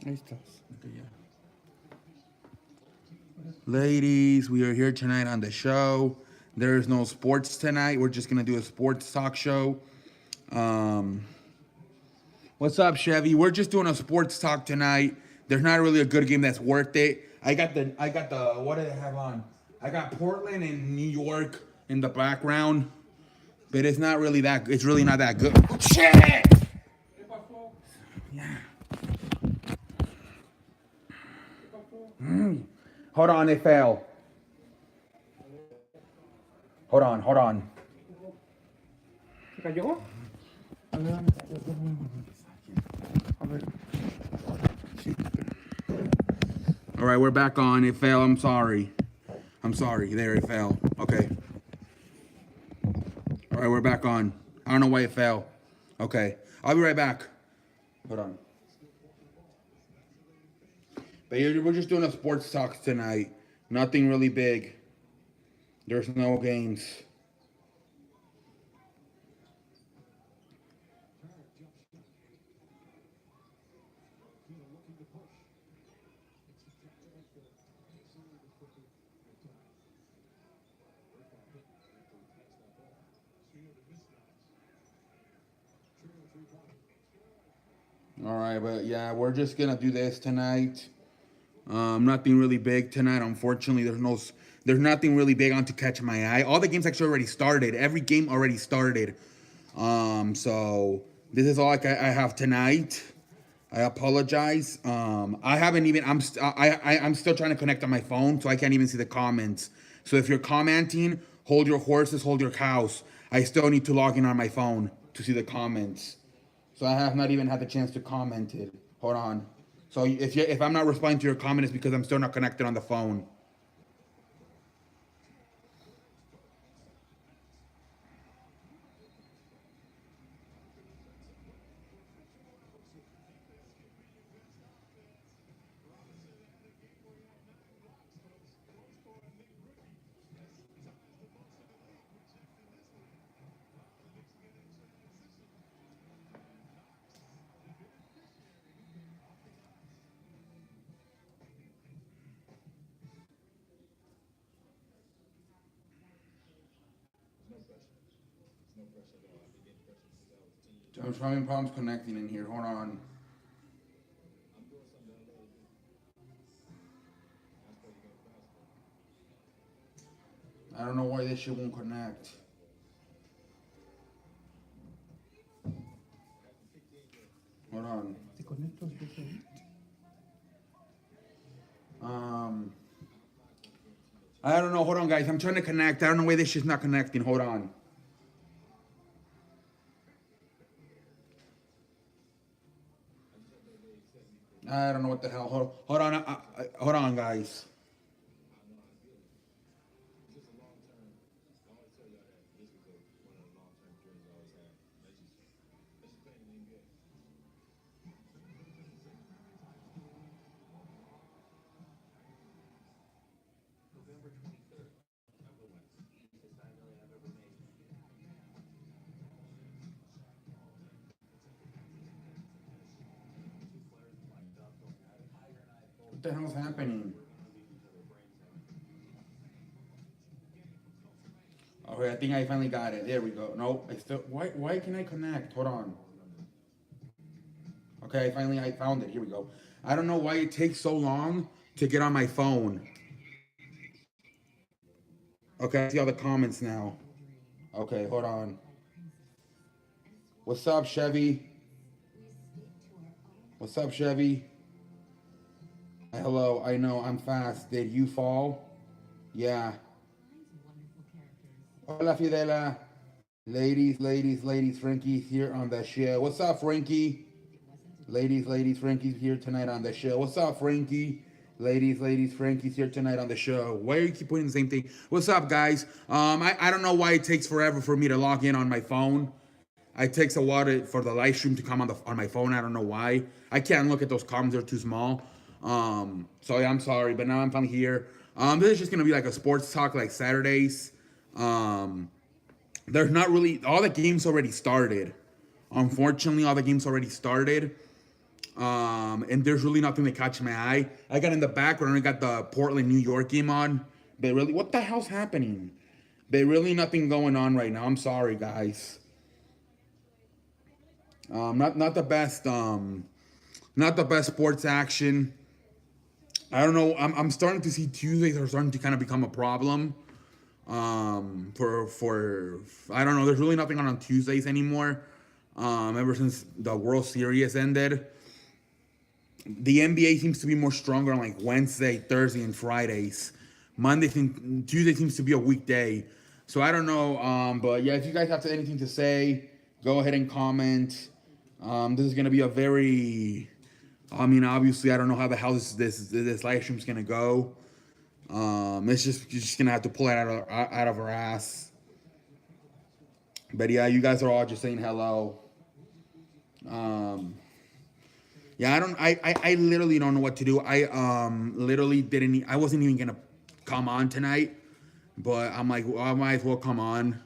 Ahí estás. Okay, yeah. Ladies, we are here tonight on the show. There is no sports tonight. We're just gonna do a sports talk show. Um, what's up, Chevy? We're just doing a sports talk tonight. There's not really a good game that's worth it. I got the what do they have on? I got Portland and New York in the background, but it's not really that. It's really not that good. Shit! Yeah. Hold on, it fell. Hold on. ¿Se cayó? A ver. All right, we're back on. It fell. I'm sorry. There, it fell. Okay. All right, we're back on. I don't know why it fell. Okay. I'll be right back. Hold on. But we're just doing a sports talk tonight. Nothing really big. There's no games. All right, but yeah, we're just gonna do this tonight. Nothing really big tonight. Unfortunately, there's nothing really big on to catch my eye. All the games actually already started. Every game already started. So this is all I have tonight. I apologize. I haven't even. I'm still trying to connect on my phone, so I can't even see the comments. So if you're commenting, hold your horses, hold your cows. I still need to log in on my phone to see the comments. So I have not even had the chance to comment it. Hold on. So if I'm not responding to your comment, it's because I'm still not connected on the phone. I'm having problems connecting in here. Hold on. I don't know why this shit won't connect. Hold on. ¿Te conecto desde ahí? Um, I don't know. Hold on, guys. I'm trying to connect. I don't know why this shit's not connecting. Hold on. I don't know what the hell. Hold on. Hold on, guys. What the hell's happening? Okay, I think I finally got it. There we go. No, I still. Why can I connect? Hold on. Okay, I found it. Here we go. I don't know why it takes so long to get on my phone. Okay, I see all the comments now. Okay, hold on. What's up, Chevy? What's up, Chevy? Hello, I know I'm fast. Did you fall? Yeah. Hola, Fidela. Ladies, Frankie's here on the show. What's up, Frankie? Ladies, Frankie's here tonight on the show. What's up, Frankie? Ladies, Frankie's here tonight on the show. Why are you keep putting the same thing? What's up, guys? I don't know why it takes forever for me to log in on my phone. It takes a while for the live stream to come on my phone. I don't know why. I can't look at those comments; they're too small. So yeah, I'm sorry, but now I'm finally here. This is just gonna be like a sports talk, like Saturdays. There's not really all the games already started. Unfortunately, all the games already started. And there's really nothing that catches my eye. I got in the background, I got the Portland, New York game on. But really, what the hell's happening? But really nothing going on right now. I'm sorry, guys. Not the best. Not the best sports action. I don't know. I'm starting to see Tuesdays are starting to kind of become a problem. For I don't know. There's really nothing on Tuesdays anymore. Ever since the World Series ended, the NBA seems to be more stronger on like Wednesday, Thursday, and Fridays. Tuesday seems to be a weekday. So I don't know. But yeah, if you guys have anything to say, go ahead and comment. This is gonna be a very. I mean, obviously, I don't know how the hell this live stream's gonna go. It's just gonna have to pull it out of our ass. But yeah, you guys are all just saying hello. Yeah, I literally don't know what to do. I wasn't even gonna come on tonight, but I'm like, well, I might as well come on,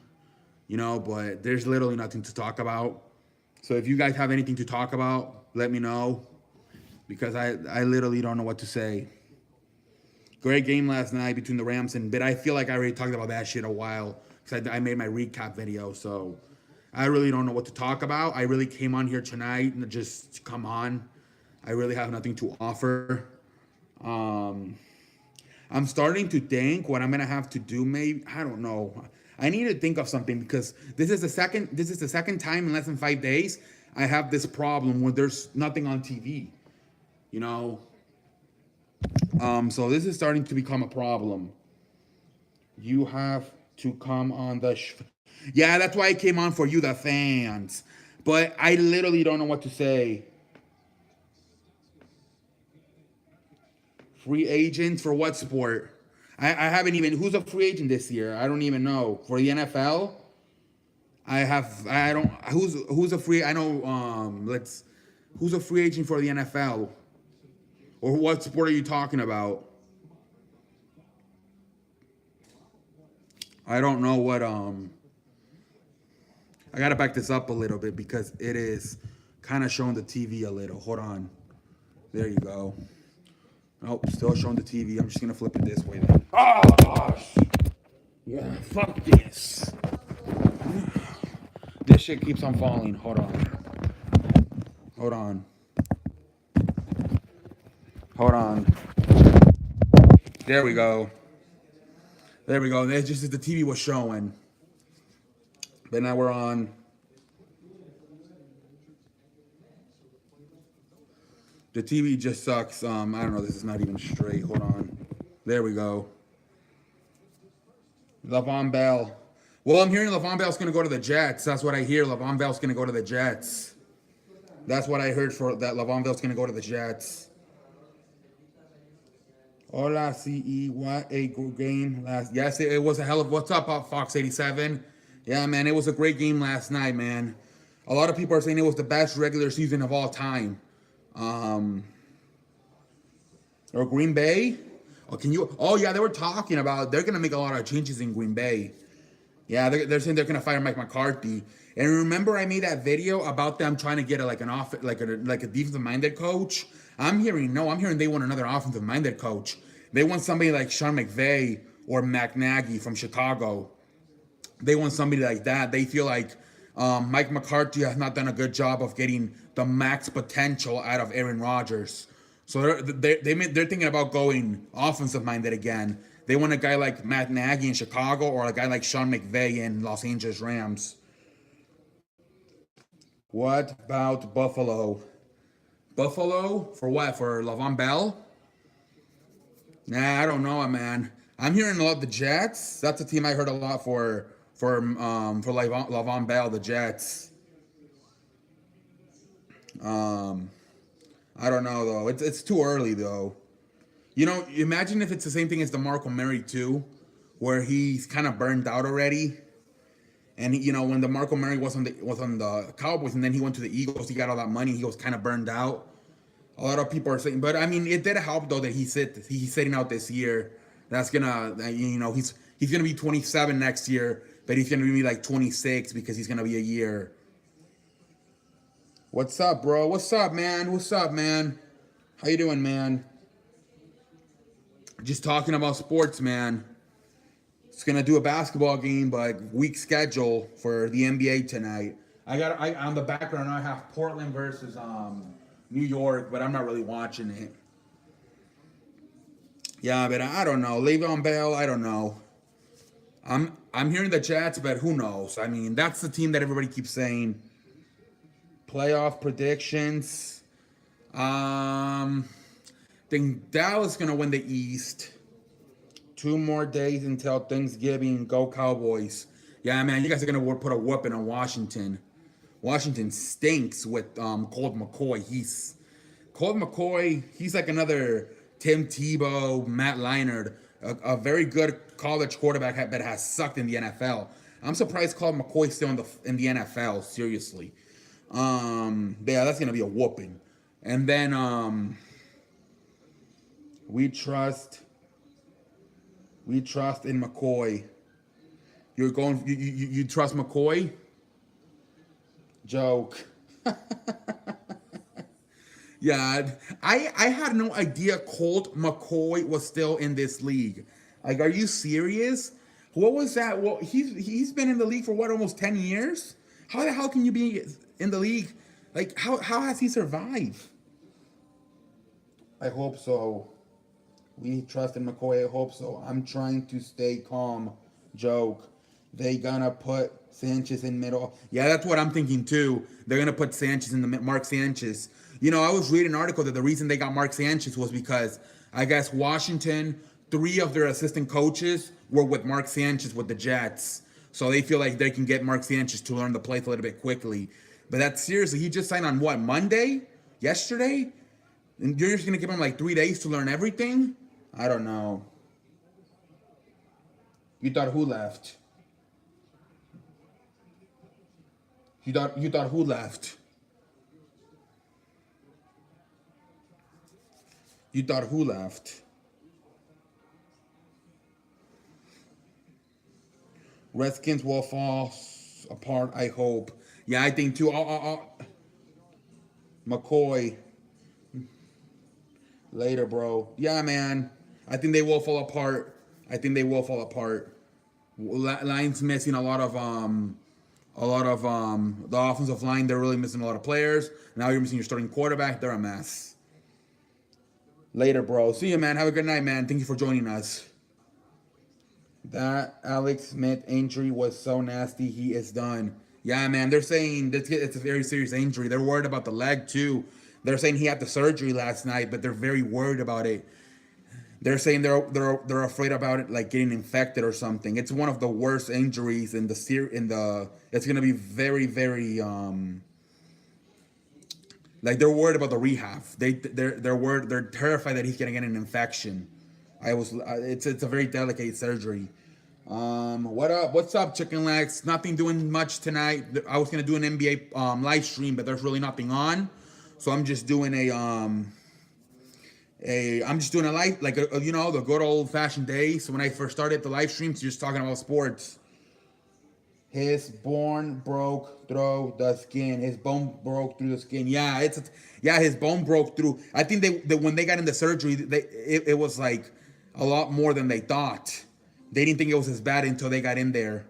but there's literally nothing to talk about. So if you guys have anything to talk about, let me know, because I literally don't know what to say. Great game last night between the Rams but I feel like I already talked about that shit a while, because I made my recap video, so I really don't know what to talk about. I really came on here tonight and just come on. I really have nothing to offer. I'm starting to think what I'm gonna have to do. Maybe, I don't know. I need to think of something, because this is the second time in less than 5 days I have this problem where there's nothing on TV. So this is starting to become a problem. You have to come on the yeah, that's why I came on, for you, the fans. But I literally don't know what to say. Free agents for what sport? I haven't even. Who's a free agent this year? I don't even know. For the NFL, Who's a free? I know. Who's a free agent for the NFL? Or what sport are you talking about? I don't know what. I gotta back this up a little bit, because it is kind of showing the TV a little. Hold on. There you go. Nope, still showing the TV. I'm just gonna flip it this way then. Oh gosh. Yeah, fuck this. This shit keeps on falling. Hold on. There we go. It's just that the TV was showing. But now we're on. The TV just sucks. I don't know. This is not even straight. Hold on. There we go. Le'Veon Bell. Well, I'm hearing Le'Veon Bell's going to go to the Jets. That's what I hear. Le'Veon Bell's going to go to the Jets. That's what I heard, for that Le'Veon Bell's going to go to the Jets. Hola, CE. What a good game last. Yes, it was a hell of. What's up, Fox 87? Yeah, man, it was a great game last night, man. A lot of people are saying it was the best regular season of all time. Or Green Bay? Oh yeah, they were talking about they're gonna make a lot of changes in Green Bay. Yeah, they're saying they're gonna fire Mike McCarthy. And remember, I made that video about them trying to get a defensive minded coach. I'm hearing they want another offensive minded coach. They want somebody like Sean McVay or Matt Nagy from Chicago. They want somebody like that. They feel like Mike McCarthy has not done a good job of getting the max potential out of Aaron Rodgers. So they're thinking about going offensive minded again. They want a guy like Matt Nagy in Chicago, or a guy like Sean McVay in Los Angeles Rams. What about Buffalo? Buffalo for what? For Le'Veon Bell? Nah, I don't know, man. I'm hearing a lot the Jets. That's a team I heard a lot for Le'Veon Bell, the Jets. I don't know though. It's too early though. Imagine if it's the same thing as DeMarco Murray too, where he's kind of burned out already. And when DeMarco Murray was on the Cowboys, and then he went to the Eagles, he got all that money. He was kind of burned out. A lot of people are saying, but I mean, it did help though that he's sitting out this year. That's gonna, he's gonna be 27 next year, but he's gonna be like 26 because he's gonna be a year. What's up, bro? What's up, man? What's up, man? How you doing, man? Just talking about sports, man. It's gonna do a basketball game, but weak schedule for the NBA tonight. I on the background I have Portland versus New York, but I'm not really watching it. Yeah, but I don't know. Le'Veon Bell, I don't know. I'm hearing the Jets, but who knows? I mean, that's the team that everybody keeps saying. Playoff predictions. Think Dallas gonna win the East. 2 more days until Thanksgiving. Go Cowboys. Yeah, man, you guys are gonna put a whooping on Washington. Washington stinks with Colt McCoy. He's like another Tim Tebow, Matt Leinart, a very good college quarterback that has sucked in the NFL. I'm surprised Colt McCoy's still in the NFL. Seriously. Yeah, that's gonna be a whooping. And then we trust in McCoy. You trust McCoy? Joke. Yeah, I had no idea Colt McCoy was still in this league. Like, are you serious? What was that? Well, he's been in the league for what, almost 10 years? How the hell can you be in the league? Like, how has he survived? I hope so. We trust in McCoy. I hope so. I'm trying to stay calm. Joke. They gonna put Sanchez in middle. Yeah, that's what I'm thinking too. They're gonna put Sanchez in the Mark Sanchez. You know, I was reading an article that the reason they got Mark Sanchez was because I guess Washington, 3 of their assistant coaches were with Mark Sanchez with the Jets. So they feel like they can get Mark Sanchez to learn the place a little bit quickly. But that's seriously, he just signed on what, Monday? Yesterday? And you're just gonna give him like 3 days to learn everything? I don't know. You thought who left? You thought who left? You thought who left? Redskins will fall apart, I hope. Yeah, I think too. McCoy. Later, bro. Yeah, man. I think they will fall apart. Line's missing a lot of the offensive line. They're really missing a lot of players. Now you're missing your starting quarterback. They're a mess. Later, bro. See you, man. Have a good night, man. Thank you for joining us. That Alex Smith injury was so nasty. He is done. Yeah, man. They're saying it's a very serious injury. They're worried about the leg too. They're saying he had the surgery last night, but they're very worried about it. They're saying they're afraid about it, like getting infected or something. It's one of the worst injuries in the. It's gonna be very, very like they're worried about the rehab. They're worried. They're terrified that he's gonna get an infection. It's a very delicate surgery. What up? What's up, Chicken Legs? Nothing doing much tonight. I was gonna do an NBA live stream, but there's really nothing on, so I'm just doing I'm just doing a live, like the good old fashioned days. So when I first started the live streams, just talking about sports. His bone broke through the skin. His bone broke through the skin. Yeah, his bone broke through. I think they when they got into surgery, it was like a lot more than they thought. They didn't think it was as bad until they got in there.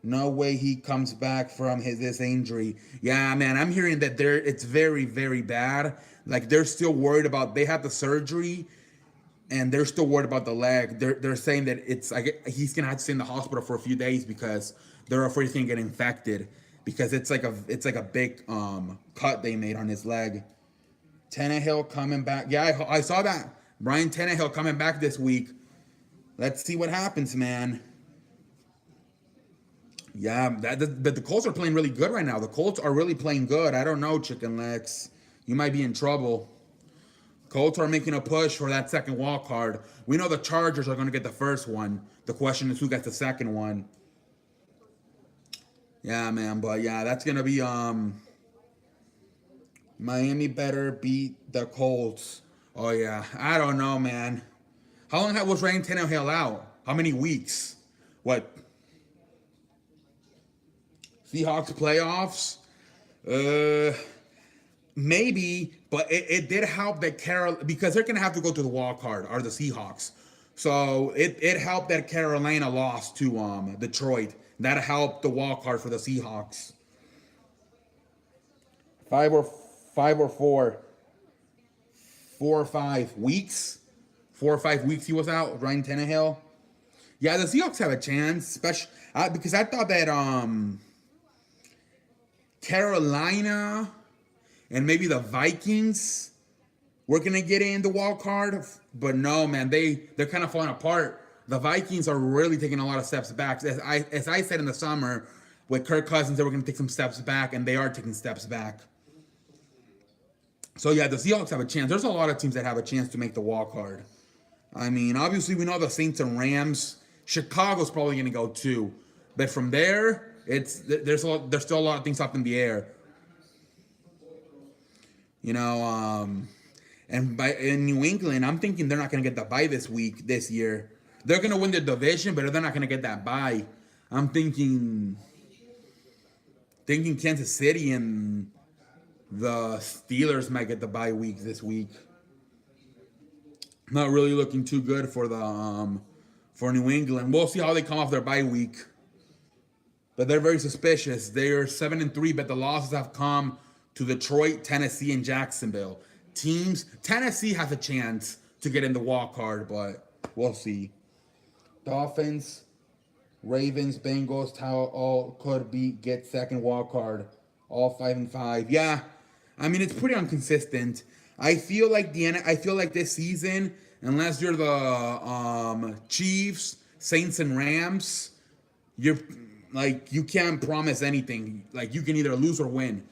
No way he comes back from this injury. Yeah, man, I'm hearing that it's very, very bad. Like they're still worried about. They had the surgery, and they're still worried about the leg. They're saying that it's like he's gonna have to stay in the hospital for a few days because they're afraid he's gonna get infected because it's like a big cut they made on his leg. Tannehill coming back. Yeah, I saw that. Brian Tannehill coming back this week. Let's see what happens, man. Yeah, but the Colts are playing really good right now. The Colts are really playing good. I don't know, Chicken Legs. You might be in trouble. Colts are making a push for that second wild card. We know the Chargers are going to get the first one. The question is who gets the second one. Yeah, man, but yeah, that's going to be Miami better beat the Colts. Oh yeah, I don't know, man. How long was Ryan Tannehill out? How many weeks? What? Seahawks playoffs? maybe, but it did help that because they're gonna have to go to the wild card are the Seahawks. So it helped that Carolina lost to Detroit. That helped the wild card for the Seahawks. 4 or 5 weeks. 4 or 5 weeks he was out. Ryan Tannehill. Yeah, the Seahawks have a chance, especially because I thought that Carolina and maybe the Vikings were gonna get in the wild card, but no, man, they're kind of falling apart. The Vikings are really taking a lot of steps back. As I said in the summer with Kirk Cousins, they were gonna take some steps back, and they are taking steps back. So yeah, the Seahawks have a chance. There's a lot of teams that have a chance to make the wild card. I mean, obviously we know the Saints and Rams. Chicago's probably gonna go too, but from there, there's still a lot of things up in the air. You know, and in New England, I'm thinking they're not gonna get the bye this year. They're gonna win the division, but they're not gonna get that bye. I'm thinking Kansas City and the Steelers might get the bye week this week. Not really looking too good for the for New England. We'll see how they come off their bye week. But they're very suspicious. They are 7-3, but the losses have come to Detroit, Tennessee, and Jacksonville. Tennessee has a chance to get in the wild card, but we'll see. Dolphins, Ravens, Bengals, how all could get second wild card. All 5-5. Yeah, I mean it's pretty inconsistent. I feel like this season, unless you're the Chiefs, Saints, and Rams, you can't promise anything. Like you can either lose or win.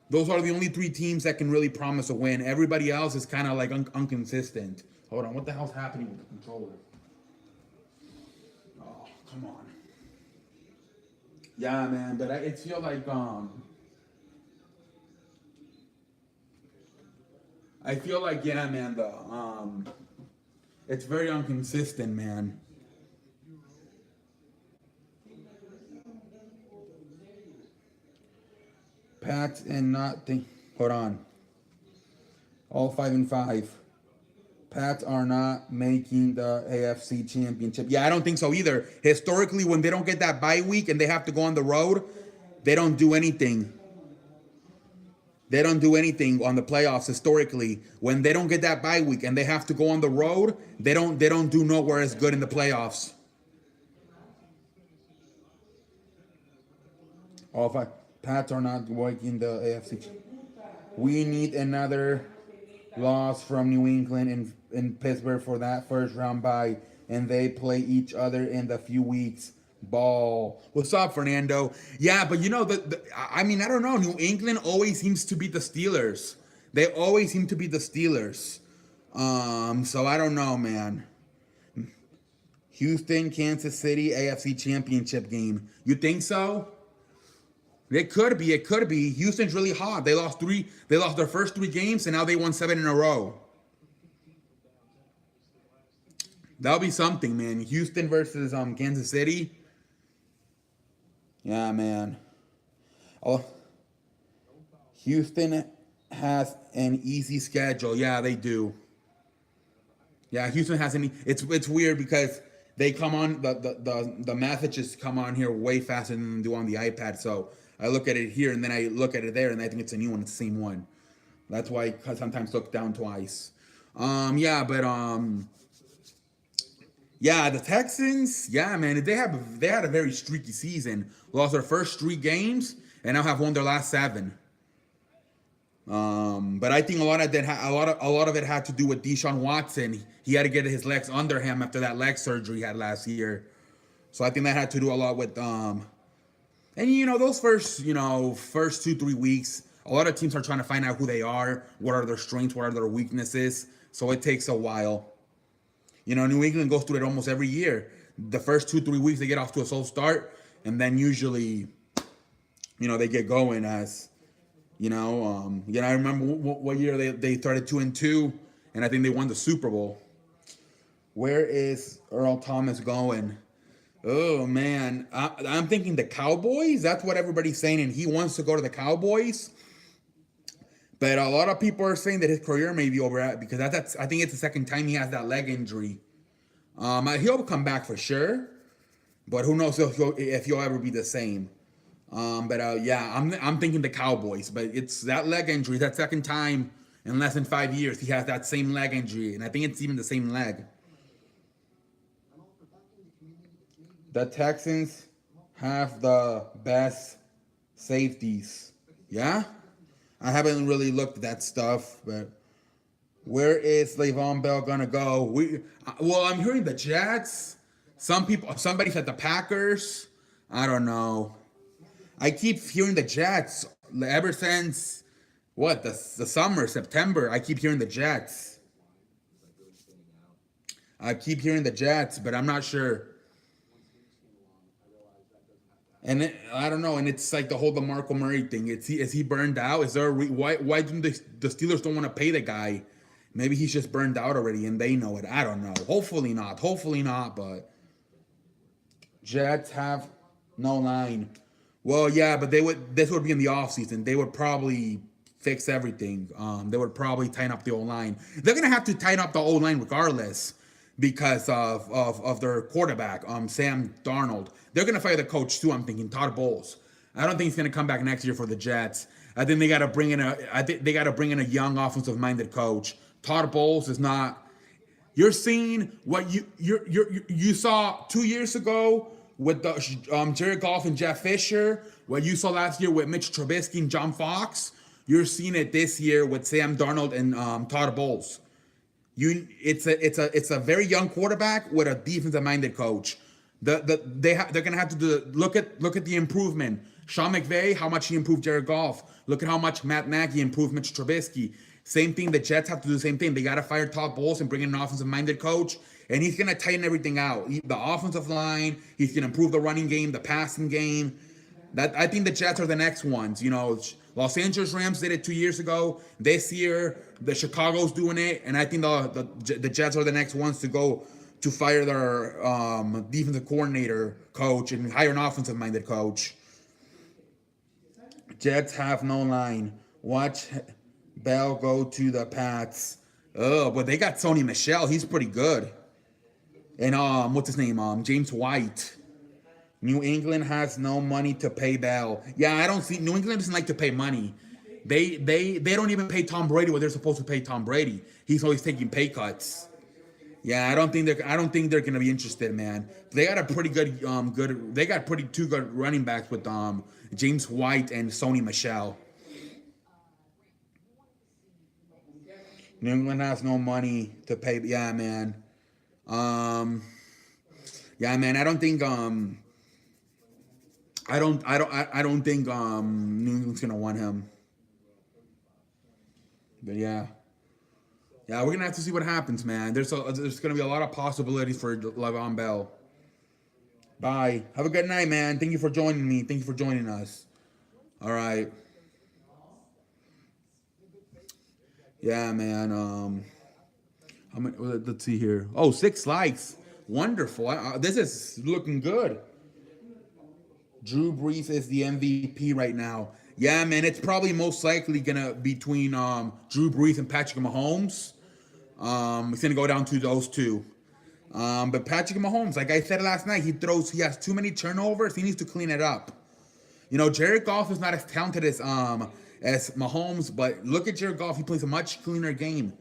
Those are the only three teams that can really promise a win. Everybody else is kind of like inconsistent. Hold on, what the hell's happening with the controller? Oh, come on. Yeah, man, but it feels like I feel like yeah, man. It's very inconsistent, man. Pats and not think. Hold on. All 5-5. Pats are not making the AFC Championship. Yeah, I don't think so either. Historically, when they don't get that bye week and they have to go on the road, they don't do anything. They don't do anything on the playoffs historically. When they don't get that bye week and they have to go on the road, they don't do nowhere as good in the playoffs. All 5 Pats are not making the AFC. We need another loss from New England in Pittsburgh for that first round bye, and they play each other in the few weeks. Ball. What's up, Fernando? Yeah, but you know, I mean, I don't know. New England always seems to beat the Steelers. They always seem to beat the Steelers. So I don't know, man. Houston, Kansas City, AFC Championship game. You think so? It could be. It could be. Houston's really hot. They lost their first 3 games, and now they won 7 in a row. That'll be something, man. Houston versus Kansas City. Yeah, man. Oh, Houston has an easy schedule. Yeah, they do. Yeah, Houston has any. It's weird because they come on the messages come on here way faster than they do on the iPad. So I look at it here and then I look at it there and I think it's a new one. It's the same one. That's why I sometimes look down twice. Yeah, the Texans, yeah, man, they had a very streaky season. Lost their first 3 games and now have won their last 7. But I think a lot of it had to do with Deshaun Watson. He had to get his legs under him after that leg surgery he had last year. So I think that had to do a lot with and you know those first 2-3 weeks, a lot of teams are trying to find out who they are, what are their strengths, what are their weaknesses. So it takes a while. You know, New England goes through it almost every year. The first 2-3 weeks they get off to a slow start, and then usually, you know, they get going as, I remember what year they started 2-2, and I think they won the Super Bowl. Where is Earl Thomas going? Oh man, I'm thinking the Cowboys. That's what everybody's saying, and he wants to go to the Cowboys. But a lot of people are saying that his career may be over at because that's I think it's the second time he has that leg injury. He'll come back for sure, but who knows if he'll ever be the same. Yeah, I'm thinking the Cowboys, but it's that leg injury, that second time in less than 5 years he has that same leg injury, and I think it's even the same leg. The Texans have the best safeties. Yeah? I haven't really looked at that stuff, but where is Le'Veon Bell gonna go? Well, I'm hearing the Jets. Somebody said the Packers. I don't know. I keep hearing the Jets ever since the summer, September. I keep hearing the Jets. I keep hearing the Jets, but I'm not sure. And I don't know. And it's like the whole DeMarco Murray thing. Is he burned out? Is there why do the Steelers don't want to pay the guy? Maybe he's just burned out already, and they know it. I don't know. Hopefully not. But Jets have no line. Well, yeah, but this would be in the offseason. They would probably fix everything. They would probably tighten up the O-line. They're going to have to tighten up the O-line regardless because of their quarterback, Sam Darnold. They're going to fire the coach too, I'm thinking, Todd Bowles. I don't think he's going to come back next year for the Jets. I think they got to bring in a young offensive-minded coach. Todd Bowles is not. You're seeing what you saw 2 years ago with the Jared Goff and Jeff Fisher, what you saw last year with Mitch Trubisky and John Fox. You're seeing it this year with Sam Darnold and Todd Bowles. It's a very young quarterback with a defensive-minded coach. They're gonna have to look at the improvement. Sean McVay, how much he improved Jared Goff. Look at how much Matt Nagy improved Mitch Trubisky. Same thing. The Jets have to do the same thing. They got to fire Todd Bowles and bring in an offensive-minded coach, and he's going to tighten everything out. The offensive line, he's going to improve the running game, the passing game. I think the Jets are the next ones. You know, Los Angeles Rams did it 2 years ago. This year, the Chicago's doing it, and I think the Jets are the next ones to go to fire their defensive coordinator coach and hire an offensive-minded coach. Jets have no line. Watch Bell go to the Pats. Oh, but they got Sony Michel. He's pretty good. And what's his name? James White. New England has no money to pay Bell. Yeah, I don't see. New England doesn't like to pay money. They don't even pay Tom Brady what they're supposed to pay Tom Brady. He's always taking pay cuts. Yeah, I don't think they're gonna be interested, man. They got a pretty good They got two good running backs with James White and Sony Michel. New England has no money to pay. Yeah, man. Yeah, man. I don't think New England's gonna want him. But yeah, we're gonna have to see what happens, man. There's gonna be a lot of possibilities for Le'Veon Bell. Bye. Have a good night, man. Thank you for joining me. Thank you for joining us. All right. Yeah, man. Let's see here. Oh, 6 likes. Wonderful. This is looking good. Drew Brees is the MVP right now. Yeah, man. It's probably most likely gonna be between Drew Brees and Patrick Mahomes. It's gonna go down to those two. But Patrick Mahomes, like I said last night, he has too many turnovers. He needs to clean it up. You know, Jared Goff is not as talented as Mahomes, but look at Jared Goff. He plays a much cleaner game.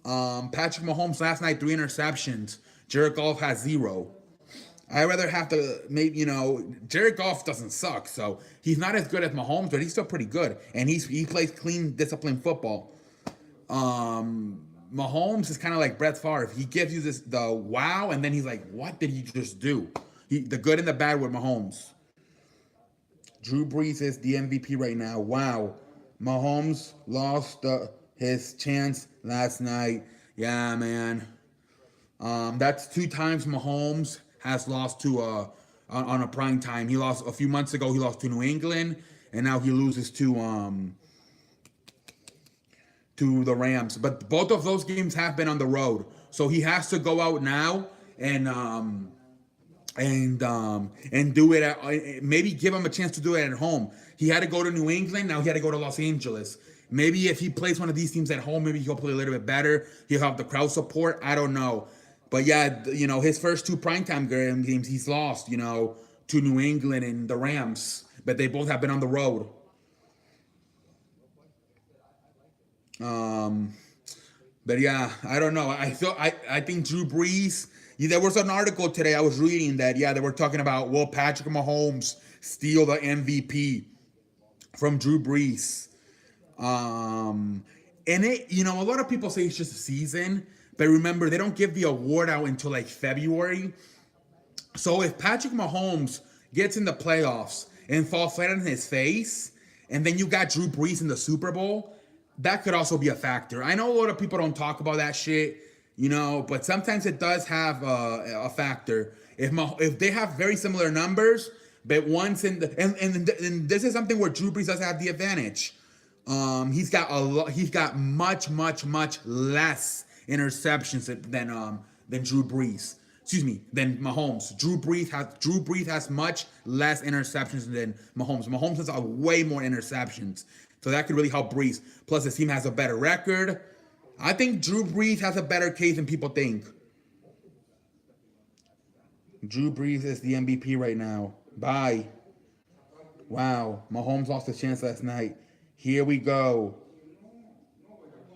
Patrick Mahomes last night, 3 interceptions. Jared Goff has 0. I'd rather have to Jared Goff doesn't suck, so he's not as good as Mahomes, but he's still pretty good. And he plays clean, disciplined football. Mahomes is kind of like Brett Favre. He gives you the wow, and then he's like, what did he just do? The good and the bad with Mahomes. Drew Brees is the MVP right now. Wow. Mahomes lost his chance last night. Yeah, man. That's 2 times Mahomes has lost to on a prime time. He lost a few months ago. He lost to New England, and now he loses to the Rams. But both of those games have been on the road, so he has to go out now and do it maybe give him a chance to do it at home. He had to go to New England, now he had to go to Los Angeles. Maybe if he plays one of these teams at home, maybe he'll play a little bit better. He'll have the crowd support. I don't know. But yeah, his first two primetime games he's lost, to New England and the Rams. But they both have been on the road. But yeah, I don't know. I think Drew Brees. There was an article today I was reading that they were talking about, will Patrick Mahomes steal the MVP from Drew Brees? And a lot of people say it's just a season, but remember they don't give the award out until like February. So if Patrick Mahomes gets in the playoffs and falls flat on his face, and then you got Drew Brees in the Super Bowl, that could also be a factor. I know a lot of people don't talk about that shit, but sometimes it does have a factor. If they have very similar numbers, but once and this is something where Drew Brees does have the advantage. He's got much less interceptions than Drew Brees. Excuse me, than Mahomes. Drew Brees has much less interceptions than Mahomes. Mahomes has way more interceptions. So that could really help Brees. Plus, his team has a better record. I think Drew Brees has a better case than people think. Drew Brees is the MVP right now. Bye. Wow. Mahomes lost his chance last night. Here we go.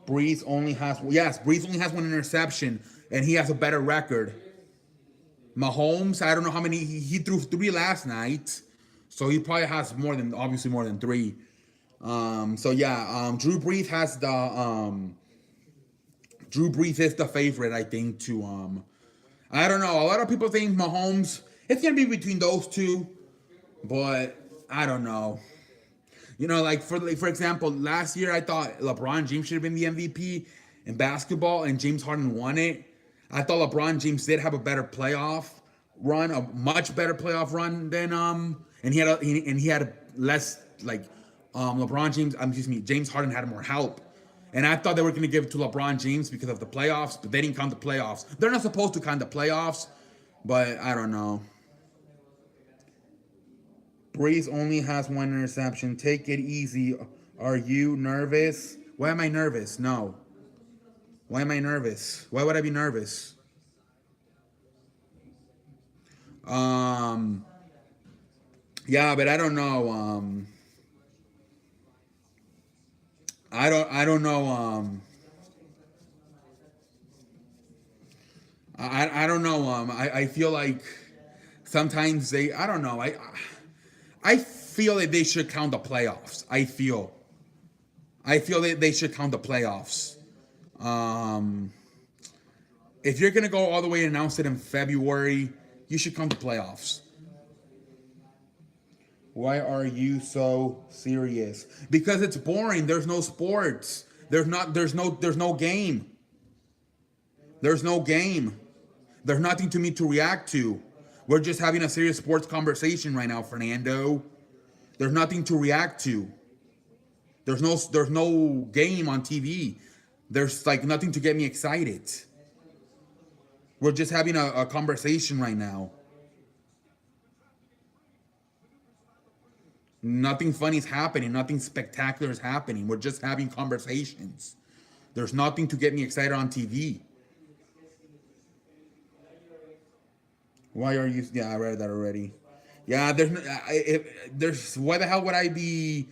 Brees only has one interception, and he has a better record. Mahomes, I don't know how many. He threw 3 last night. So he probably has obviously more than 3. Drew Brees has Drew Brees is the favorite, I think, to I don't know. A lot of people think Mahomes, it's gonna be between those two, but I don't know. For example, last year I thought LeBron James should have been the MVP in basketball, and James Harden won it. I thought LeBron James did have a better playoff run, a much better playoff run than and he had less James Harden had more help. And I thought they were going to give it to LeBron James because of the playoffs, but they didn't count the playoffs. They're not supposed to count the playoffs, but I don't know. Brees only has 1 interception. Take it easy. Are you nervous? Why am I nervous? No. Why am I nervous? Why would I be nervous? Yeah, but I don't know. I don't know. I don't know. I feel like sometimes I don't know. I feel that they should count the playoffs. I feel that they should count the playoffs. If you're gonna go all the way and announce it in February, you should count the playoffs. Why are you so serious? Because it's boring. There's no sports. There's no game. There's no game. There's nothing to me to react to. We're just having a serious sports conversation right now, Fernando. There's nothing to react to. There's no game on TV. There's nothing to get me excited. We're just having a conversation right now. Nothing funny is happening. Nothing spectacular is happening. We're just having conversations. There's nothing to get me excited on TV. Why are you? Yeah, I read that already. Yeah, there's. Why the hell would I be?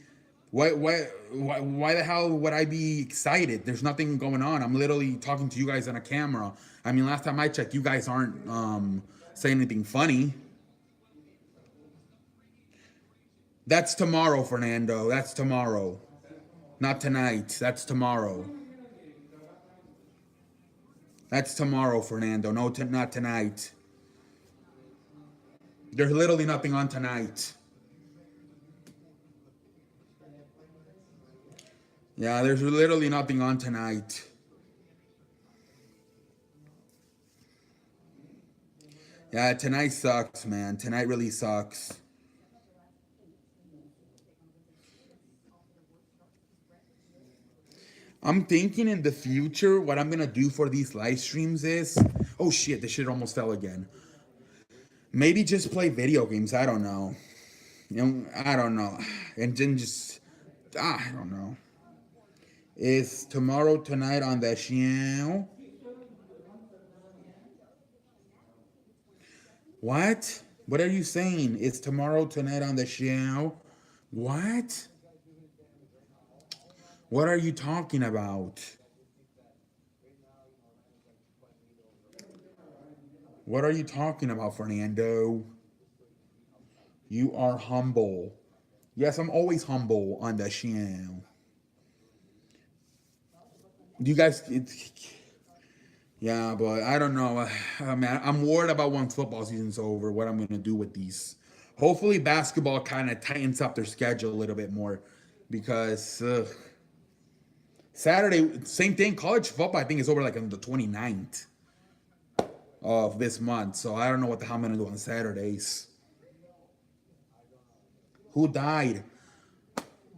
Why the hell would I be excited? There's nothing going on. I'm literally talking to you guys on a camera. I mean, last time I checked, you guys aren't saying anything funny. That's tomorrow, Fernando. That's tomorrow. Not tonight. That's tomorrow. That's tomorrow, Fernando. No, not tonight. There's literally nothing on tonight. Yeah, there's literally nothing on tonight. Yeah, tonight sucks, man. Tonight really sucks. I'm thinking in the future, what I'm going to do for these live streams is... Oh, shit, the shit almost fell again. Maybe just play video games. I don't know. I don't know. And then just... I don't know. Is tomorrow tonight on the show? What? What are you saying? It's tomorrow tonight on the show? What? What are you talking about? What are you talking about, Fernando? You are humble. Yes, I'm always humble on the show. You guys, yeah, but I don't know. I mean, I'm worried about when football season's over, what I'm going to do with these. Hopefully, basketball kind of tightens up their schedule a little bit more because Saturday, same thing. College football, I think, is over like on the 29th of this month. So I don't know what the hell I'm going to do on Saturdays. Who died?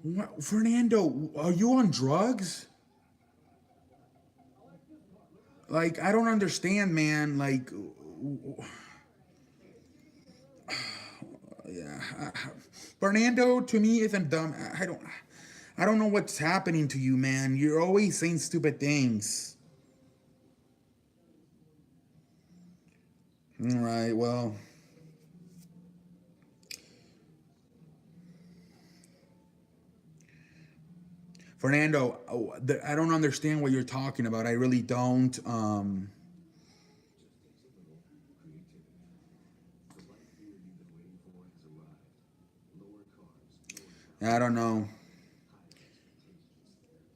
What? Fernando, are you on drugs? Like, I don't understand, man. Like, yeah. Fernando, to me, isn't dumb. I don't know what's happening to you, man. You're always saying stupid things. All right, well. Fernando, I don't understand what you're talking about. I really don't. I don't know.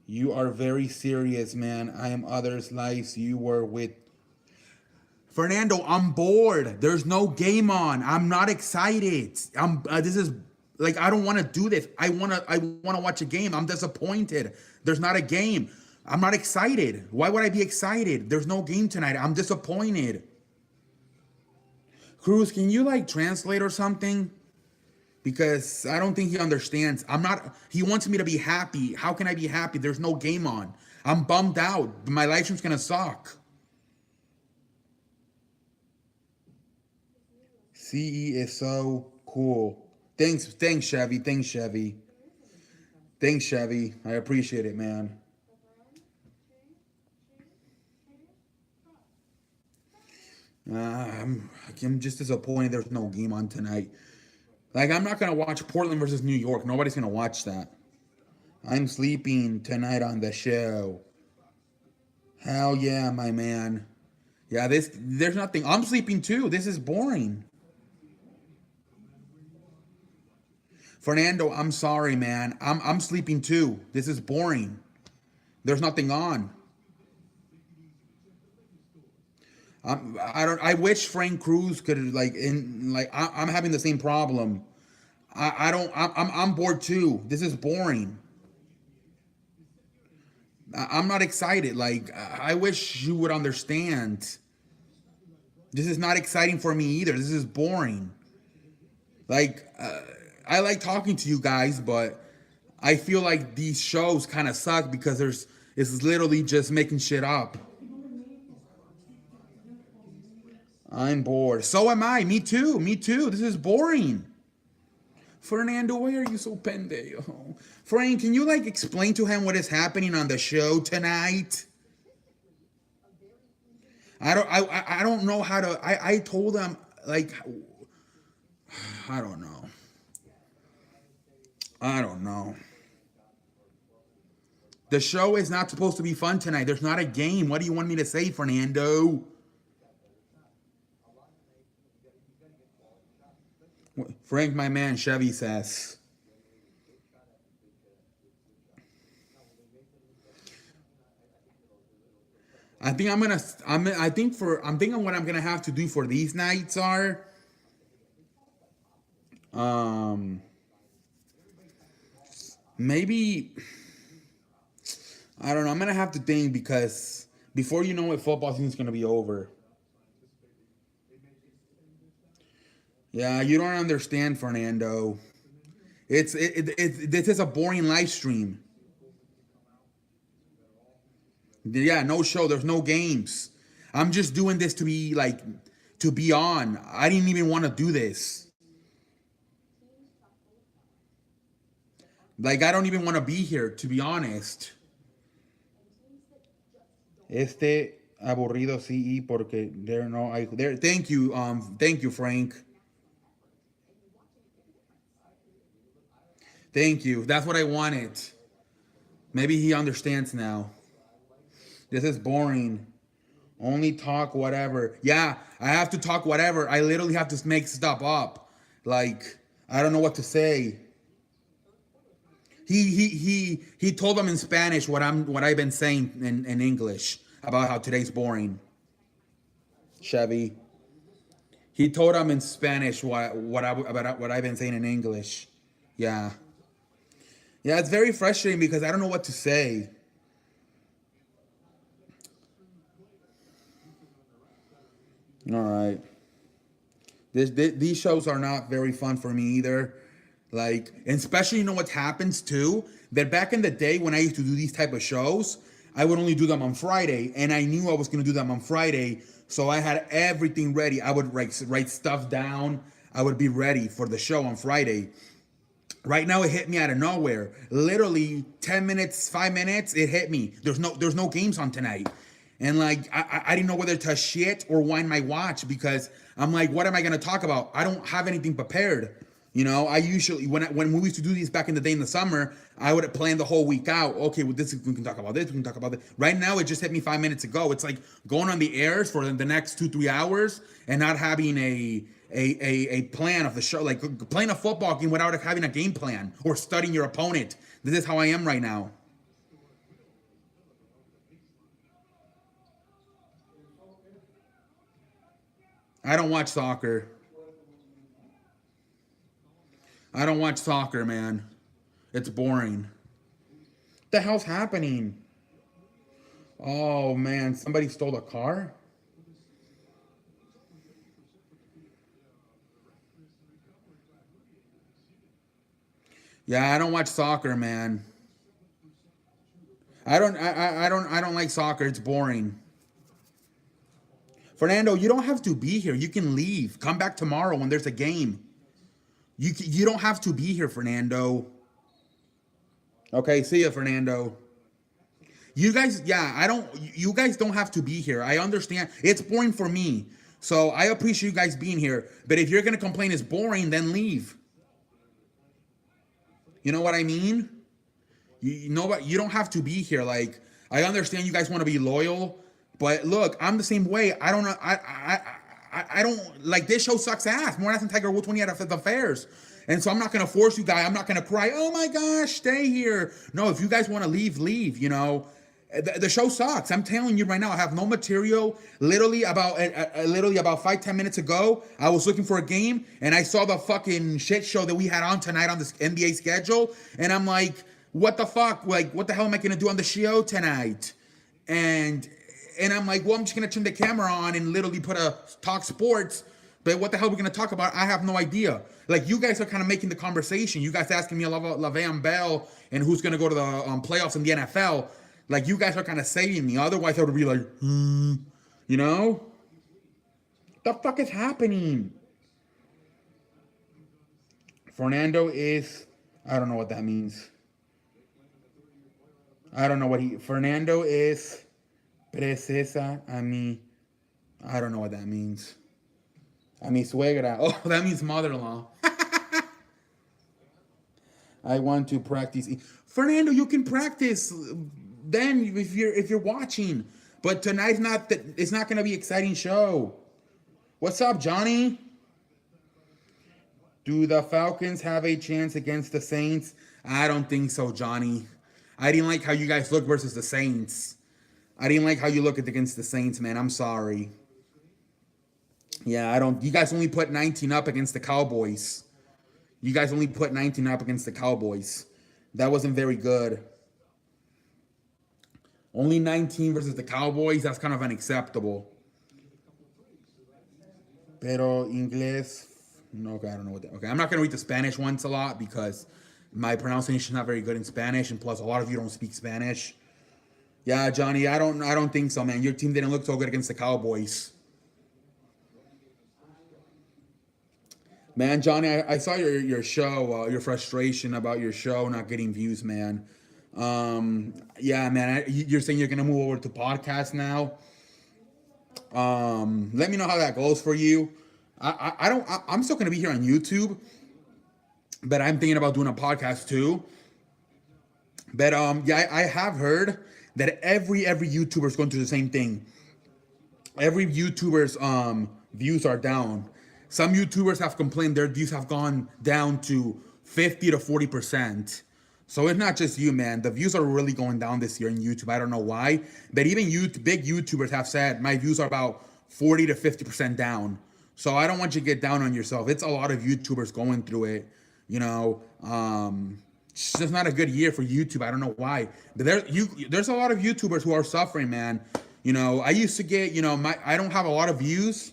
You are very serious, man. I am others' lives. You were with Fernando. I'm bored. There's no game on. I'm not excited. This is like I don't want to do this. I want to watch a game. I'm disappointed. There's not a game. I'm not excited. Why would I be excited? There's no game tonight. I'm disappointed. Cruz, can you like translate or something? Because I don't think he understands. He wants me to be happy. How can I be happy? There's no game on. I'm bummed out. My live stream's gonna suck. CE is so cool. Thanks, Chevy. Thanks, Chevy. Thanks, Chevy. I appreciate it, man. I'm just disappointed there's no game on tonight. Like, I'm not going to watch Portland versus New York. Nobody's going to watch that. I'm sleeping tonight on the show. Hell yeah, my man. Yeah, there's nothing. I'm sleeping too. This is boring. Fernando, I'm sorry, man. I'm sleeping too. This is boring. There's nothing on. I wish Frank Cruz could I'm having the same problem. I'm bored too. This is boring. I'm not excited. Like, I wish you would understand. This is not exciting for me either. This is boring. Like, I like talking to you guys, but I feel like these shows kind of suck because it's literally just making shit up. I'm bored. So am I. Me too. Me too. This is boring. Fernando, why are you so pendejo? Frank, can you like explain to him what is happening on the show tonight? I don't know how to. I told him like I don't know. I don't know. The show is not supposed to be fun tonight. There's not a game. What do you want me to say, Fernando? Frank, my man, Chevy says. I think I'm thinking what I'm gonna have to do for these nights are maybe I don't know. I'm gonna have to think because before you know it, football season's gonna be over. Yeah, you don't understand, Fernando. This is a boring live stream. Yeah, no show. There's no games. I'm just doing this to be on. I didn't even want to do this. Like, I don't even want to be here, to be honest. Este aburrido sí, porque there no I there. Thank you, Frank. Thank you. That's what I wanted. Maybe he understands now. This is boring. Only talk whatever. Yeah, I have to talk whatever. I literally have to make stuff up. Like, I don't know what to say. He told them in Spanish what I've been saying in English about how today's boring. Chevy. He told them in Spanish about what I've been saying in English. Yeah. Yeah, it's very frustrating because I don't know what to say. All right. These shows are not very fun for me either. Like, and especially, you know what happens too? That back in the day when I used to do these type of shows, I would only do them on Friday, and I knew I was gonna do them on Friday, so I had everything ready. I would write stuff down. I would be ready for the show on Friday. Right now, it hit me out of nowhere. Literally 10 minutes, 5 minutes, it hit me. There's no games on tonight. And like I didn't know whether to shit or wind my watch because I'm like, what am I gonna talk about? I don't have anything prepared. You know, I usually when we used to do these back in the day in the summer, I would plan the whole week out. Okay, well, this we can talk about this, we can talk about this. Right now, it just hit me 5 minutes ago. It's like going on the airs for the next 2-3 hours and not having a plan of the show, like playing a football game without having a game plan or studying your opponent. This is how I am right now. I don't watch soccer. I don't watch soccer, man. It's boring. What the hell's happening? Oh man, somebody stole a car? Yeah, I don't watch soccer, man. I don't like soccer. It's boring. Fernando, you don't have to be here. You can leave. Come back tomorrow when there's a game. You don't have to be here, Fernando. Okay, see ya, Fernando. You guys, yeah, I don't. You guys don't have to be here. I understand. It's boring for me, so I appreciate you guys being here. But if you're gonna complain it's boring, then leave. You know what I mean? You know what? You don't have to be here. Like I understand you guys want to be loyal, but look, I'm the same way. I don't know. I don't like this show sucks ass more than Tiger Woods when he had the affairs. And so I'm not gonna force you guys. I'm not gonna cry. Oh my gosh, stay here. No, if you guys want to leave, leave. You know, the show sucks. I'm telling you right now. I have no material. Literally about 5-10 minutes ago, I was looking for a game and I saw the fucking shit show that we had on tonight on this NBA schedule, and I'm like, what the fuck? Like, what the hell am I gonna do on the show tonight? And I'm like, well, I'm just gonna turn the camera on and literally put a talk sports. But what the hell are we gonna talk about? I have no idea. Like you guys are kind of making the conversation. You guys asking me about Le'Veon Bell and who's gonna go to the playoffs in the NFL. Like you guys are kind of saving me. Otherwise, I would be like, you know, the fuck is happening? Fernando is, I don't know what that means. I don't know what Fernando is. Princesa a mí. I don't know what that means. A mi suegra. Oh, that means mother-in-law. I want to practice. Fernando, you can practice then if you're watching. But tonight's not it's not gonna be an exciting show. What's up, Johnny? Do the Falcons have a chance against the Saints? I don't think so, Johnny. I didn't like how you guys look versus the Saints. I didn't like how you look against the Saints, man. I'm sorry. Yeah, I don't. You guys only put 19 up against the Cowboys. You guys only put 19 up against the Cowboys. That wasn't very good. Only 19 versus the Cowboys. That's kind of unacceptable. Pero inglés. No, okay, I don't know what that. Okay, I'm not gonna read the Spanish ones a lot because my pronunciation is not very good in Spanish, and plus a lot of you don't speak Spanish. Yeah, Johnny, I don't think so, man. Your team didn't look so good against the Cowboys. Man, Johnny, I saw your show, your frustration about your show not getting views, man. Yeah, man. You're saying you're gonna move over to podcast now. Let me know how that goes for you. I don't. I'm still gonna be here on YouTube, but I'm thinking about doing a podcast too. But yeah, I have heard that every YouTuber is going through the same thing. Every YouTuber's views are down. Some YouTubers have complained their views have gone down to 50 to 40%. So it's not just you, man. The views are really going down this year in YouTube. I don't know why, but even big YouTubers have said my views are about 40 to 50% down. So I don't want you to get down on yourself. It's a lot of YouTubers going through it. You know, it's just not a good year for YouTube. I don't know why, but there's a lot of YouTubers who are suffering, man. You know, I used to get, I don't have a lot of views,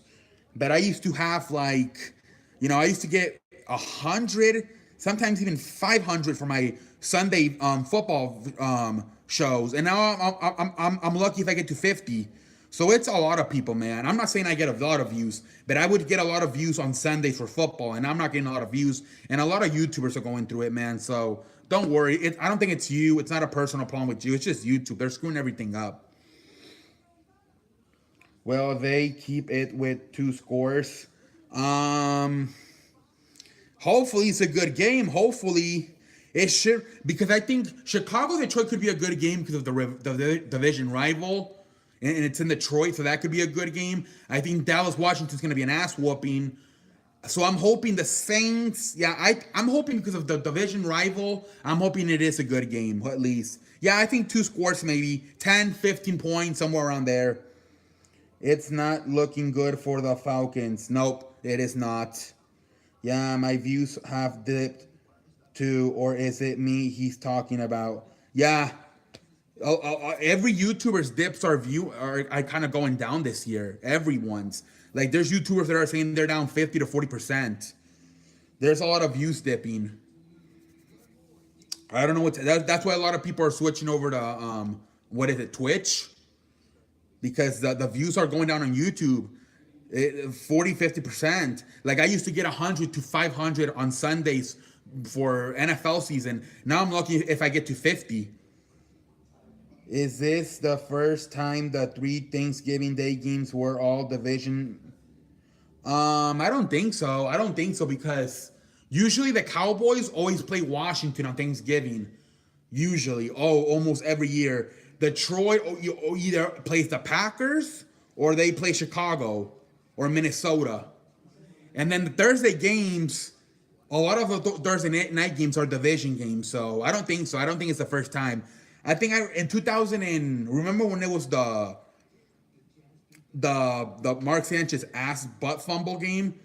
but I used to have like, I used to get 100, sometimes even 500 for my Sunday football shows, and now I'm lucky if I get to 50. So it's a lot of people, man. I'm not saying I get a lot of views, but I would get a lot of views on Sundays for football, and I'm not getting a lot of views. And a lot of YouTubers are going through it, man. So don't worry. I don't think it's you. It's not a personal problem with you. It's just YouTube. They're screwing everything up. Well, they keep it with 2 scores. Um, Hopefully it's a good game. Hopefully it should, because I think Chicago Detroit could be a good game because of the division rival, and it's in Detroit, so that could be a good game. I think Dallas Washington's going to be an ass whooping. So I'm hoping the Saints. Yeah, I'm hoping because of the division rival. I'm hoping it is a good game at least. Yeah, I think 2 scores, maybe 10, 15 points, somewhere around there. It's not looking good for the Falcons. Nope, it is not. Yeah, my views have dipped too, or is it me he's talking about? Yeah, every YouTuber's dips are kind of going down this year. Everyone's like, there's YouTubers that are saying they're down 50 to 40%. There's a lot of views dipping. I don't know that's why a lot of people are switching over to what is it, Twitch, because the views are going down on YouTube. 40, 50%. Like I used to get 100 to 500 on Sundays for NFL season. Now I'm lucky if I get to 50. Is this the first time the 3 Thanksgiving Day games were all division? I don't think so. I don't think so, because usually the Cowboys always play Washington on Thanksgiving. Usually, almost every year. Detroit either plays the Packers or they play Chicago or Minnesota. And then the Thursday games, a lot of the Thursday night games are division games. So I don't think so. I don't think it's the first time. I think in 2000 remember when it was the Mark Sanchez ass butt fumble game?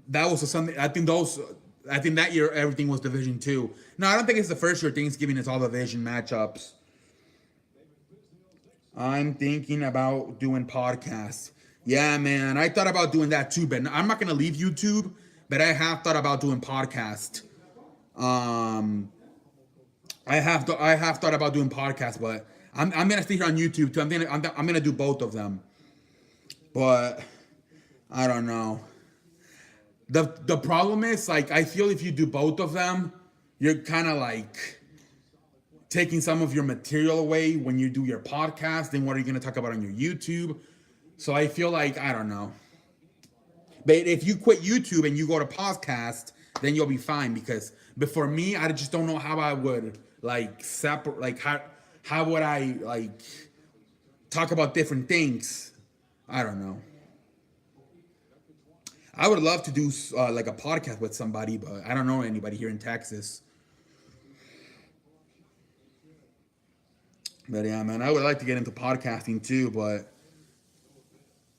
That was something. I think that year everything was division too. No, I don't think it's the first year Thanksgiving is all division matchups. I'm thinking about doing podcasts. Yeah, man, I thought about doing that too, but I'm not gonna leave YouTube. But I have thought about doing podcast. I have thought about doing podcasts, but I'm gonna stay here on YouTube too. I'm gonna do both of them. But I don't know. The problem is, like, I feel if you do both of them, you're kind of like taking some of your material away when you do your podcast. Then what are you gonna talk about on your YouTube? So I feel like, I don't know. But if you quit YouTube and you go to podcast, then you'll be fine. But for me, I just don't know how I would like separate. Like how would I like talk about different things? I don't know. I would love to do like a podcast with somebody, but I don't know anybody here in Texas. But yeah, man, I would like to get into podcasting too, but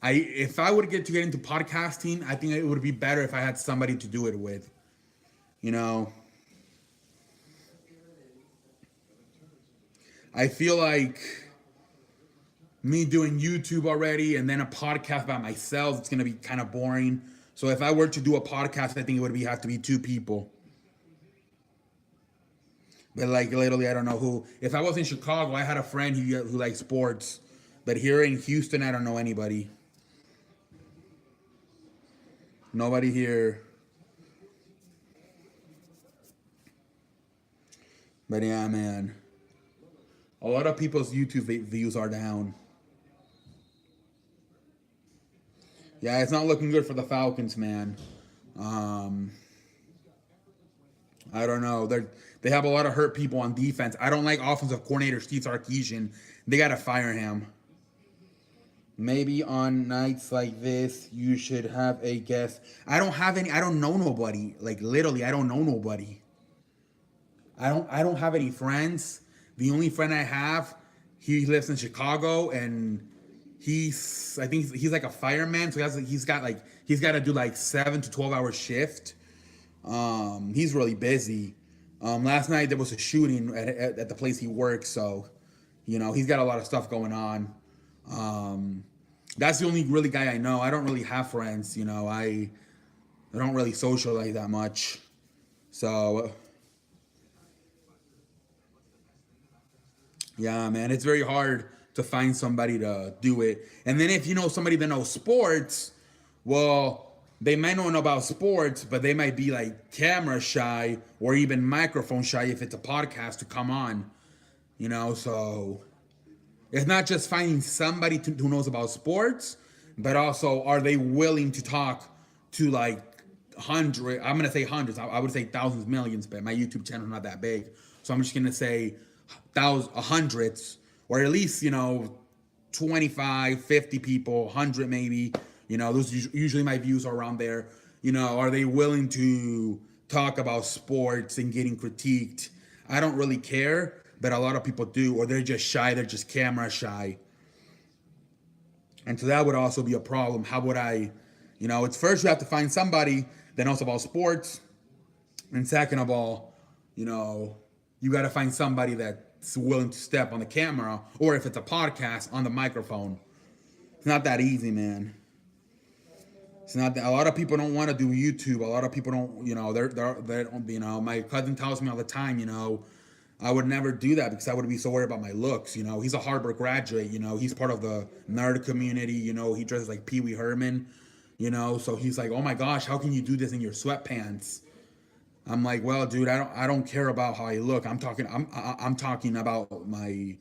if I would get into podcasting, I think it would be better if I had somebody to do it with. You know, I feel like me doing YouTube already and then a podcast by myself, it's gonna be kind of boring. So if I were to do a podcast, I think it would have to be 2 people. But like literally, I don't know who. If I was in Chicago, I had a friend who likes sports. But here in Houston, I don't know anybody. Nobody here. But yeah, man. A lot of people's YouTube views are down. Yeah, it's not looking good for the Falcons, man. I don't know. They have a lot of hurt people on defense. I don't like offensive coordinator Steve Sarkisian. They gotta fire him. Maybe on nights like this, you should have a guest. I don't have any. I don't know nobody. Like literally, I don't know nobody. I don't have any friends. The only friend I have, he lives in Chicago, and I think he's like a fireman, so he's got to do like 7 to 12 hour shift. He's really busy. Last night there was a shooting at the place he works, so he's got a lot of stuff going on. That's the only really guy I know. I don't really have friends. I don't really socialize that much, so. Yeah, man, it's very hard to find somebody to do it. And then if you know somebody that knows sports, well, they might not know about sports, but they might be like camera shy or even microphone shy if it's a podcast to come on. So it's not just finding somebody who knows about sports, but also are they willing to talk to like I'm going to say hundreds. I would say thousands, millions, but my YouTube channel is not that big. So I'm just going to say hundreds, or at least 25, 50 people, 100 maybe. Those usually my views are around there. Are they willing to talk about sports and getting critiqued? I don't really care, but a lot of people do, or they're just shy. They're just camera shy, and so that would also be a problem. How would I? It's first you have to find somebody that knows about sports, and second of all, you got to find somebody that's willing to step on the camera, or if it's a podcast, on the microphone. It's not that easy, man. It's not that. A lot of people don't want to do YouTube. A lot of people don't, they don't, my cousin tells me all the time, I would never do that because I would be so worried about my looks. He's a Harvard graduate, he's part of the nerd community, he dresses like Pee Wee Herman, so he's like, oh my gosh, how can you do this in your sweatpants? I'm like, well, dude, I don't care about how I look. I'm talking about my,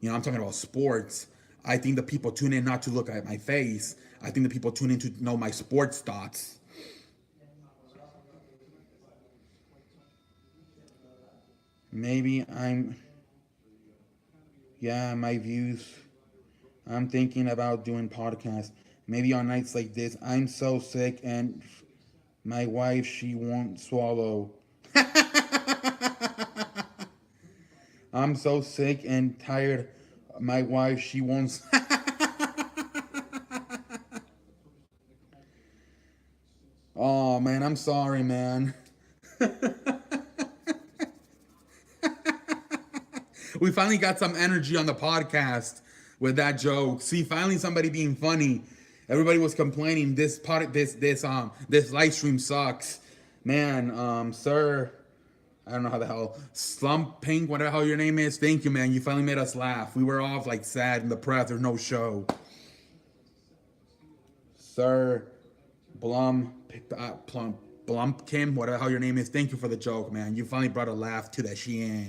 I'm talking about sports. I think the people tune in not to look at my face. I think the people tune in to know my sports thoughts. Maybe my views. I'm thinking about doing podcasts. Maybe on nights like this. I'm so sick and my wife, she won't swallow. I'm so sick and tired. My wife, she won't. Oh, man, I'm sorry, man. We finally got some energy on the podcast with that joke. See, finally somebody being funny. Everybody was complaining this live stream sucks. Man, sir, I don't know how the hell, Slump Pink, whatever the hell your name is. Thank you, man. You finally made us laugh. We were all like sad and depressed. There's no show. Sir Blumpkin, whatever the hell your name is. Thank you for the joke, man. You finally brought a laugh to that shit.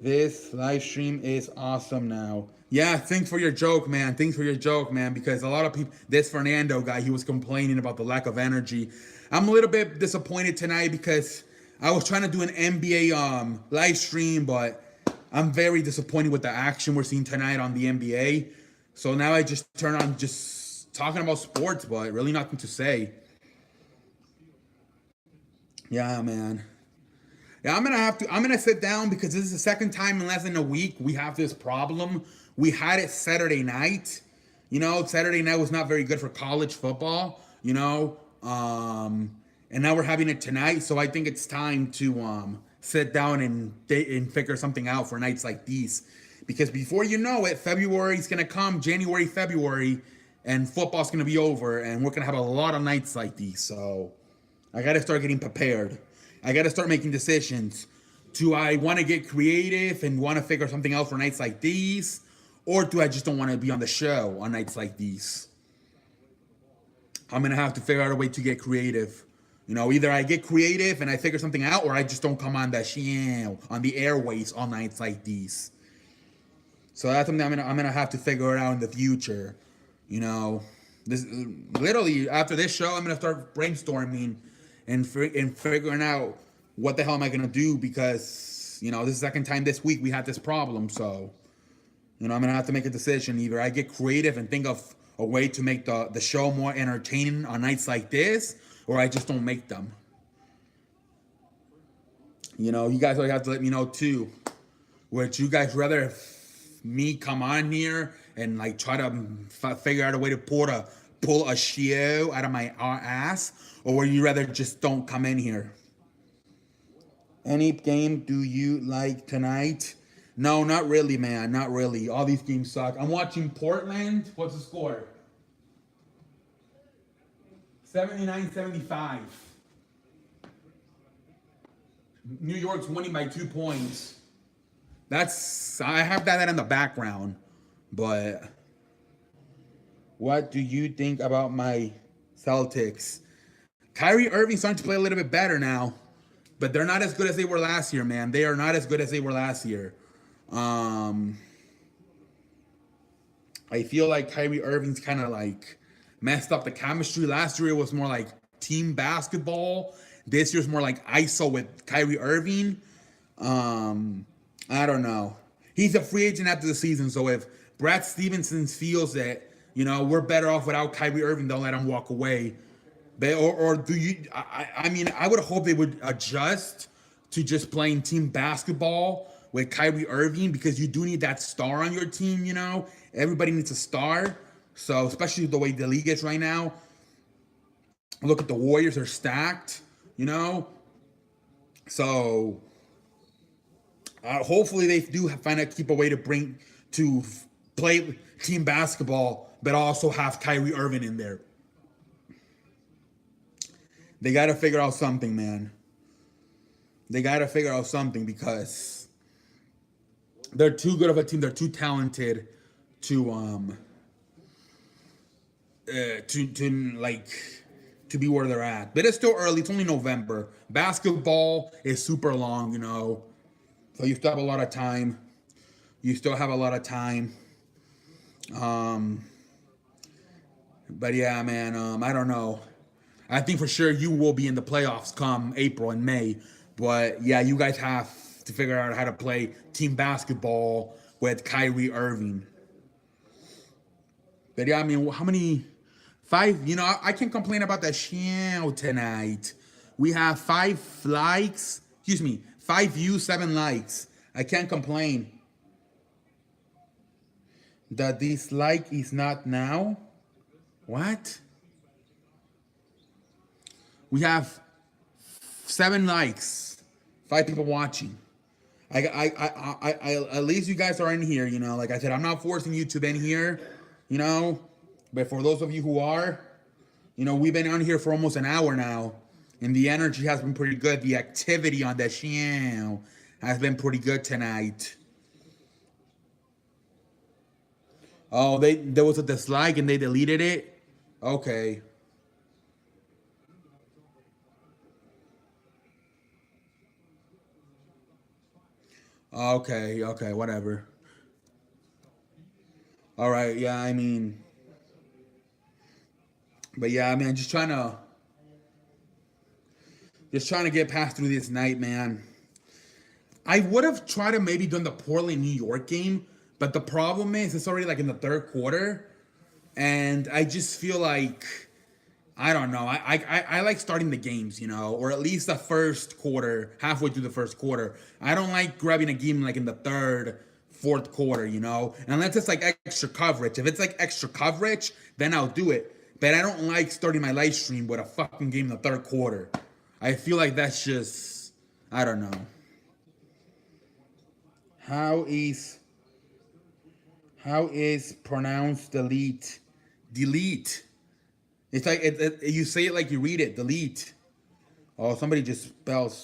This live stream is awesome now. Yeah, thanks for your joke, man. Thanks for your joke, man. Because a lot of people, this Fernando guy, he was complaining about the lack of energy. I'm a little bit disappointed tonight because I was trying to do an NBA live stream, but I'm very disappointed with the action we're seeing tonight on the NBA. So now I just turn on just talking about sports, but really nothing to say. Yeah, man. Yeah, I'm gonna sit down because this is the second time in less than a week we have this problem. We had it Saturday night. Saturday night was not very good for college football, and now we're having it tonight. So I think it's time to sit down and figure something out for nights like these. Because before you know it, February's gonna come, January, February, and football's gonna be over, and we're gonna have a lot of nights like these. So I gotta start getting prepared. I got to start making decisions. Do I want to get creative and want to figure something out for nights like these? Or do I just don't want to be on the show on nights like these? I'm going to have to figure out a way to get creative. You know, either I get creative and I figure something out, or I just don't come on on the airways on nights like these. So that's something I'm gonna have to figure out in the future. You know, this literally after this show, I'm gonna start brainstorming and figuring out what the hell am I gonna do, because you know this is the second time this week we had this problem. So you know I'm gonna have to make a decision. Either I get creative and think of a way to make the show more entertaining on nights like this, or I just don't make them. You know, you guys always have to let me know too. Would you guys rather me come on here and like try to figure out a way to pull a show out of my ass, or would you rather just don't come in here? Any game do you like tonight? No, not really, man. Not really. All these games suck. I'm watching Portland. What's the score? 79-75. New York's winning by 2 points. I have that in the background, but what do you think about my Celtics? Kyrie Irving's starting to play a little bit better now, but they're not as good as they were last year, man. They are not as good as they were last year. I feel like Kyrie Irving's kind of like messed up the chemistry. Last year it was more like team basketball. This year's more like ISO with Kyrie Irving. I don't know. He's a free agent after the season, so if Brad Stevenson feels that, you know, we're better off without Kyrie Irving, don't let him walk away. Or do you? I mean, I would hope they would adjust to just playing team basketball with Kyrie Irving, because you do need that star on your team. You know, everybody needs a star. So especially the way the league is right now. Look at the Warriors; are stacked. You know, so hopefully they do keep a way to play team basketball, but also have Kyrie Irving in there. They got to figure out something, man. They got to figure out something, because they're too good of a team. They're too talented to be where they're at. But it's still early. It's only November. Basketball is super long, you know. So you still have a lot of time. But yeah, man, I don't know. I think for sure you will be in the playoffs come April and May. But yeah, you guys have to figure out how to play team basketball with Kyrie Irving. But yeah, I mean, how many? 5, you know, I can't complain about that show tonight. We have 5 likes. 5 views, 7 likes. I can't complain. The dislike is not now. What? We have 7 likes, 5 people watching. I at least you guys are in here, you know. Like I said, I'm not forcing you to be in here, you know. But for those of you who are, you know, we've been on here for almost an hour now, and the energy has been pretty good. The activity on the channel has been pretty good tonight. Oh, there was a dislike and they deleted it? Okay. Okay, whatever. All right, yeah, I mean, but yeah, I mean, just trying to get past through this night, man. I would have tried to maybe done the Portland New York game, but the problem is it's already like in the 3rd quarter, and I just feel like, I don't know. I like starting the games, you know, or at least the 1st quarter, halfway through the 1st quarter. I don't like grabbing a game like in the 3rd, 4th quarter, you know, unless it's like extra coverage. If it's like extra coverage, then I'll do it. But I don't like starting my live stream with a fucking game in the 3rd quarter. I feel like that's just, I don't know. How is pronounced delete? Delete. It's like you say it like you read it. Delete. Oh, somebody just spelled.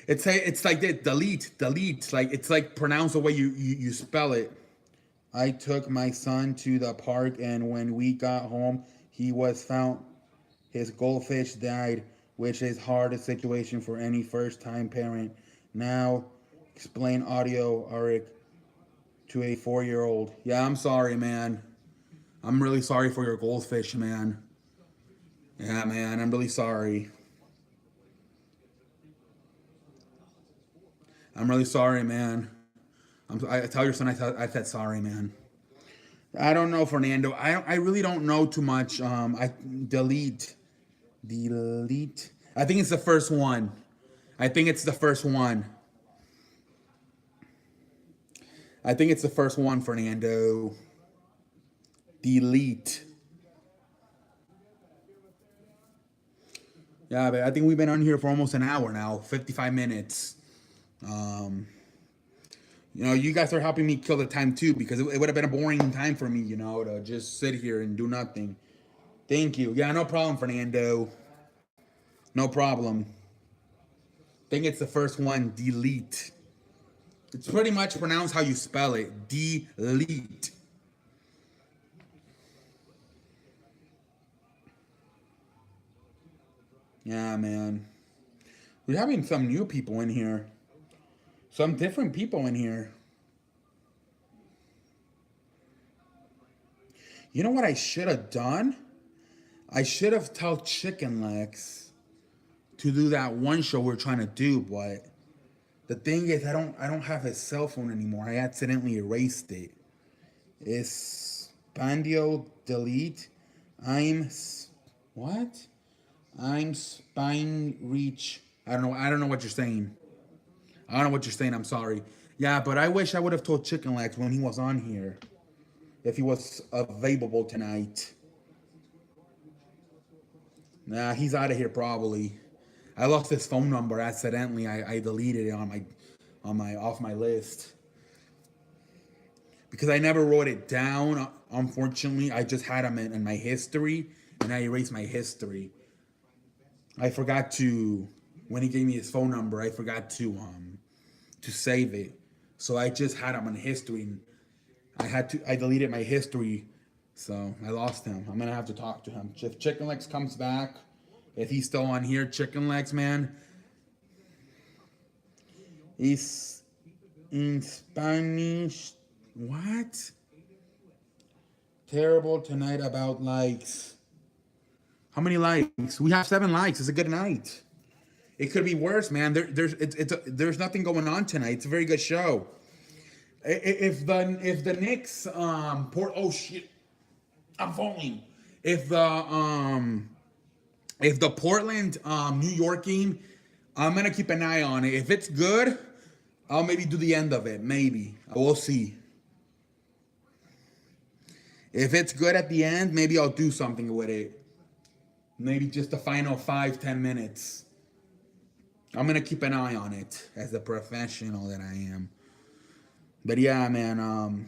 It's like that. Delete. Like it's like pronounced the way you spell it. I took my son to the park, and when we got home, he was found. His goldfish died, which is hardest situation for any first-time parent. Now, explain audio, Arik, to a 4-year-old. Yeah, I'm sorry, man. I'm really sorry for your goldfish, man. Yeah, man, I'm really sorry. I'm really sorry, man. I tell your son I said sorry, man. I don't know, Fernando. I really don't know too much. I delete. I think it's the first one. I think it's the first one. I think it's the first one, Fernando. Delete. Yeah, but I think we've been on here for almost an hour now, 55 minutes. You know, you guys are helping me kill the time too, because it would have been a boring time for me, you know, to just sit here and do nothing. Thank you. Yeah, no problem, Fernando. No problem. I think it's the first one, delete. It's pretty much pronounced how you spell it, delete. Yeah, man. We're having some new people in here. Some different people in here. You know what I should have done? I should have told Chicken Legs to do that one show we're trying to do, but the thing is I don't have his cell phone anymore. I accidentally erased it. It's Bandio delete. What? I'm spine reach. I don't know what you're saying. I don't know what you're saying. I'm sorry. Yeah, but I wish I would have told Chicken Legs when he was on here. If he was available tonight. Nah, he's out of here probably. I lost his phone number accidentally. I deleted it off my list. Because I never wrote it down. Unfortunately, I just had him in my history, and I erased my history. I forgot to, when he gave me his phone number, I forgot to save it. So I just had him in history. I deleted my history, so I lost him. I'm gonna have to talk to him. If Chicken Legs comes back, if he's still on here, Chicken Legs, man. He's in Spanish. What? Terrible tonight about likes. How many likes? We have 7 likes. It's a good night. It could be worse, man. There's nothing going on tonight. It's a very good show. If the Knicks oh shit, I'm falling. If the Portland New York game, I'm gonna keep an eye on it. If it's good, I'll maybe do the end of it. Maybe we'll see. If it's good at the end, maybe I'll do something with it. Maybe just the final 5-10 minutes. I'm gonna keep an eye on it as a professional that I am. But yeah, man.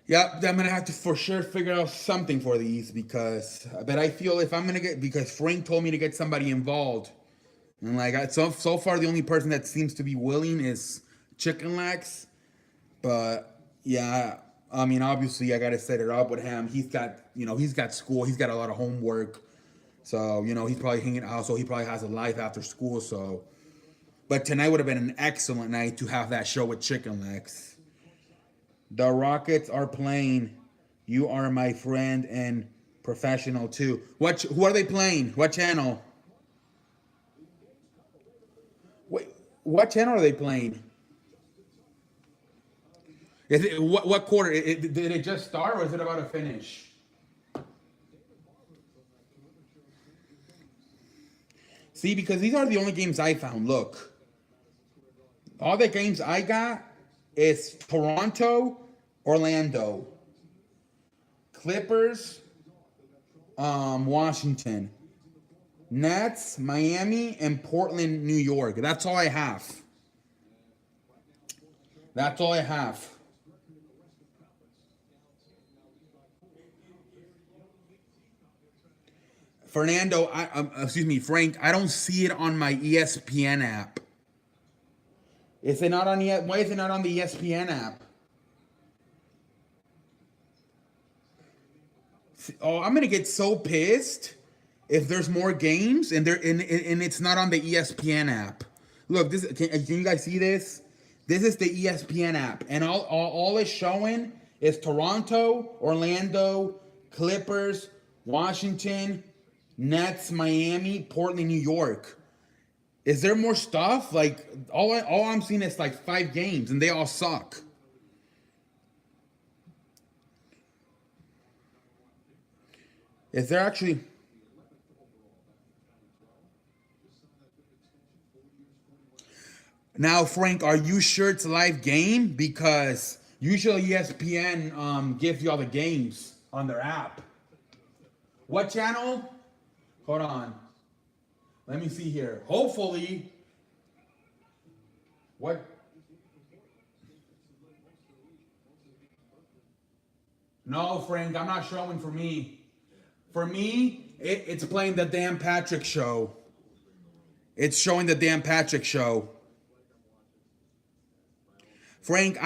Yeah, I'm gonna have to for sure figure out something for these because. But I feel if I'm gonna because Frank told me to get somebody involved, and like so far the only person that seems to be willing is Chicken Legs. But yeah, I mean obviously I gotta set it up with him. He's got school. He's got a lot of homework. So, he's probably hanging out, so he probably has a life after school, so. But tonight would have been an excellent night to have that show with Chicken Legs. The Rockets are playing. You are my friend and professional, too. Who are they playing? What channel? Wait, what channel are they playing? What quarter? Did it just start, or is it about to finish? See, because these are the only games I found. Look. All the games I got is Toronto, Orlando, Clippers, Washington, Nets, Miami, and Portland, New York. That's all I have. That's all I have. Fernando, Frank, I don't see it on my ESPN app. Is it not on why is it not on the ESPN app? Oh, I'm gonna get so pissed if there's more games and and it's not on the ESPN app. Look, this can you guys see this? This is the ESPN app, and all it's showing is Toronto, Orlando, Clippers, Washington, Nets, Miami, Portland, New York. Is there more stuff? Like all I'm seeing is like 5 games, and they all suck. Is there actually? Now, Frank, are you sure it's a live game? Because usually ESPN gives you all the games on their app. What channel? Hold on. Let me see here. Hopefully. What? No, Frank, I'm not showing for me. For me, it's playing the Dan Patrick Show. It's showing the Dan Patrick Show. Frank,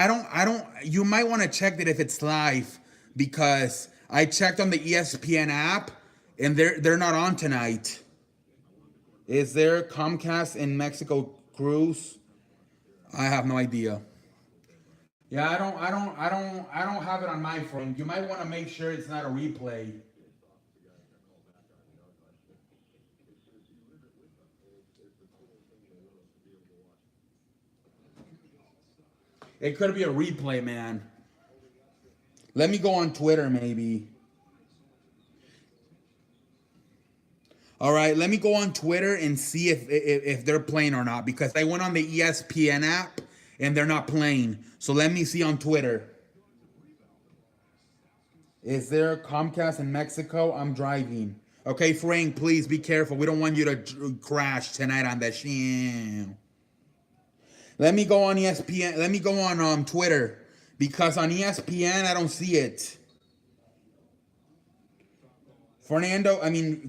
you might want to check that if it's live, because I checked on the ESPN app and they're not on tonight. Is there Comcast in Mexico Cruise? I have no idea. Yeah, I don't have it on my phone. You might want to make sure it's not a replay. It could be a replay, man. Let me go on Twitter, maybe. All right, let me go on Twitter and see if they're playing or not, because I went on the ESPN app and they're not playing. So let me see on Twitter. Is there Comcast in Mexico? I'm driving. Okay, Frank, please be careful. We don't want you to crash tonight on that shit. Let me go on ESPN. Let me go on Twitter, because on ESPN I don't see it.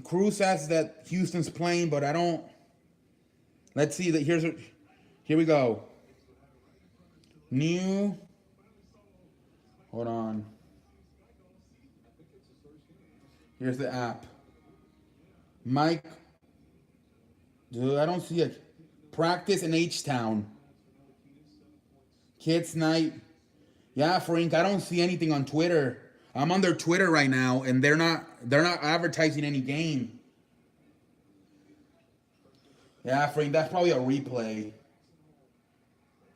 Cruz says that Houston's playing, but I don't. Let's see that. Here we go. New. Hold on. Here's the app. Mike. Dude, I don't see it. Practice in H-Town. Kids night. Yeah, Frank, I don't see anything on Twitter. I'm on their Twitter right now, and they're not advertising any game. Yeah, Frank, that's probably a replay.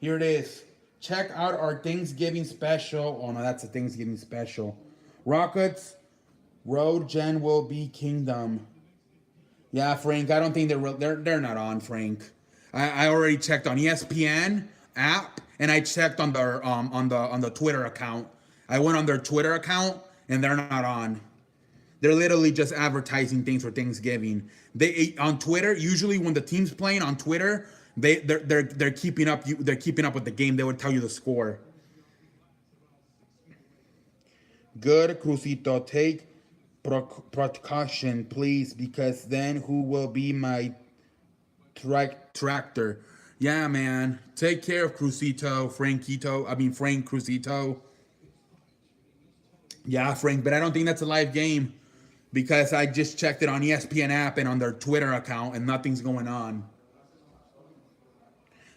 Here it is. Check out our Thanksgiving special. Oh no, that's a Thanksgiving special. Rockets Road Gen will be Kingdom. Yeah, Frank, I don't think they're not on, Frank. I already checked on ESPN app, and I checked on their on the Twitter account. I went on their Twitter account and they're not on. They're literally just advertising things for Thanksgiving. They on Twitter, usually when the team's playing on Twitter, they're keeping up with the game. They would tell you the score. Good, Crucito. Take precaution, please, because then who will be my tractor? Yeah, man. Take care of Crucito, Frank Crucito. Yeah, Frank, but I don't think that's a live game, because I just checked it on ESPN app and on their Twitter account, and nothing's going on.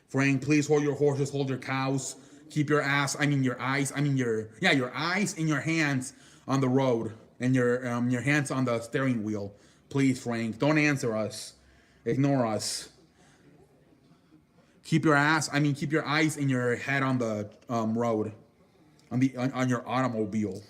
Frank, please hold your horses, hold your cows. Keep your eyes and your eyes and your hands on the road, and your hands on the steering wheel. Please, Frank, don't answer us. Ignore us. Keep your eyes and your head on the road, on your automobile.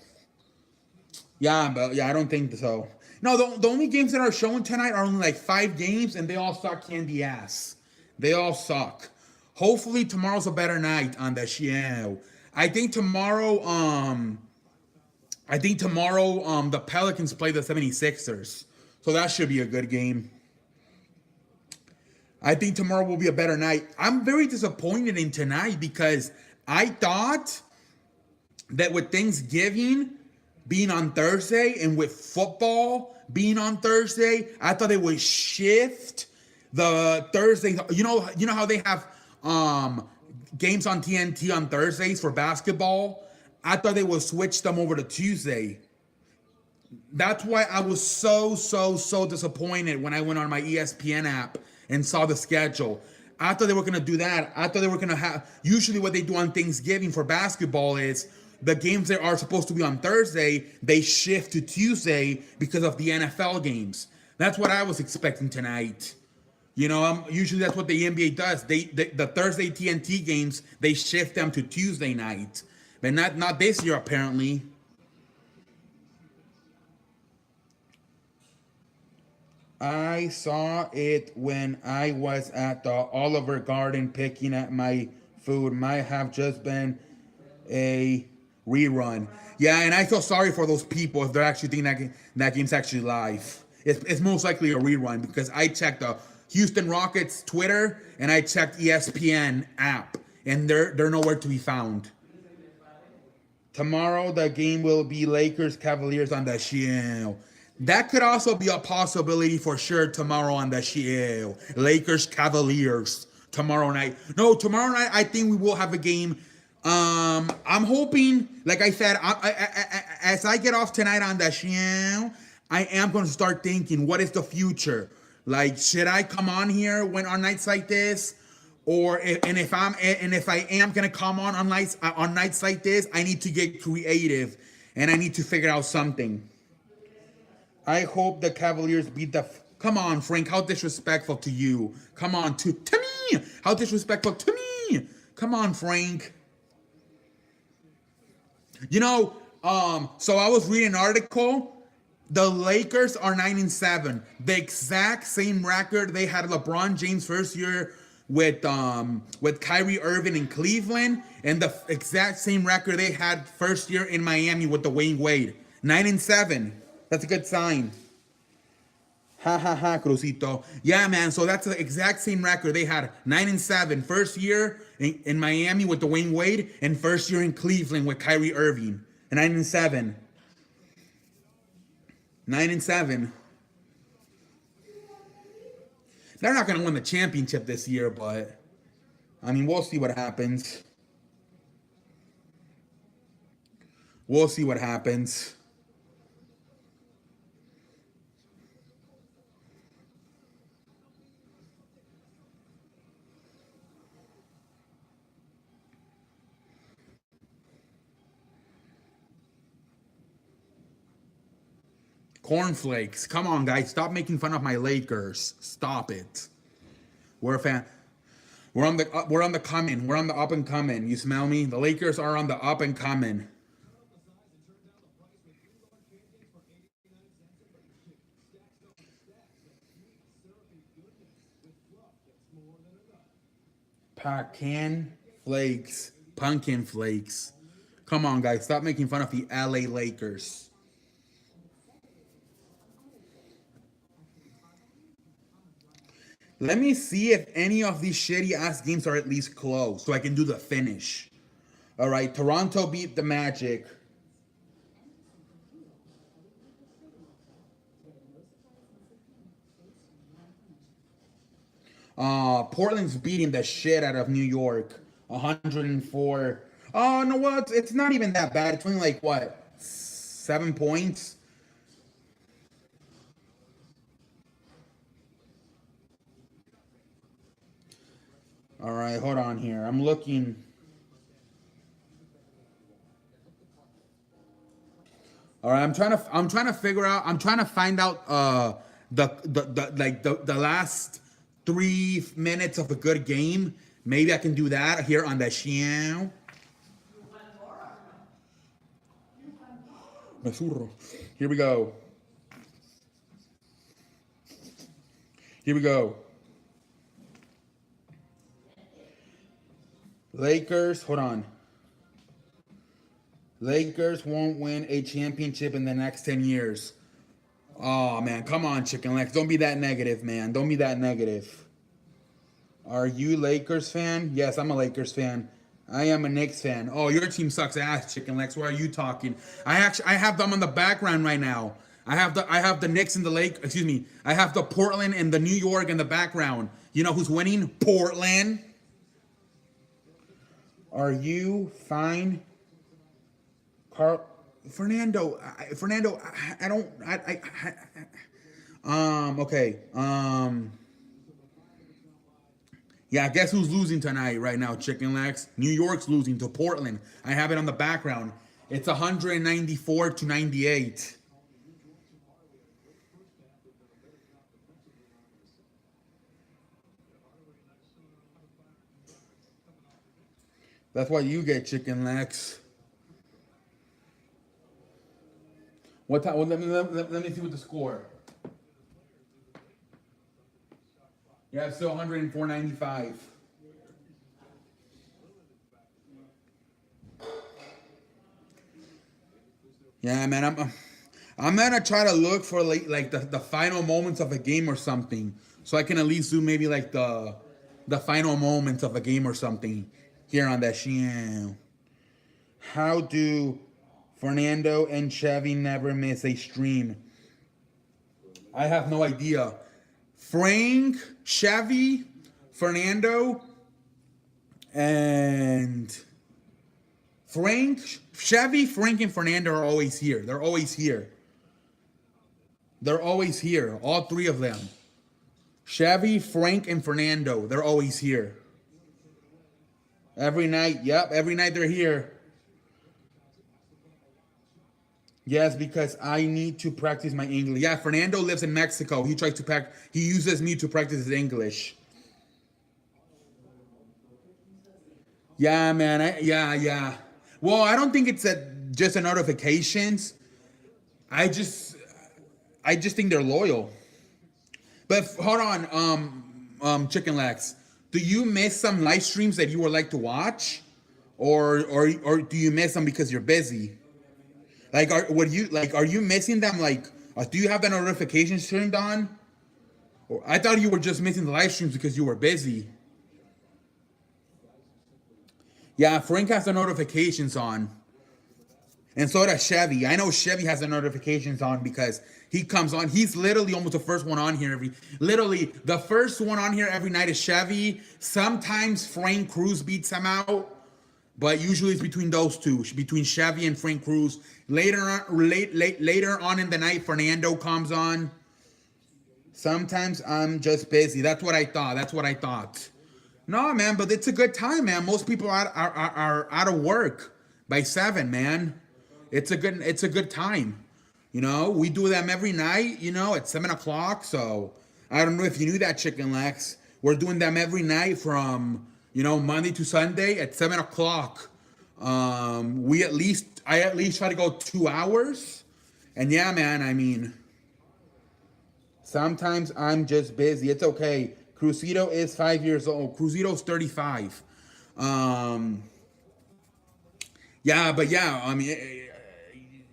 Yeah, but I don't think so. No, the only games that are showing tonight are only like 5 games, and they all suck candy ass. They all suck. Hopefully tomorrow's a better night on the show. I think tomorrow the Pelicans play the 76ers. So that should be a good game. I think tomorrow will be a better night. I'm very disappointed in tonight, because I thought that with Thanksgiving being on Thursday and with football being on Thursday, I thought they would shift the Thursday. You know how they have games on TNT on Thursdays for basketball? I thought they would switch them over to Tuesday. That's why I was so disappointed when I went on my ESPN app and saw the schedule. I thought they were gonna do that. I thought they were gonna have. Usually, what they do on Thanksgiving for basketball is the games that are supposed to be on Thursday, they shift to Tuesday because of the NFL games. That's what I was expecting tonight. You know, usually that's what the NBA does. The Thursday TNT games, they shift them to Tuesday night, but not this year apparently. I saw it when I was at the Olive Garden picking at my food. Might have just been a rerun. Yeah, and I feel sorry for those people if they're actually thinking that game's actually live. It's most likely a rerun because I checked the Houston Rockets Twitter and I checked ESPN app and they're nowhere to be found. Tomorrow the game will be Lakers Cavaliers on the Shield. That could also be a possibility for sure tomorrow on the Shield. Lakers Cavaliers tomorrow night. No, tomorrow night I think we will have a game. I'm hoping, like I said, as I get off tonight on the Shield, I am going to start thinking, what is the future? Like, should I come on here when on nights like this? If I am gonna come on nights like this, I need to get creative and I need to figure out something. I hope the Cavaliers beat the. Come on, Frank. How disrespectful to you. Come on, to me. How disrespectful to me. Come on, Frank. You know, so I was reading an article. The Lakers are 9-7. The exact same record they had LeBron James first year with Kyrie Irving in Cleveland, and the exact same record they had first year in Miami with Dwayne Wade. 9-7. That's a good sign. Ha ha ha, Crucito. Yeah, man. So that's the exact same record they had. 9-7. First year in Miami with Dwayne Wade, and first year in Cleveland with Kyrie Irving. 9-7. 9-7. They're not going to win the championship this year, but I mean, we'll see what happens. We'll see what happens. Cornflakes. Come on, guys. Stop making fun of my Lakers. Stop it. We're a fan. We're on the coming. We're on the up and coming. You smell me? The Lakers are on the up and coming. Pumpkin flakes. Pumpkin flakes. Come on, guys. Stop making fun of the LA Lakers. Let me see if any of these shitty ass games are at least close so I can do the finish. All right, Toronto beat the Magic. Portland's beating the shit out of New York. 104. Oh, no, what? It's not even that bad. It's only like, what, 7 points? All right, hold on here. I'm looking. All right, I'm trying to figure out. I'm trying to find out the last 3 minutes of a good game. Maybe I can do that here on the channel. Here we go. Here we go. Lakers, hold on. Lakers won't win a championship in the next 10 years. Oh, man, come on, Chicken Legs. Don't be that negative, man. Don't be that negative. Are you Lakers fan? Yes, I'm a Lakers fan. I am a Knicks fan. Oh, your team sucks ass, Chicken Legs. Why are you talking? I have them on the background right now. I have the Knicks and the excuse me. I have the Portland and the New York in the background. You know who's winning? Portland. Are you fine? Fernando, I don't, okay, yeah, guess who's losing tonight right now, Chicken Legs? New York's losing to Portland. I have it on the background. It's 194 to 98. That's why you get, Chicken Legs. What time? Well, let me see what the score. Yeah, it's still 104.95. Yeah, man, I'm gonna try to look for like the final moments of a game or something, so I can at least do maybe like the final moments of a game or something here on that channel. How do Fernando and Chevy never miss a stream? I have no idea. Frank, Chevy, Fernando, and Chevy, Frank, and Fernando are always here. They're always here. They're always here. All three of them. Chevy, Frank, and Fernando. They're always here. Every night. Yep, every night they're here. Yes, because I need to practice my English. Yeah, Fernando lives in Mexico. He tries to he uses me to practice his English. Yeah, man. Yeah. Well, I don't think it's just a notifications. I just think they're loyal. But hold on, Chicken Legs. Do you miss some live streams that you would like to watch, or do you miss them because you're busy? Like, are you missing them? Like, do you have the notifications turned on? Or I thought you were just missing the live streams because you were busy. Yeah, Frank has the notifications on. And so does Chevy. I know Chevy has the notifications on because he comes on. He's literally almost the first one on here literally the first one on here every night is Chevy. Sometimes Frank Cruz beats him out, but usually it's between those two, between Chevy and Frank Cruz. Later on in the night, Fernando comes on. Sometimes I'm just busy. That's what I thought. No, man, but it's a good time, man. Most people are out of work by 7, man. It's a good time. You know, we do them every night, you know, at 7 o'clock. So I don't know if you knew that, Chicken Legs. We're doing them every night from, you know, Monday to Sunday at 7 o'clock. I at least try to go 2 hours. And yeah, man, I mean, sometimes I'm just busy. It's okay. Crucito is 5 years old. Crucito's 35. Yeah, but yeah, I mean,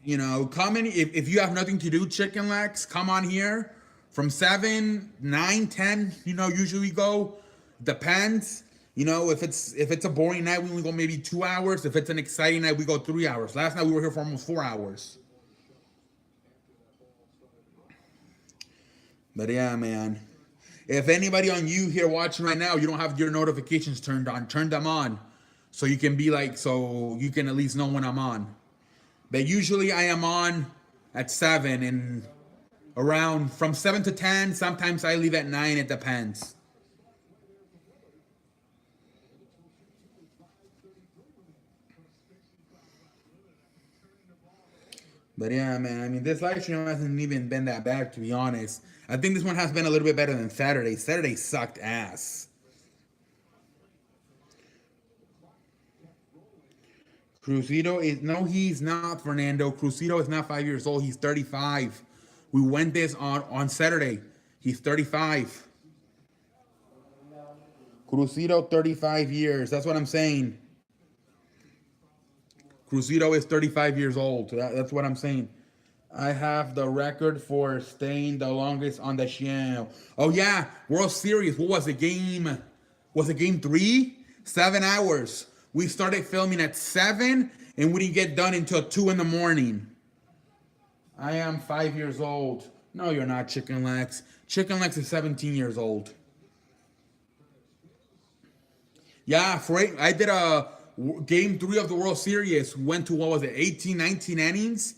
you know, come in if you have nothing to do, Chicken Legs, come on here from 7, 9, 10, you know, usually we go. Depends. You know, if it's a boring night, we only go maybe 2 hours. If it's an exciting night, we go 3 hours. Last night we were here for almost 4 hours. But yeah, man. If anybody on you here watching right now, you don't have your notifications turned on, turn them on. So you can be like, so you can at least know when I'm on. But usually I am on at 7 and around from 7 to 10. Sometimes I leave at 9. It depends. But yeah, man, I mean, this live stream hasn't even been that bad, to be honest. I think this one has been a little bit better than Saturday. Saturday sucked ass. Crucito is, no, he's not, Fernando. Crucito is not 5 years old. He's 35. We went this on Saturday. He's 35. Crucito, 35 years. That's what I'm saying. Crucito is 35 years old. That's what I'm saying. I have the record for staying the longest on the channel. Oh yeah, World Series. What was the game? Was it game 3? 7 hours. We started filming at 7 and we didn't get done until 2 in the morning. I am 5 years old. No, you're not, Chicken Legs. Chicken Legs is 17 years old. Yeah, Frank. I did a Game 3 of the World Series went to, what was it, 18, 19 innings?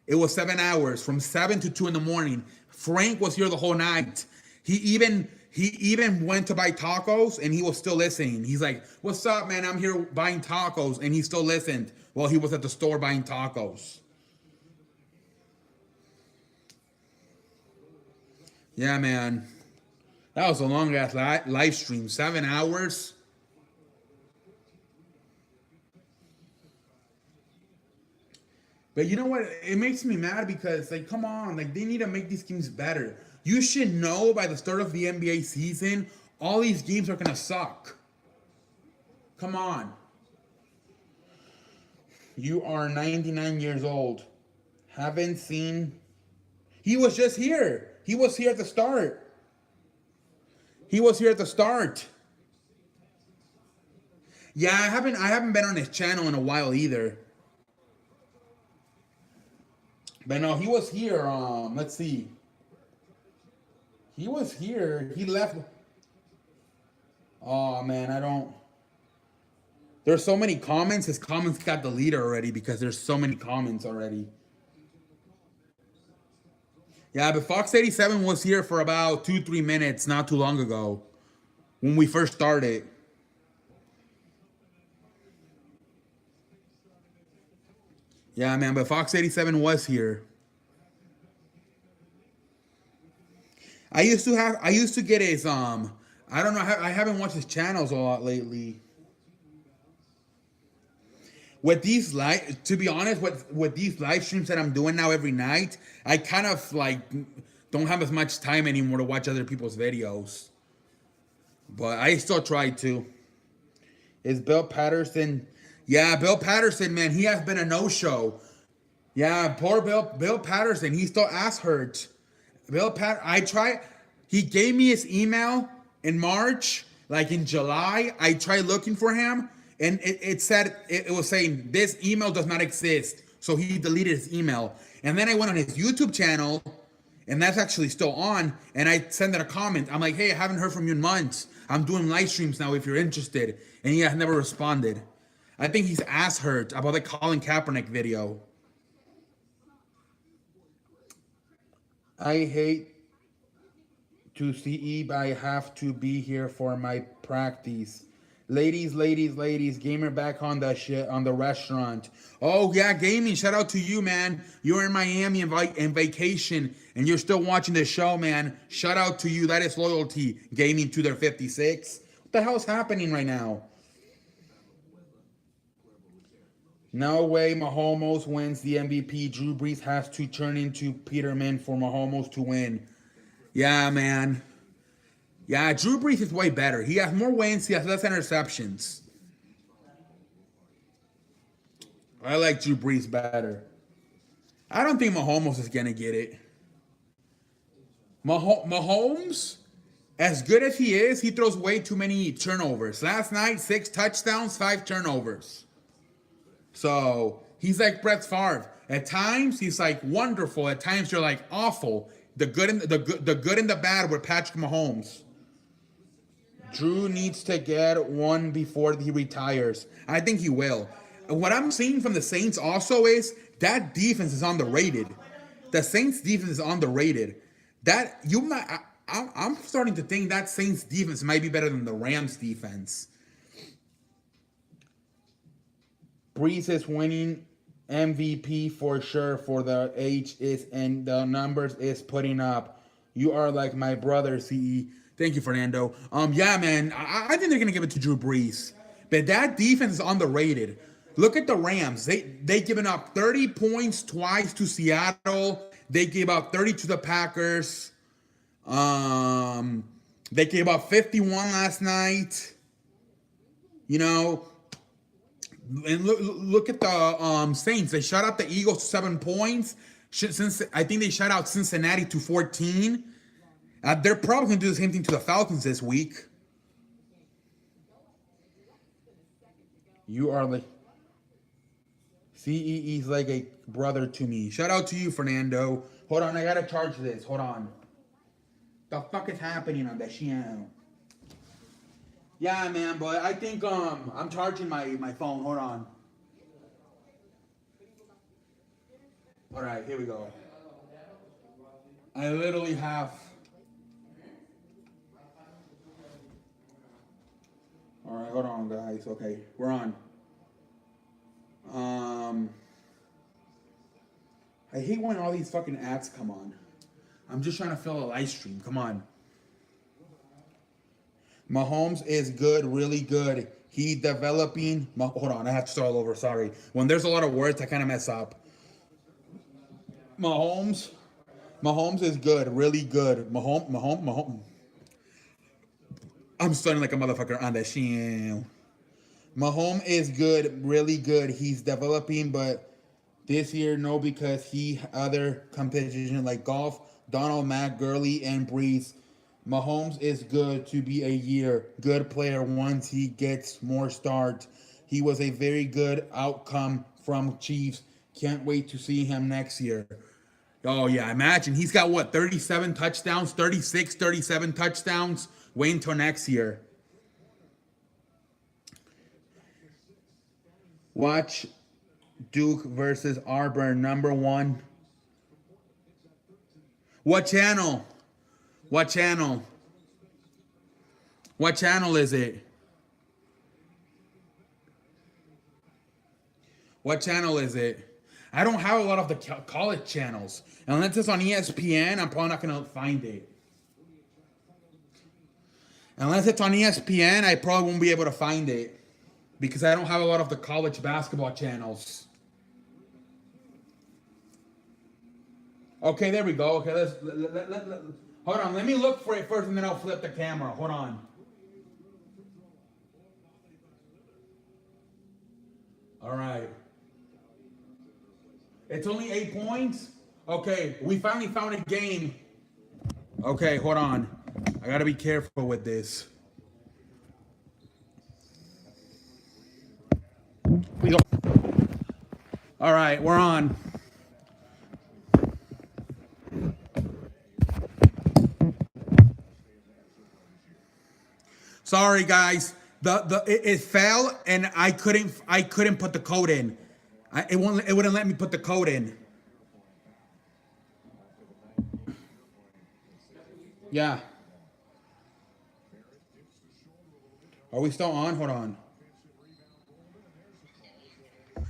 It was 7 hours, from 7 to 2 in the morning. Frank was here the whole night. He even went to buy tacos, and he was still listening. He's like, "What's up, man? I'm here buying tacos," and he still listened while he was at the store buying tacos. Yeah, man. That was a long ass live stream. 7 hours. But you know what? It makes me mad because, like, come on. Like, they need to make these games better. You should know by the start of the NBA season, all these games are going to suck. Come on. You are 99 years old. Haven't seen... He was just here. He was here at the start. He was here at the start. Yeah, I haven't been on his channel in a while either. But no, he was here. Let's see. He was here. He left. Oh man, I don't. There's so many comments. His comments got deleted already because there's so many comments already. Yeah, but Fox 87 was here for about 2-3 minutes not too long ago when we first started. Yeah, man, but Fox 87 was here. I used to get his I don't know, I haven't watched his channels a lot lately. With these to be honest, with these live streams that I'm doing now every night, I kind of like don't have as much time anymore to watch other people's videos. But I still try to. Is Bill Patterson? Yeah, Bill Patterson, man, he has been a no-show. Yeah, poor Bill Patterson, he's still ass hurt. He gave me his email in March, like in July. I tried looking for him. And it said, it was saying, this email does not exist. So he deleted his email. And then I went on his YouTube channel, and that's actually still on. And I sent it a comment. I'm like, hey, I haven't heard from you in months. I'm doing live streams now if you're interested. And he has never responded. I think he's ass hurt about the Colin Kaepernick video. I hate to see Eve. I have to be here for my practice. Ladies, Gamer back on the restaurant. Oh yeah, Gaming, shout out to you, man. You're in Miami in vacation, and you're still watching the show, man. Shout out to you. That is loyalty. Gaming to their 56. What the hell's happening right now? No way Mahomes wins the MVP. Drew Brees has to turn into Peterman for Mahomes to win. Yeah, man. Yeah, Drew Brees is way better. He has more wins. He has less interceptions. I like Drew Brees better. I don't think Mahomes is going to get it. Mahomes, as good as he is, he throws way too many turnovers. Last night, 6 touchdowns, 5 turnovers. So, he's like Brett Favre. At times, he's like wonderful. At times, you're like awful. The good and the bad with Patrick Mahomes. Drew needs to get one before he retires. I think he will. What I'm seeing from the Saints also is that defense is underrated. The Saints defense is underrated. I'm starting to think that Saints defense might be better than the Rams defense. Brees is winning MVP for sure for the age is and the numbers is putting up. You are like my brother, CE. Thank you, Fernando. Yeah, man, I think they're gonna give it to Drew Brees, but that defense is underrated. Look at the Rams. They given up 30 points twice to Seattle. They gave up 30 to the Packers. They gave up 51 last night. You know, and look at the Saints. They shut out the Eagles to 7 points. Since I think they shut out Cincinnati to 14. They're probably going to do the same thing to the Falcons this week. You are like... CEE's like a brother to me. Shout out to you, Fernando. Hold on, I got to charge this. Hold on. The fuck is happening on that channel? Yeah, man, but I think I'm charging my phone. Hold on. All right, here we go. I literally have. All right, hold on, guys. Okay, we're on. Um, I hate when all these fucking ads come on. I'm just trying to fill a live stream. Come on. Mahomes is good, really good. He developing. Hold on, I have to start all over. Sorry. When there's a lot of words, I kind of mess up. Mahomes is good, really good. Mahomes. I'm starting like a motherfucker on that shit. Mahomes is good, really good. He's developing, but this year no, because he other competition like golf, Donald, Matt, Gurley, and Breeze. Mahomes is good to be a year good player once he gets more start. He was a very good outcome from Chiefs. Can't wait to see him next year. Oh yeah, imagine he's got what 37 touchdowns, 36, 37 touchdowns. Wait until next year. Watch Duke versus Auburn, number one. What channel? What channel? What channel is it? What channel is it? I don't have a lot of the college channels. Unless it's on ESPN, I'm probably not going to find it. Unless it's on ESPN, I probably won't be able to find it. Because I don't have a lot of the college basketball channels. Okay, there we go. Okay, hold on. Let me look for it first, and then I'll flip the camera. Hold on. All right. It's only 8 points? Okay, we finally found a game. Okay, hold on. I gotta be careful with this. We go. All right, we're on. Sorry, guys. It fell and I couldn't put the code in. It wouldn't let me put the code in. Yeah. Are we still on? Hold on.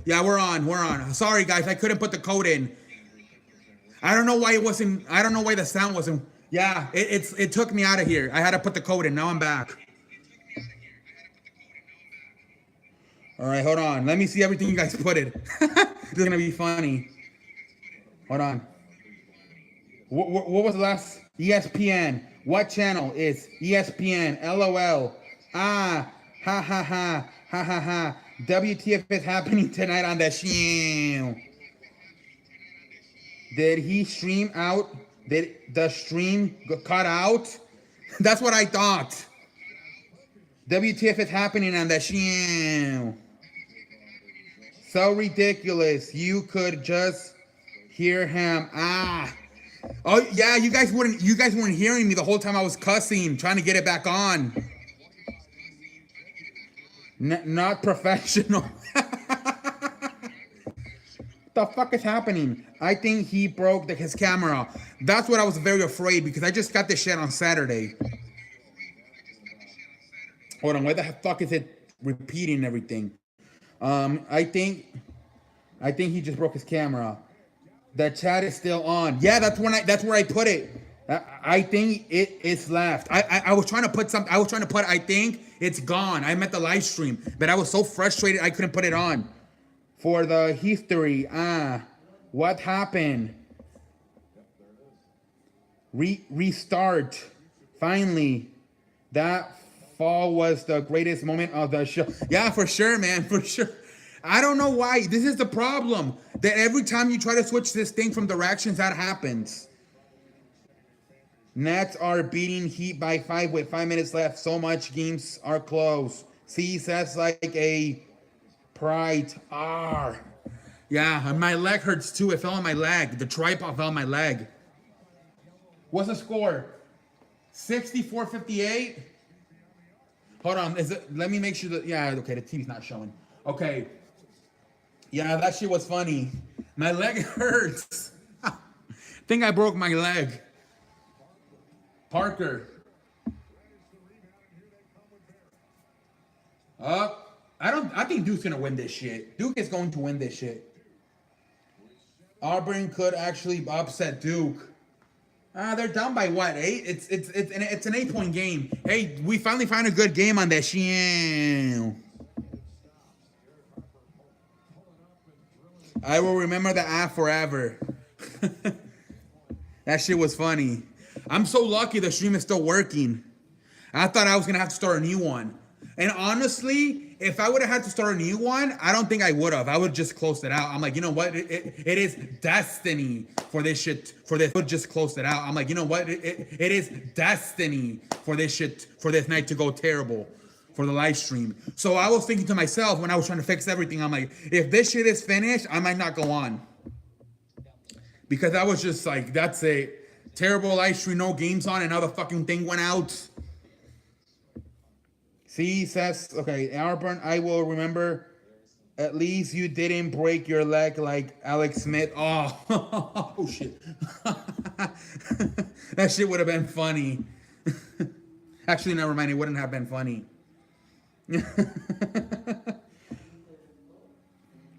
Yeah, we're on. We're on. Sorry, guys. I couldn't put the code in. I don't know why it wasn't. I don't know why the sound wasn't. Yeah, it took me out of here. I had to put the code in. Now I'm back. All right, hold on. Let me see everything you guys put in. This is gonna be funny. Hold on. What was the last? ESPN. What channel is ESPN? LOL. Ah, ha ha ha, ha ha ha. WTF is happening tonight on the show. Did he stream out? Did the stream cut out? That's what I thought. WTF is happening on the show. So ridiculous. You could just hear him. Ah. Oh yeah, you guys weren't hearing me the whole time I was cussing, trying to get it back on. Not professional. What the fuck is happening? I think he broke his camera. That's what I was very afraid because I just got this shit on Saturday. Hold on, why the fuck is it repeating everything? I think he just broke his camera. The chat is still on. Yeah, that's where I put it. I think it's left. I was trying to put something. I was trying to put. I think it's gone. I meant the live stream, but I was so frustrated I couldn't put it on. For the history. What happened? Restart. Finally, that fall was the greatest moment of the show. Yeah, for sure, man, for sure. I don't know why. This is the problem. That every time you try to switch this thing from directions, that happens. Nets are beating Heat by 5 with 5 minutes left. So much games are close. See, that's like a pride. Yeah, and my leg hurts too. It fell on my leg. The tripod fell on my leg. What's the score? 64-58? Hold on. Is it? Let me make sure that. Yeah. Okay. The TV's not showing. Okay. Yeah, that shit was funny. My leg hurts. Think I broke my leg. Parker. I think Duke's gonna win this shit. Duke is going to win this shit. Auburn could actually upset Duke. They're down by what? 8? It's an 8-point game. Hey, we finally found a good game on that shit. I will remember the app forever. That shit was funny. I'm so lucky the stream is still working. I thought I was gonna have to start a new one. And honestly, if I would have had to start a new one, I don't think I would have. I would just close it out. I'm like, you know what? It is destiny for this shit. For this, I would just close it out. I'm like, you know what? It is destiny for this shit. For this night to go terrible. For the live stream. So I was thinking to myself when I was trying to fix everything, I'm like, if this shit is finished, I might not go on. Because I was just like, that's a terrible live stream, no games on, and now the fucking thing went out. See, says, okay, Auburn, I will remember. At least you didn't break your leg like Alex Smith. Oh, oh shit. That shit would have been funny. Actually, never mind, it wouldn't have been funny.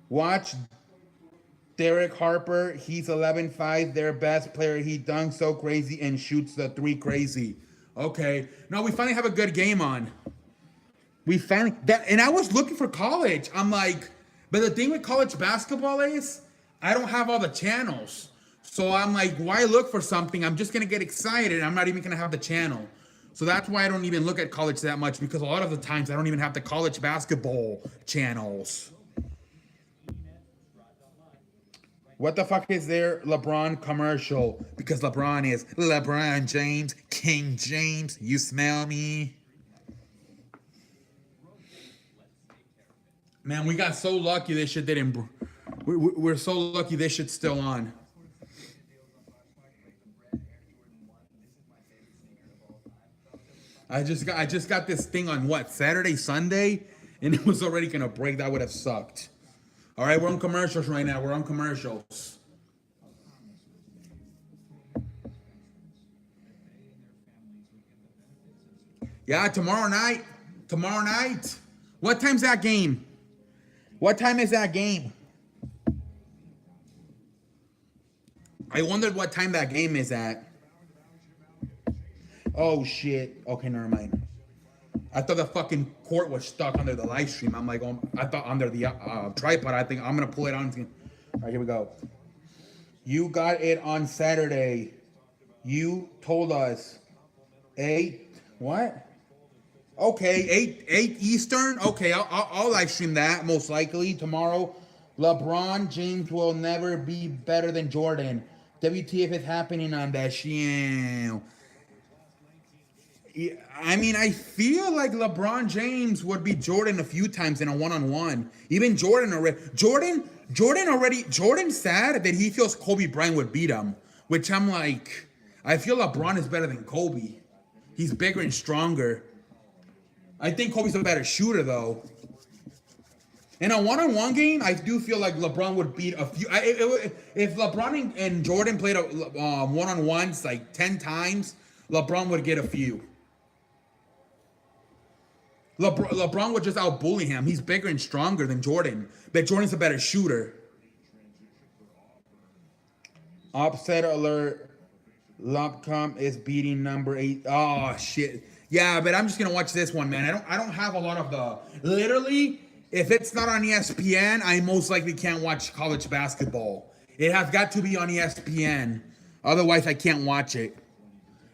Watch Derek Harper. He's 11'5", their best player. He dunks so crazy and shoots the 3 crazy. Okay. No, we finally have a good game on. We finally that, and I was looking for college. I'm like, but the thing with college basketball is I don't have all the channels. So I'm like, why look for something? I'm just gonna get excited. I'm not even gonna have the channel. So that's why I don't even look at college that much, because a lot of the times I don't even have the college basketball channels. What the fuck is their LeBron commercial? Because LeBron is LeBron James, King James. You smell me? Man, we got so lucky this shit didn't. We're so lucky this shit's still on. I just got this thing on what, Saturday, Sunday, and it was already gonna break. That would have sucked. All right, we're on commercials right now. We're on commercials. Yeah, tomorrow night. Tomorrow night. What time's that game? What time is that game? I wondered what time that game is at. Oh shit. Okay, never mind. I thought the fucking cord was stuck under the live stream. I'm like, I thought under the tripod. I think I'm gonna pull it on. All right, here we go. You got it on Saturday. You told us 8. What? Okay, 8 Eastern. Okay, I'll live stream that most likely tomorrow. LeBron James will never be better than Jordan. WTF is happening on that shit. I mean, I feel like LeBron James would beat Jordan a few times in a one-on-one. Even Jordan said that he feels Kobe Bryant would beat him, which I'm like, I feel LeBron is better than Kobe. He's bigger and stronger. I think Kobe's a better shooter, though. In a one-on-one game, I do feel like LeBron would beat a few. If LeBron and Jordan played a one-on-ones like 10 times, LeBron would get a few. LeBron would just out-bully him. He's bigger and stronger than Jordan, but Jordan's a better shooter. Upset alert. Lobcom is beating number 8. Oh, shit. Yeah, but I'm just gonna watch this one, man. I don't have a lot of the. Literally, if it's not on ESPN, I most likely can't watch college basketball. It has got to be on ESPN, otherwise I can't watch it.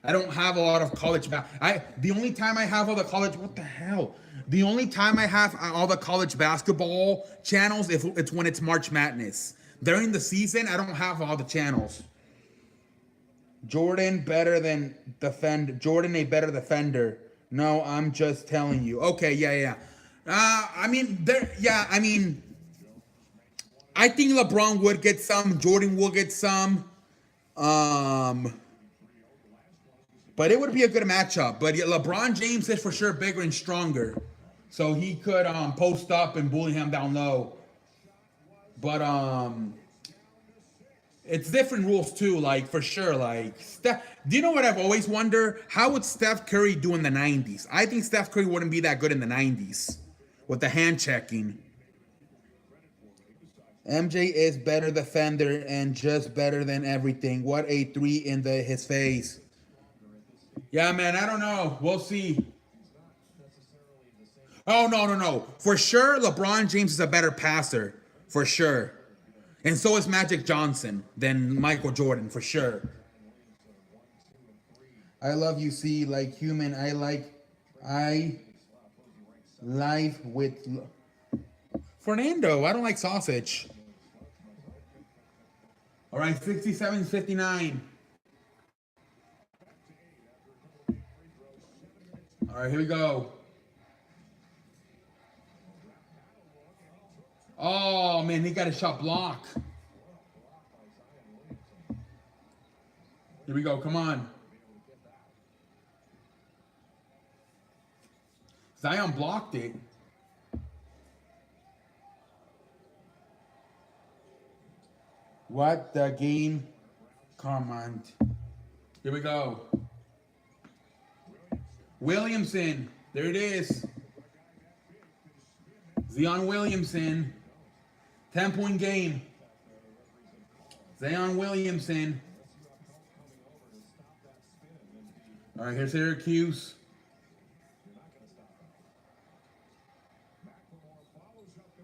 I don't have a lot of college the only time I have all the college. What the hell? The only time I have all the college basketball channels it's when it's March Madness. During the season, I don't have all the channels. Jordan better than Jordan a better defender. No, I'm just telling you. Okay, yeah. I think LeBron would get some. Jordan will get some. But it would be a good matchup. But yeah, LeBron James is for sure bigger and stronger. So he could post up and bully him down low. But it's different rules too, like for sure. Like Steph, do you know what I've always wondered? How would Steph Curry do in the 90s? I think Steph Curry wouldn't be that good in the 90s with the hand checking. MJ is better defender and just better than everything. What a three in his face. Yeah, man, I don't know. We'll see. Oh, no. For sure, LeBron James is a better passer. For sure. And so is Magic Johnson than Michael Jordan, for sure. I love you, see, like human. I live with Fernando. I don't like sausage. All right, 67-59. All right, here we go. Oh, man, he got a shot block. Here we go. Come on. Zion blocked it. What the game? Come on. Here we go. Williamson. There it is. Zion Williamson. 10-point game. Zion Williamson. All right, here's Syracuse.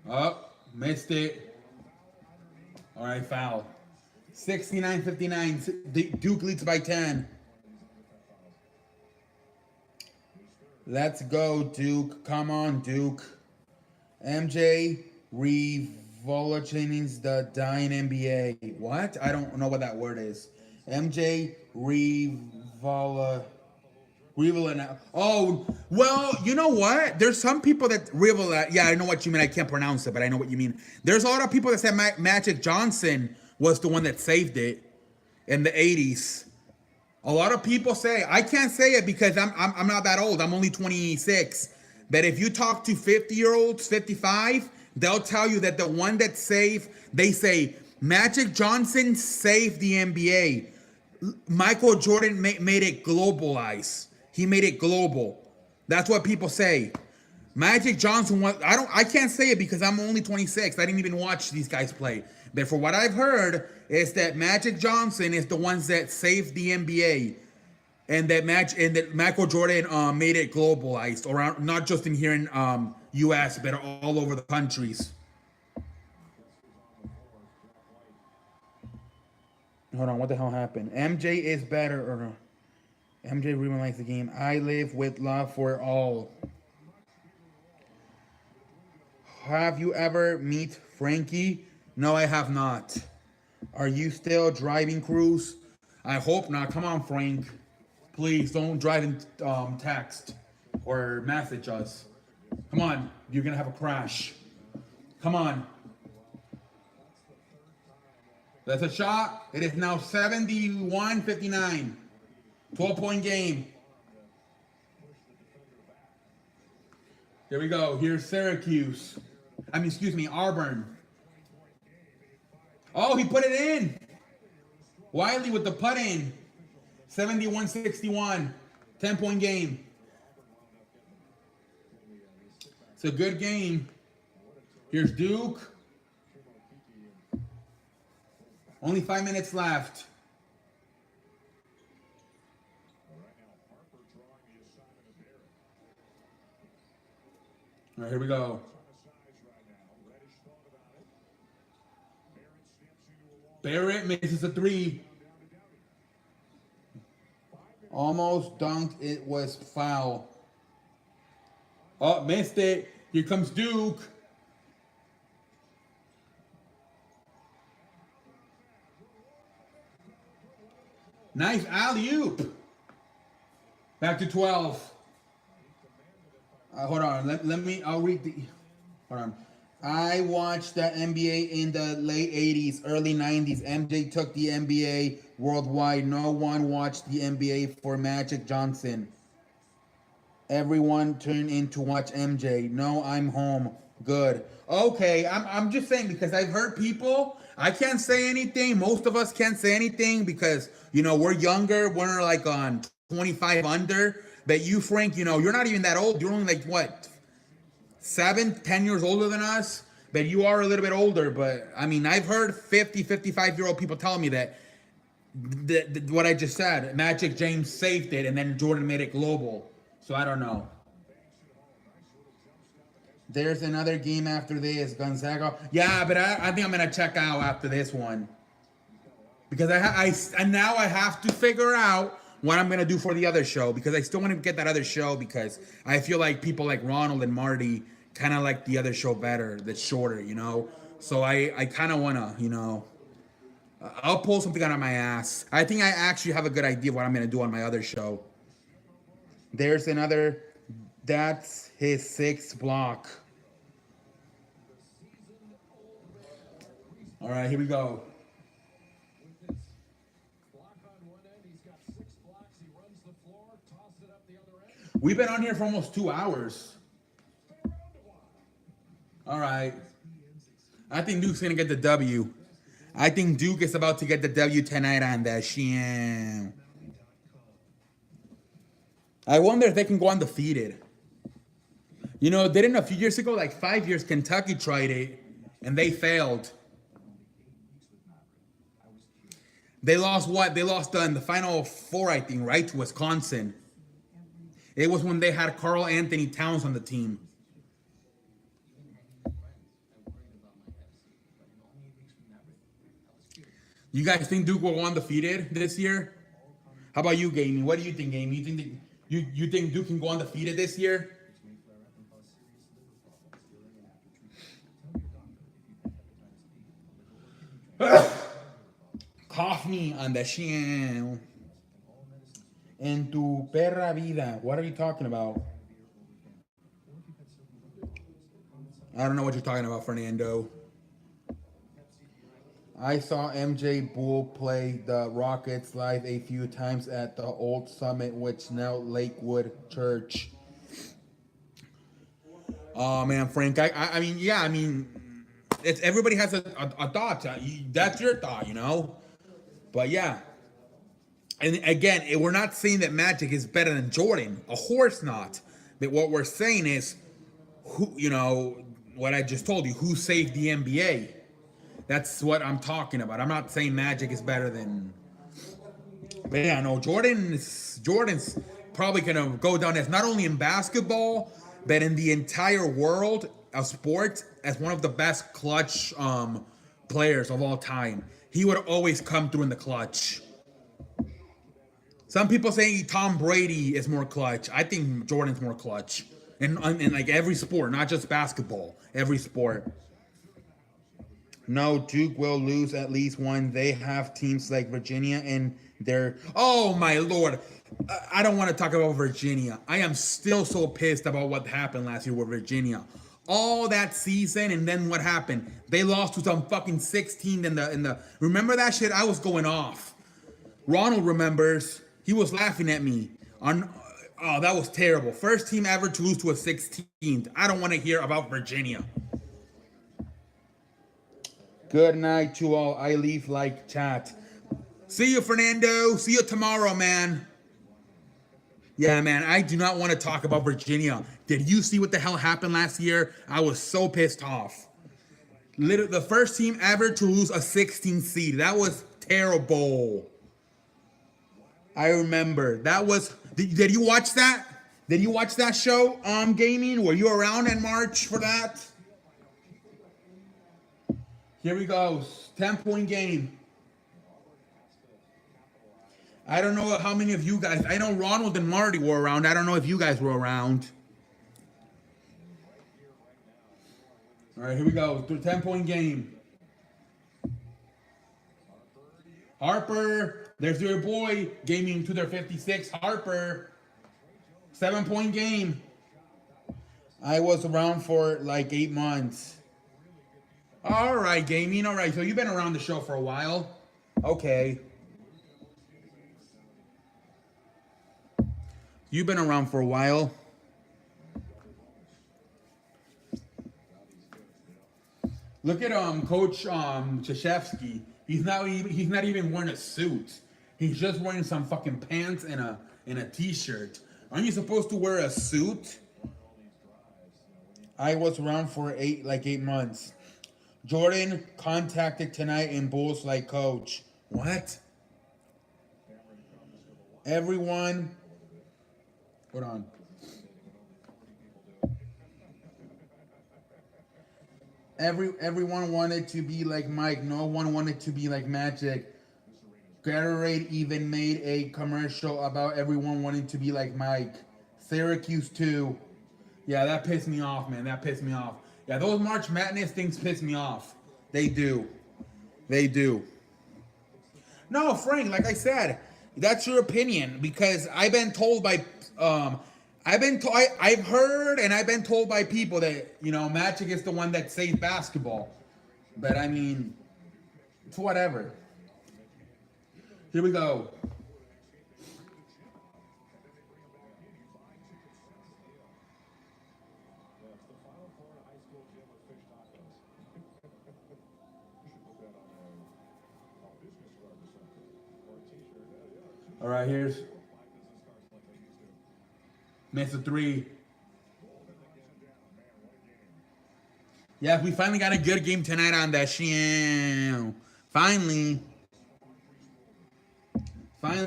Oh, missed it. All right, foul. 69-59. Duke leads by 10. Let's go, Duke. Come on, Duke. MJ revolutionizing the dying NBA. What? I don't know what that word is. MJ Oh, well, you know what? There's some people that yeah, I know what you mean. I can't pronounce it, but I know what you mean. There's a lot of people that said Magic Johnson was the one that saved it in the 80s. A lot of people say, I can't say it because I'm not that old. I'm only 26. But if you talk to 50-year-olds, 55, they'll tell you that the one that saved, they say, Magic Johnson saved the NBA. Michael Jordan made it globalize. He made it global. That's what people say. Magic Johnson I can't say it because I'm only 26. I didn't even watch these guys play. But for what I've heard is that Magic Johnson is the ones that saved the NBA. And that Michael Jordan made it globalized around, not just in here in US, but all over the countries. Hold on, what the hell happened? MJ is better, or MJ really likes the game. I live with love for all. Have you ever meet Frankie? No, I have not. Are you still driving, Cruz? I hope not. Come on, Frank. Please don't drive and text or message us. Come on, you're gonna have a crash. Come on. That's a shot. It is now 71-59. 12-point game. Here we go. Here's Syracuse. Auburn. Oh, he put it in. Wiley with the put in. 71-61. 10-point game. It's a good game. Here's Duke. Only 5 minutes left. All right, here we go. Barrett misses a three. Almost dunked. It was foul. Oh, missed it. Here comes Duke. Nice alley-oop. Back to 12. Hold on. I'll read the... Hold on. I watched the NBA in the late 80s, early 90s. MJ took the NBA worldwide. No one watched the NBA for Magic Johnson. Everyone turned in to watch MJ. No, I'm home. Good. Okay, I'm just saying because I've heard people. I can't say anything. Most of us can't say anything because we're younger. We're like on 25 under. But you, Frank, you're not even that old. You're only like what, 10 years older than us. But you are a little bit older. But I mean, I've heard 50, 55-year-old people tell me that what I just said. Magic James saved it, and then Jordan made it global. So I don't know. There's another game after this, Gonzaga. Yeah, but I think I'm gonna check out after this one because and now I have to figure out what I'm gonna do for the other show because I still want to get that other show because I feel like people like Ronald and Marty kind of like the other show better. That's shorter, So I kind of wanna, I'll pull something out of my ass. I think I actually have a good idea of what I'm gonna do on my other show. There's another. That's his 6th block. All right, here we go. We've been on here for almost 2 hours. All right. I think Duke's going to get the W. I think Duke is about to get the W tonight on that shit. I wonder if they can go undefeated. Didn't a few years ago, like 5 years, Kentucky tried it, and they failed. They lost what? They lost in the Final Four, I think, right, to Wisconsin. It was when they had Karl Anthony Towns on the team. You guys think Duke will go undefeated this year? How about you, Gamey? What do you think, Gamey? You think Duke can go undefeated this year? Cough me on the shit. En tu perra vida. What are you talking about? I don't know what you're talking about, Fernando. I saw MJ Bull play the Rockets live a few times at the old Summit, which now Lakewood Church. Oh man, Frank. I mean, it's everybody has a thought. That's your thought, But yeah. And again, we're not saying that Magic is better than Jordan. Of course not. But what we're saying is, what I just told you, who saved the NBA? That's what I'm talking about. I'm not saying Magic is better than. But yeah, no, Jordan's probably gonna go down as not only in basketball, but in the entire world of sports as one of the best clutch players of all time. He would always come through in the clutch. Some people saying Tom Brady is more clutch. I think Jordan's more clutch. In like every sport, not just basketball. Every sport. No, Duke will lose at least one. They have teams like Virginia and their... Oh, my Lord. I don't want to talk about Virginia. I am still so pissed about what happened last year with Virginia. All that season, and then what happened? They lost to some fucking 16 in the... Remember that shit? I was going off. Ronald remembers... He was laughing at me. Oh, that was terrible. First team ever to lose to a 16th. I don't want to hear about Virginia. Good night to all. I leave like chat. See you, Fernando. See you tomorrow, man. Yeah, man, I do not want to talk about Virginia. Did you see what the hell happened last year? I was so pissed off. The first team ever to lose a 16th seed. That was terrible. I remember that was. Did you watch that? Did you watch that show? Gaming. Were you around in March for that? Here we go. 10-point game. I don't know how many of you guys. I know Ronald and Marty were around. I don't know if you guys were around. All right, here we go. 10-point game. Harper. There's your boy, gaming to their 56. Harper. 7-point game. I was around for like 8 months. All right, gaming. All right, so you've been around the show for a while. Okay. You've been around for a while. Look at Coach Krzyzewski. He's not even wearing a suit. He's just wearing some fucking pants and a t-shirt. Aren't you supposed to wear a suit? I was around for 8 months. Jordan contacted tonight in Bulls like coach. What? Everyone. Hold on. Everyone wanted to be like Mike. No one wanted to be like Magic. Gatorade even made a commercial about everyone wanting to be like Mike. Syracuse too. Yeah, that pissed me off, man. That pissed me off. Yeah, those March Madness things piss me off. They do. They do. No, Frank, like I said, that's your opinion because I've been told by I've heard and I've been told by people that, Magic is the one that saves basketball. But I mean, it's whatever. Here we go. All right, here's Mr. 3. Yeah, we finally got a good game tonight on that show. Finally,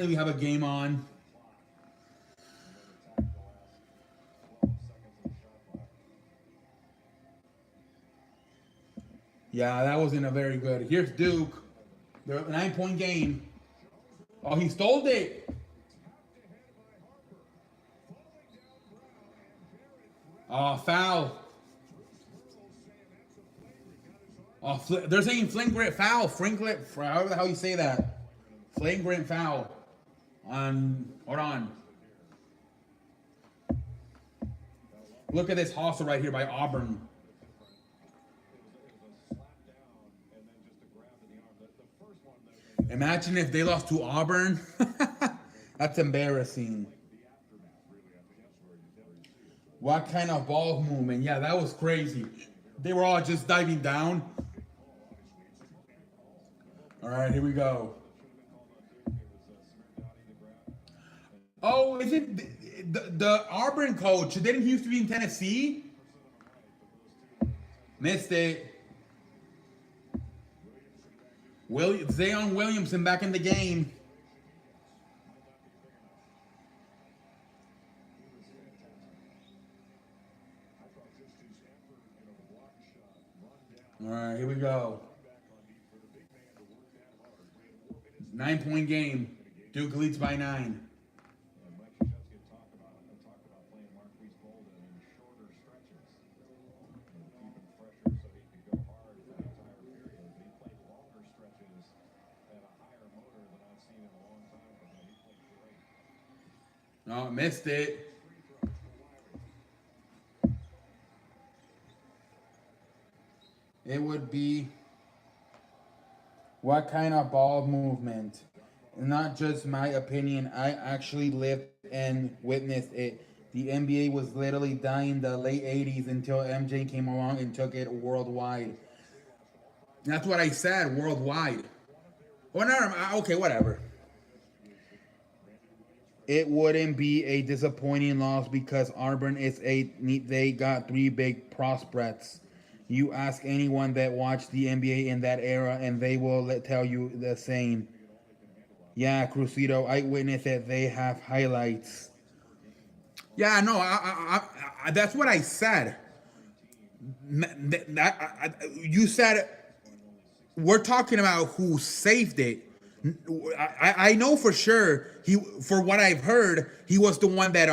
we have a game on. Yeah, that wasn't a very good. Here's Duke. They're a 9-point game. Oh, he stole it. Oh, foul. Oh, they're saying flagrant foul. However the hell you say that. Flagrant foul. Hold on. Look at this hustle right here by Auburn. Imagine if they lost to Auburn. That's embarrassing. What kind of ball movement? Yeah, that was crazy. They were all just diving down. All right, here we go. Oh, is it the Auburn coach? Didn't he used to be in Tennessee? Missed it. Zion Williamson back in the game. All right, here we go. 9-point game. Duke leads by 9. Oh, missed it. It would be what kind of ball movement? Not just my opinion. I actually lived and witnessed it. The NBA was literally dying in the late 80s until MJ came along and took it worldwide. That's what I said, worldwide. Well, no, okay, whatever. It wouldn't be a disappointing loss because Auburn they got 3 big prospects. You ask anyone that watched the NBA in that era and they will tell you the same. Yeah, Crucito, I witnessed that they have highlights. Yeah, no, I that's what I said. You said we're talking about who saved it. I know for sure for what I've heard, he was the one that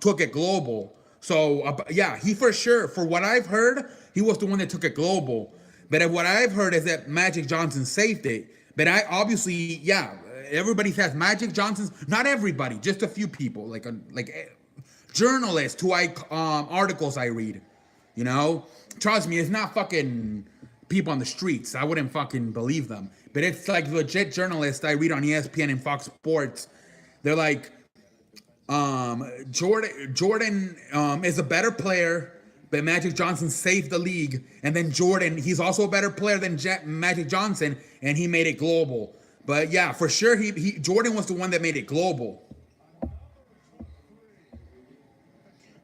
took it global. So yeah, he for sure, for what I've heard, he was the one that took it global. But what I've heard is that Magic Johnson saved it. But I obviously, yeah, everybody says Magic Johnson's, not everybody, just a few people, like journalists who articles I read. Trust me, it's not fucking people on the streets. I wouldn't fucking believe them. But it's like legit journalists I read on ESPN and Fox Sports. They're like, Jordan is a better player, but Magic Johnson saved the league. And then Jordan, he's also a better player than Magic Johnson, and he made it global. But yeah, for sure, Jordan was the one that made it global.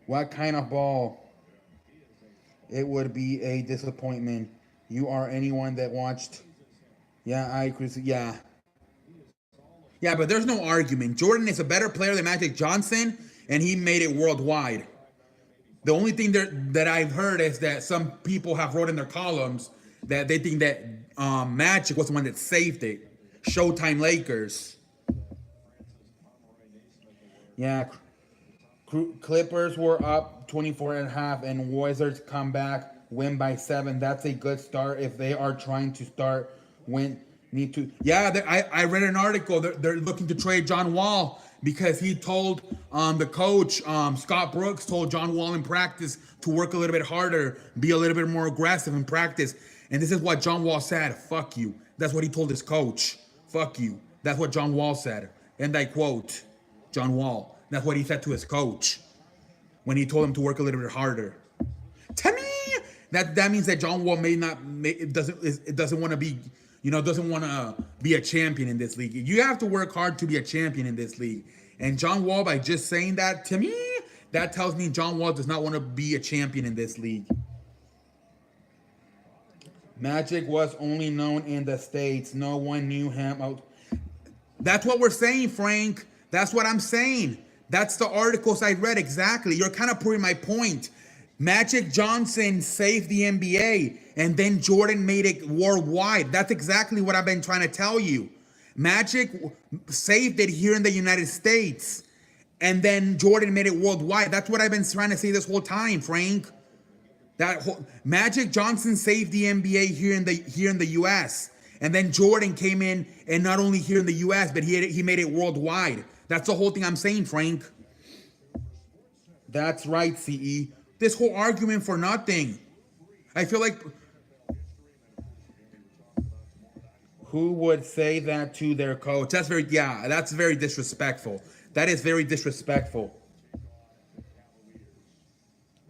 What kind of ball? It would be a disappointment. You are anyone that watched. Yeah, Chris. Yeah. Yeah, but there's no argument. Jordan is a better player than Magic Johnson, and he made it worldwide. The only thing that I've heard is that some people have wrote in their columns that they think that Magic was the one that saved it. Showtime Lakers. Yeah. Clippers were up 24.5, and Wizards come back, win by 7. That's a good start if they are trying to start win. Need to. Yeah, I read an article. They're looking to trade John Wall because he told the coach, Scott Brooks, told John Wall in practice to work a little bit harder, be a little bit more aggressive in practice. And this is what John Wall said. Fuck you. That's what he told his coach. Fuck you. That's what John Wall said. And I quote John Wall. That's what he said to his coach when he told him to work a little bit harder. To me, that means that John Wall doesn't want to be, doesn't want to be a champion in this league. You have to work hard to be a champion in this league. And John Wall, by just saying that, to me, that tells me John Wall does not want to be a champion in this league. Magic was only known in the States. No one knew him out. That's what we're saying, Frank. That's what I'm saying. That's the articles I read exactly. You're kind of proving my point. Magic Johnson saved the NBA, and then Jordan made it worldwide. That's exactly what I've been trying to tell you. Magic saved it here in the United States, and then Jordan made it worldwide. That's what I've been trying to say this whole time, Frank. Magic Johnson saved the NBA here in the U.S., and then Jordan came in, and not only here in the U.S., but he made it worldwide. That's the whole thing I'm saying, Frank. That's right, CE. This whole argument for nothing. I feel like... Who would say that to their coach? That's very disrespectful. That is very disrespectful.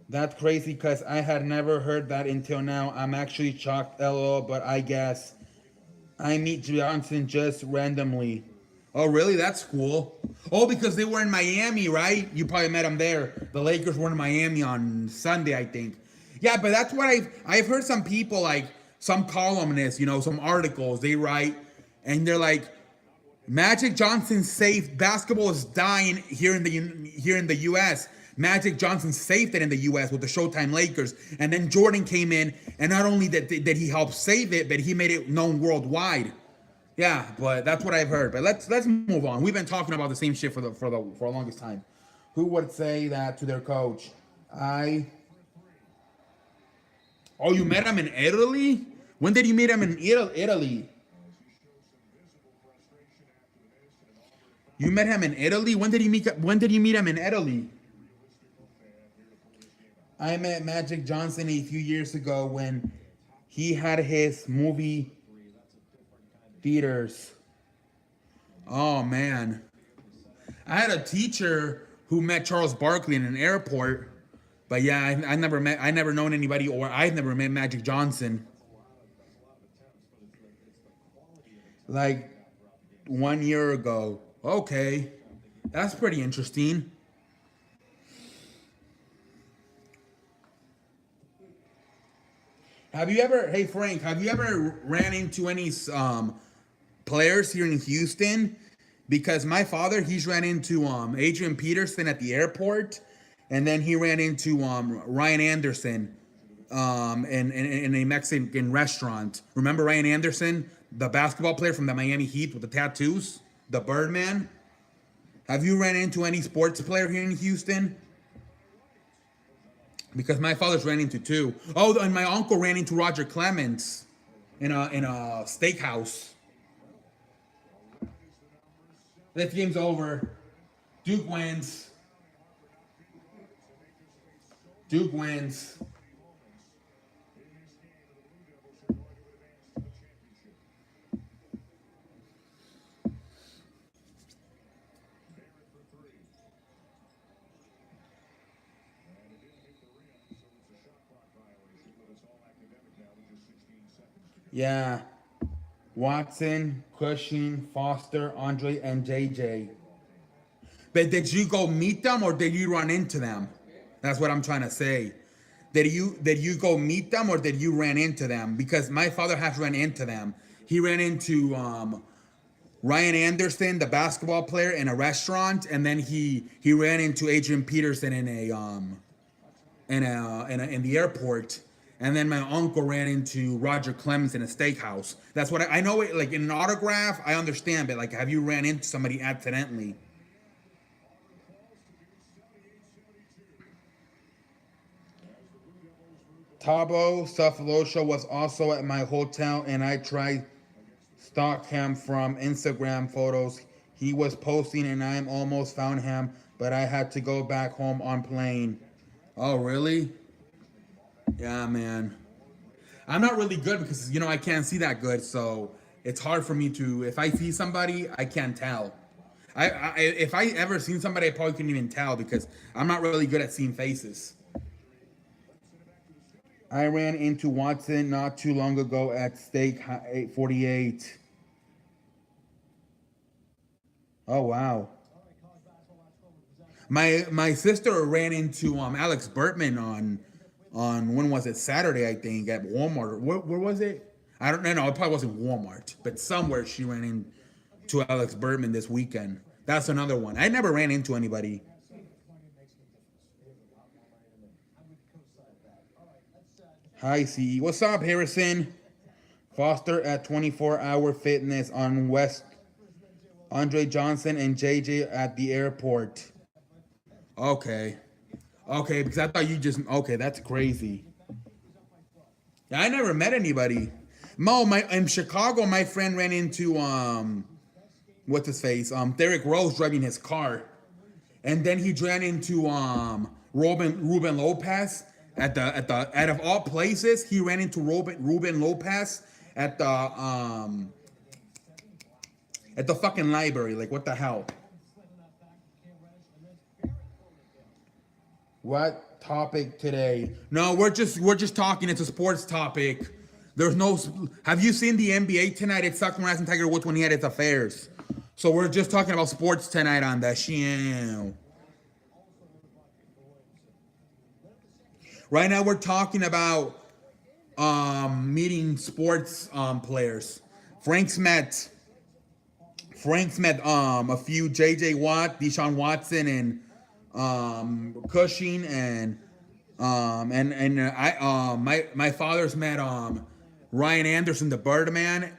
That's crazy because I had never heard that until now. I'm actually shocked, LOL, but I guess I meet Johnson just randomly. Oh, really? That's cool. Oh, because they were in Miami, right? You probably met them there. The Lakers were in Miami on Sunday, I think. Yeah, but that's what I've heard some people, like some columnists, some articles they write, and they're like, Magic Johnson saved, basketball is dying here in the U.S. Magic Johnson saved it in the U.S. with the Showtime Lakers, and then Jordan came in, and not only did he help save it, but he made it known worldwide. Yeah, but that's what I've heard. But let's move on. We've been talking about the same shit for the longest time. Who would say that to their coach? Oh, you met him in Italy? When did you meet him in Italy? You met him in Italy? When did you meet him in Italy? I met Magic Johnson a few years ago when he had his movie theaters. Oh man, I had a teacher who met Charles Barkley in an airport, but yeah, I never known anybody, or I've never met Magic Johnson. Like 1 year ago. Okay, that's pretty interesting. Hey Frank, have you ever ran into any players here in Houston? Because my father, he's ran into Adrian Peterson at the airport, and then he ran into Ryan Anderson in a Mexican restaurant. Remember Ryan Anderson, the basketball player from the Miami Heat with the tattoos, the Birdman? Have you ran into any sports player here in Houston? Because my father's ran into two. Oh, and my uncle ran into Roger Clemens in a steakhouse. This game's over. Duke wins. Duke wins. Yeah. Watson, Cushing, Foster, Andre, and JJ. But did you go meet them or did you run into them? That's what I'm trying to say. Did you go meet them or did you ran into them? Because my father has run into them. He ran into Ryan Anderson, the basketball player, in a restaurant, and then he ran into Adrian Peterson in the airport. And then my uncle ran into Roger Clemens in a steakhouse. That's what I know. It like in an autograph, I understand, but like, have you ran into somebody accidentally? Tabo Cephalosha was also at my hotel, and I tried stalk him from Instagram photos he was posting, and I almost found him, but I had to go back home on plane. Oh, really? Yeah, man. I'm not really good because I can't see that good, so it's hard for me to. If I see somebody, I can't tell. If I ever seen somebody, I probably couldn't even tell because I'm not really good at seeing faces. I ran into Watson not too long ago at Steak 848. Oh wow. My sister ran into Alex Bertman on when was it, Saturday, I think, at Walmart. Where was it? I don't know. No, it probably wasn't Walmart, but somewhere she ran into Alex Bertman this weekend. That's another one. I never ran into anybody. Hi, CE. What's up, Harrison? Foster at 24-Hour Fitness on West. Andre Johnson and JJ at the airport. Okay. Okay, because I thought you just. Okay, that's crazy. Yeah, I never met anybody. In Chicago, my friend ran into what's his face? Derrick Rose driving his car, and then he ran into Ruben Lopez at out of all places. He ran into Ruben Lopez at the fucking library. Like, what the hell? What topic today? No, we're just talking. It's a sports topic. There's no. Have you seen the NBA tonight? It sucked when Tyson Tiger Woods when he had his affairs. So we're just talking about sports tonight on that show. Right now we're talking about meeting sports players. Frank's met a few JJ Watt, Deshaun Watson, and Cushing, and my father's met Ryan Anderson, the Birdman,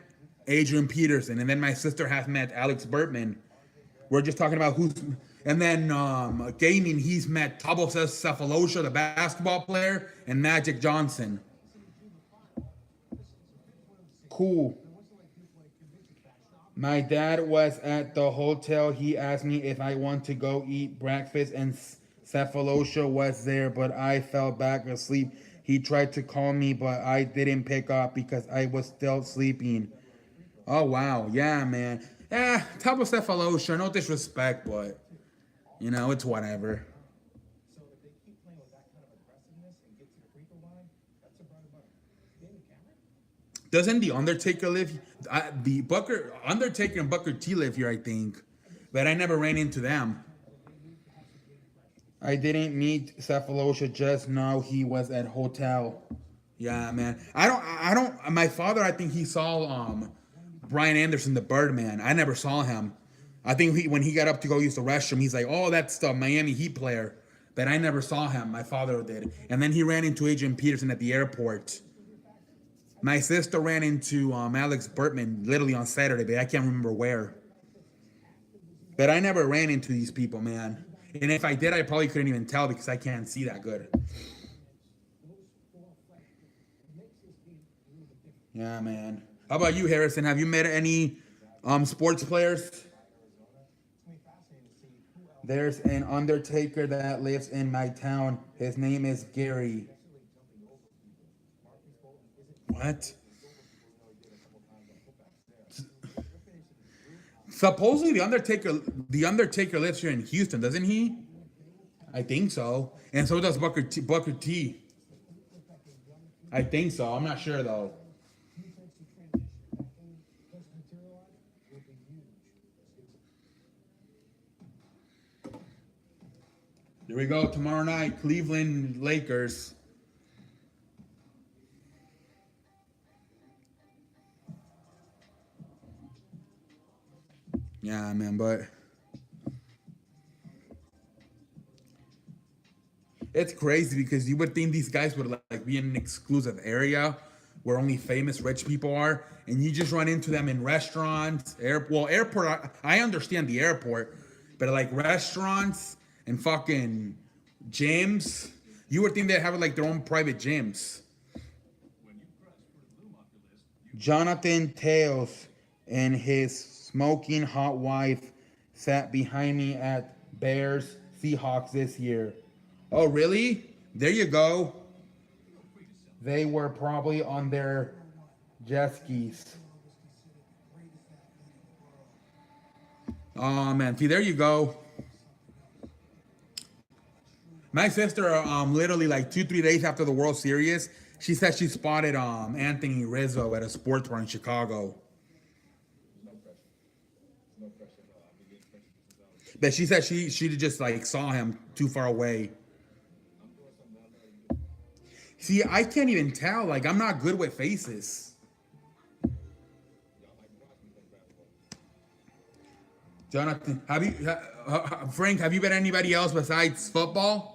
Adrian Peterson, and then my sister has met Alex Bertman. We're just talking about who's, and then gaming. He's met Tabo Cephalosha, the basketball player, and Magic Johnson. Cool. My dad was at the hotel. He asked me if I want to go eat breakfast, and Cephalosha was there, but I fell back asleep. He tried to call me, but I didn't pick up because I was still sleeping. Oh, wow. Yeah, man. Yeah, Tabo Cephalosha, no disrespect, but, it's whatever. Doesn't the Undertaker live? Undertaker and Booker T live here, I think, but I never ran into them. I didn't meet Cephalosha, just now he was at hotel. Yeah, man. I don't. My father, I think he saw Brian Anderson, the Birdman. I never saw him. I think when he got up to go use the restroom, he's like, "Oh, that's the Miami Heat player." But I never saw him. My father did, and then he ran into Adrian Peterson at the airport. My sister ran into Alex Bertman literally on Saturday, but I can't remember where. But I never ran into these people, man. And if I did, I probably couldn't even tell because I can't see that good. Yeah, man. How about you, Harrison? Have you met any sports players? There's an Undertaker that lives in my town. His name is Gary. What? Supposedly the Undertaker lives here in Houston, doesn't he? I think so. And so does Booker T. I think so. I'm not sure though. Here we go. Tomorrow night, Cleveland Lakers. Yeah, man, but it's crazy because you would think these guys would like be in an exclusive area where only famous rich people are, and you just run into them in restaurants, airport. I understand the airport, but like restaurants and fucking gyms, you would think they have like their own private gyms. Jonathan Tails and his smoking hot wife sat behind me at Bears Seahawks this year. Oh, really? There you go. They were probably on their jet skis. Oh, man. See, there you go. My sister, literally like 2-3 days after the World Series, she said she spotted Anthony Rizzo at a sports bar in Chicago. But she said she just like saw him too far away. See, I can't even tell. Like, I'm not good with faces. Jonathan, Frank, have you bet anybody else besides football?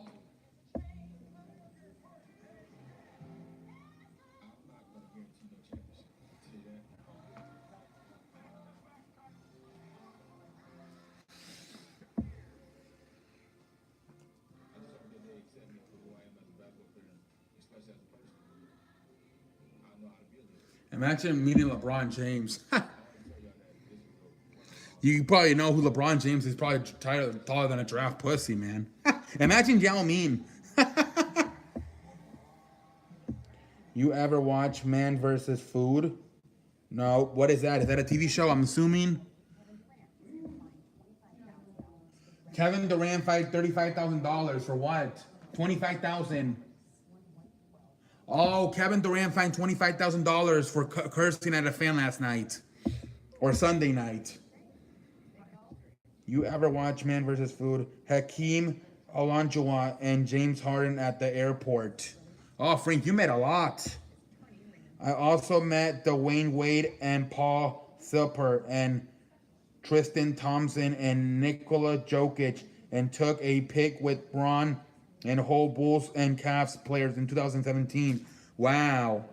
Imagine meeting LeBron James. You probably know who LeBron James is. Probably taller than a giraffe pussy, man. Imagine Yao Ming. You ever watch Man vs. Food? No. What is that? Is that a TV show? I'm assuming. Kevin Durant fined $35,000 for what? $25,000. Oh, Kevin Durant fined $25,000 for cursing at a fan last night or Sunday night. You ever watch Man vs. Food? Hakeem Olajuwon and James Harden at the airport. Oh, Frank, you met a lot. I also met Dwayne Wade and Paul Silper and Tristan Thompson and Nikola Jokic and took a pic with Bron and whole Bulls and Cavs players in 2017. Wow.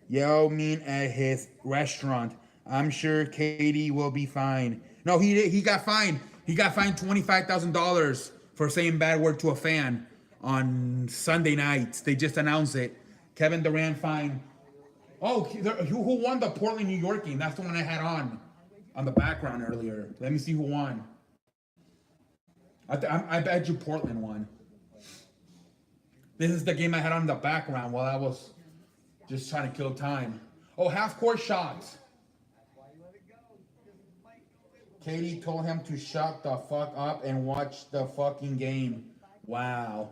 Yao Ming at his restaurant. I'm sure Katie will be fine. No, he got fined. He got fined $25,000 for saying bad word to a fan on Sunday night. They just announced it. Kevin Durant fined. Oh, who won the Portland, New York game? That's the one I had on the background earlier. Let me see who won. I bet you Portland won. This is the game I had on the background while I was just trying to kill time. Oh, half-court shots. Katie told him to shut the fuck up and watch the fucking game. Wow.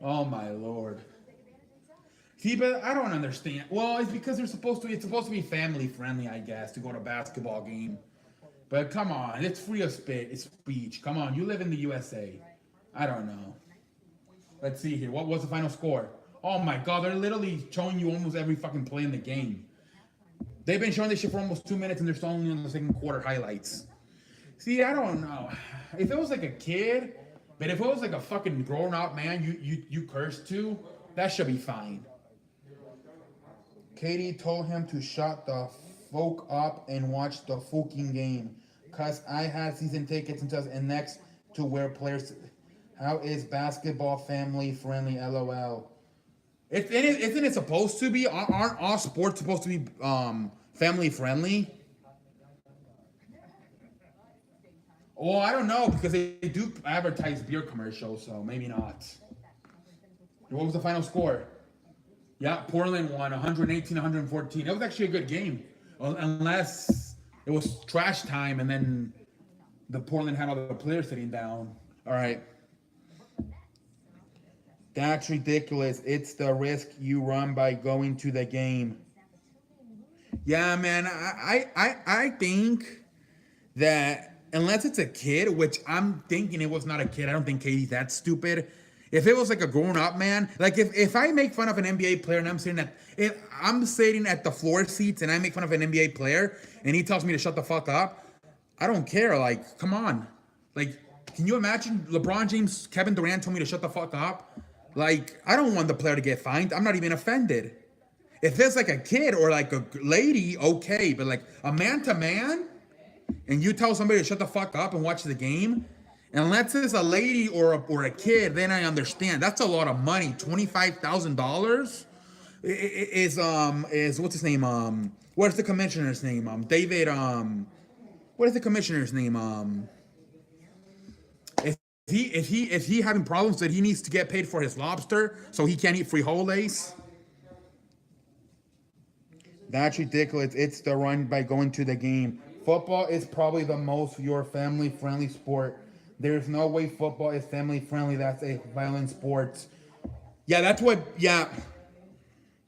Oh my lord. See, but I don't understand. Well, it's because it's supposed to be family friendly, I guess, to go to a basketball game. But come on, it's free of speech. Come on, you live in the USA. I don't know. Let's see here. What was the final score? Oh my god, they're literally showing you almost every fucking play in the game. They've been showing this shit for almost 2 minutes and they're still only on the second quarter highlights. See, I don't know. If it was like a kid, but if it was like a fucking grown-up man you cursed to, that should be fine. Katie told him to shut the fuck up and watch the fucking game. Cause I had season tickets and next to where players. How is basketball family friendly? LOL. Isn't it supposed to be? Aren't all sports supposed to be family friendly? Well, I don't know because they do advertise beer commercials, so maybe not. What was the final score? Yeah, Portland won 118-114. It was actually a good game, unless it was trash time and then the Portland had all the players sitting down. All right. That's ridiculous. It's the risk you run by going to the game. Yeah, man. I think that unless it's a kid, which I'm thinking it was not a kid. I don't think Katie's that stupid. If it was like a grown-up man, like if I make fun of an NBA player and if I'm sitting at the floor seats and I make fun of an NBA player and he tells me to shut the fuck up, I don't care. Like, come on. Like, can you imagine LeBron James, Kevin Durant told me to shut the fuck up? Like, I don't want the player to get fined. I'm not even offended. If it's like a kid or like a lady, okay, but like a man to man, and you tell somebody to shut the fuck up and watch the game, unless it's a lady or a kid, then I understand. That's a lot of money. $25,000 is what's his name? What's the commissioner's name? David. What is the commissioner's name? If he having problems that he needs to get paid for his lobster, so he can't eat frijoles. That's ridiculous. It's the run by going to the game. Football is probably the most your family-friendly sport. There's no way football is family-friendly. That's a violent sport. Yeah, that's what, yeah.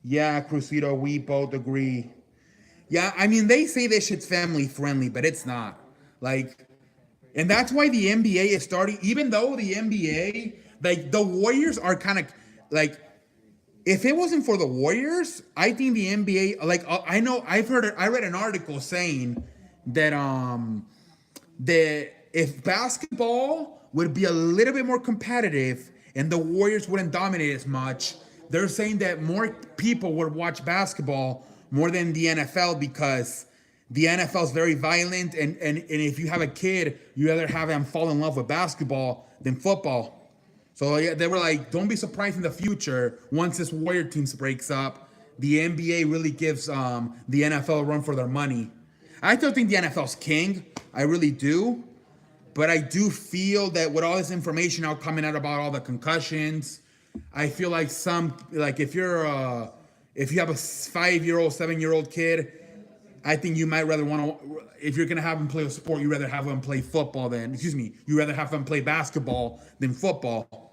Yeah, Crucito, we both agree. Yeah, I mean, they say this shit's family-friendly, but it's not. Like, and that's why the NBA is starting, even though the NBA, like, the Warriors are kind of, like, if it wasn't for the Warriors, I think the NBA, like, I know, I read an article saying that if basketball would be a little bit more competitive and the Warriors wouldn't dominate as much, they're saying that more people would watch basketball more than the NFL because the NFL is very violent, and if you have a kid, you rather have them fall in love with basketball than football. So yeah, they were like, don't be surprised in the future once this Warrior team breaks up, the NBA really gives the NFL a run for their money. I still think the NFL's king. I really do. But I do feel that with all this information now coming out about all the concussions, I feel like if you have a 5-year-old, 7-year-old kid, I think you might rather want to, if you're going to have them play a sport, you rather have them play football you rather have them play basketball than football.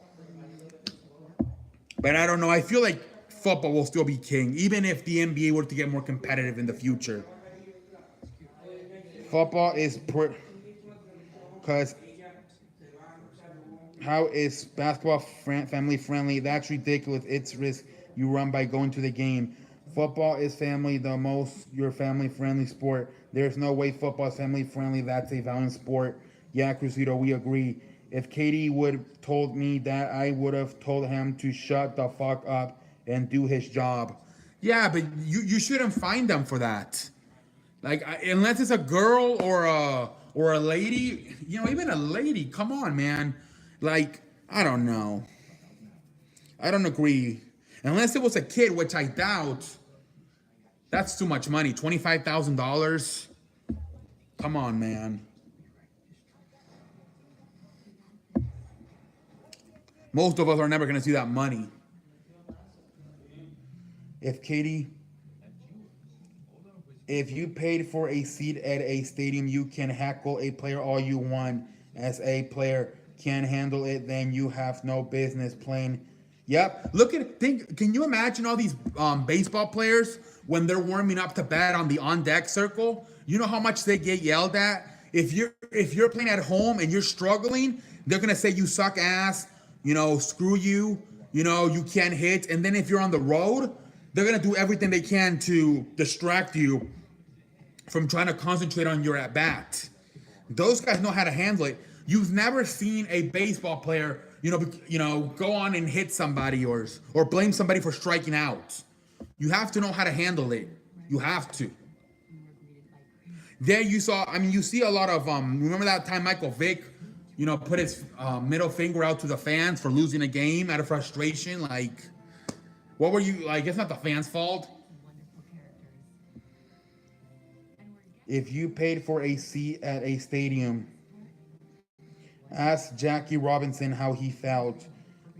But I don't know. I feel like football will still be king, even if the NBA were to get more competitive in the future. Football is because how is basketball family friendly? That's ridiculous. It's risk you run by going to the game. Football is your family friendly sport. There's no way football is family friendly. That's a violent sport. Yeah, Crucito, we agree. If Katie would told me that, I would have told him to shut the fuck up and do his job. Yeah, but you shouldn't fine them for that. Like, unless it's a girl or a lady, even a lady. Come on, man. Like, I don't know. I don't agree. Unless it was a kid, which I doubt. That's too much money. $25,000. Come on, man. Most of us are never going to see that money. If you paid for a seat at a stadium, you can heckle a player all you want. As a player can't handle it, then you have no business playing. Yep. Can you imagine all these baseball players when they're warming up to bat on the on-deck circle? You know how much they get yelled at? If you're playing at home and you're struggling, they're going to say you suck ass. Screw you, you can't hit. And then if you're on the road, they're going to do everything they can to distract you from trying to concentrate on your at-bat. Those guys know how to handle it. You've never seen a baseball player, go on and hit somebody or blame somebody for striking out. You have to know how to handle it. You have to. There you see a lot of, remember that time Michael Vick, put his middle finger out to the fans for losing a game out of frustration. Like, what were you, like, it's not the fans' fault. If you paid for a seat at a stadium, ask Jackie Robinson how he felt.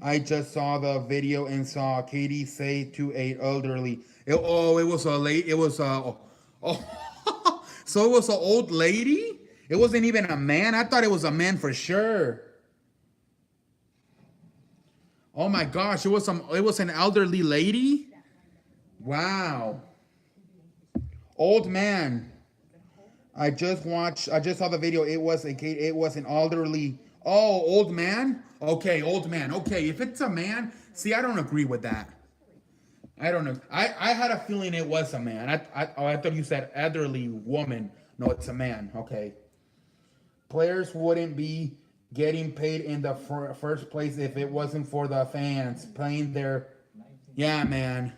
I just saw the video and saw Katie say to a elderly, so it was an old lady? It wasn't even a man? I thought it was a man for sure. Oh my gosh, it was an elderly lady? Wow. Old man. I just saw the video. It was an elderly. Oh, old man. Okay, old man. Okay, if it's a man, see, I don't agree with that. I don't know. I had a feeling it was a man. I thought you said elderly woman. No, it's a man. Okay. Players wouldn't be getting paid in the first place if it wasn't for the fans playing their. Yeah, man.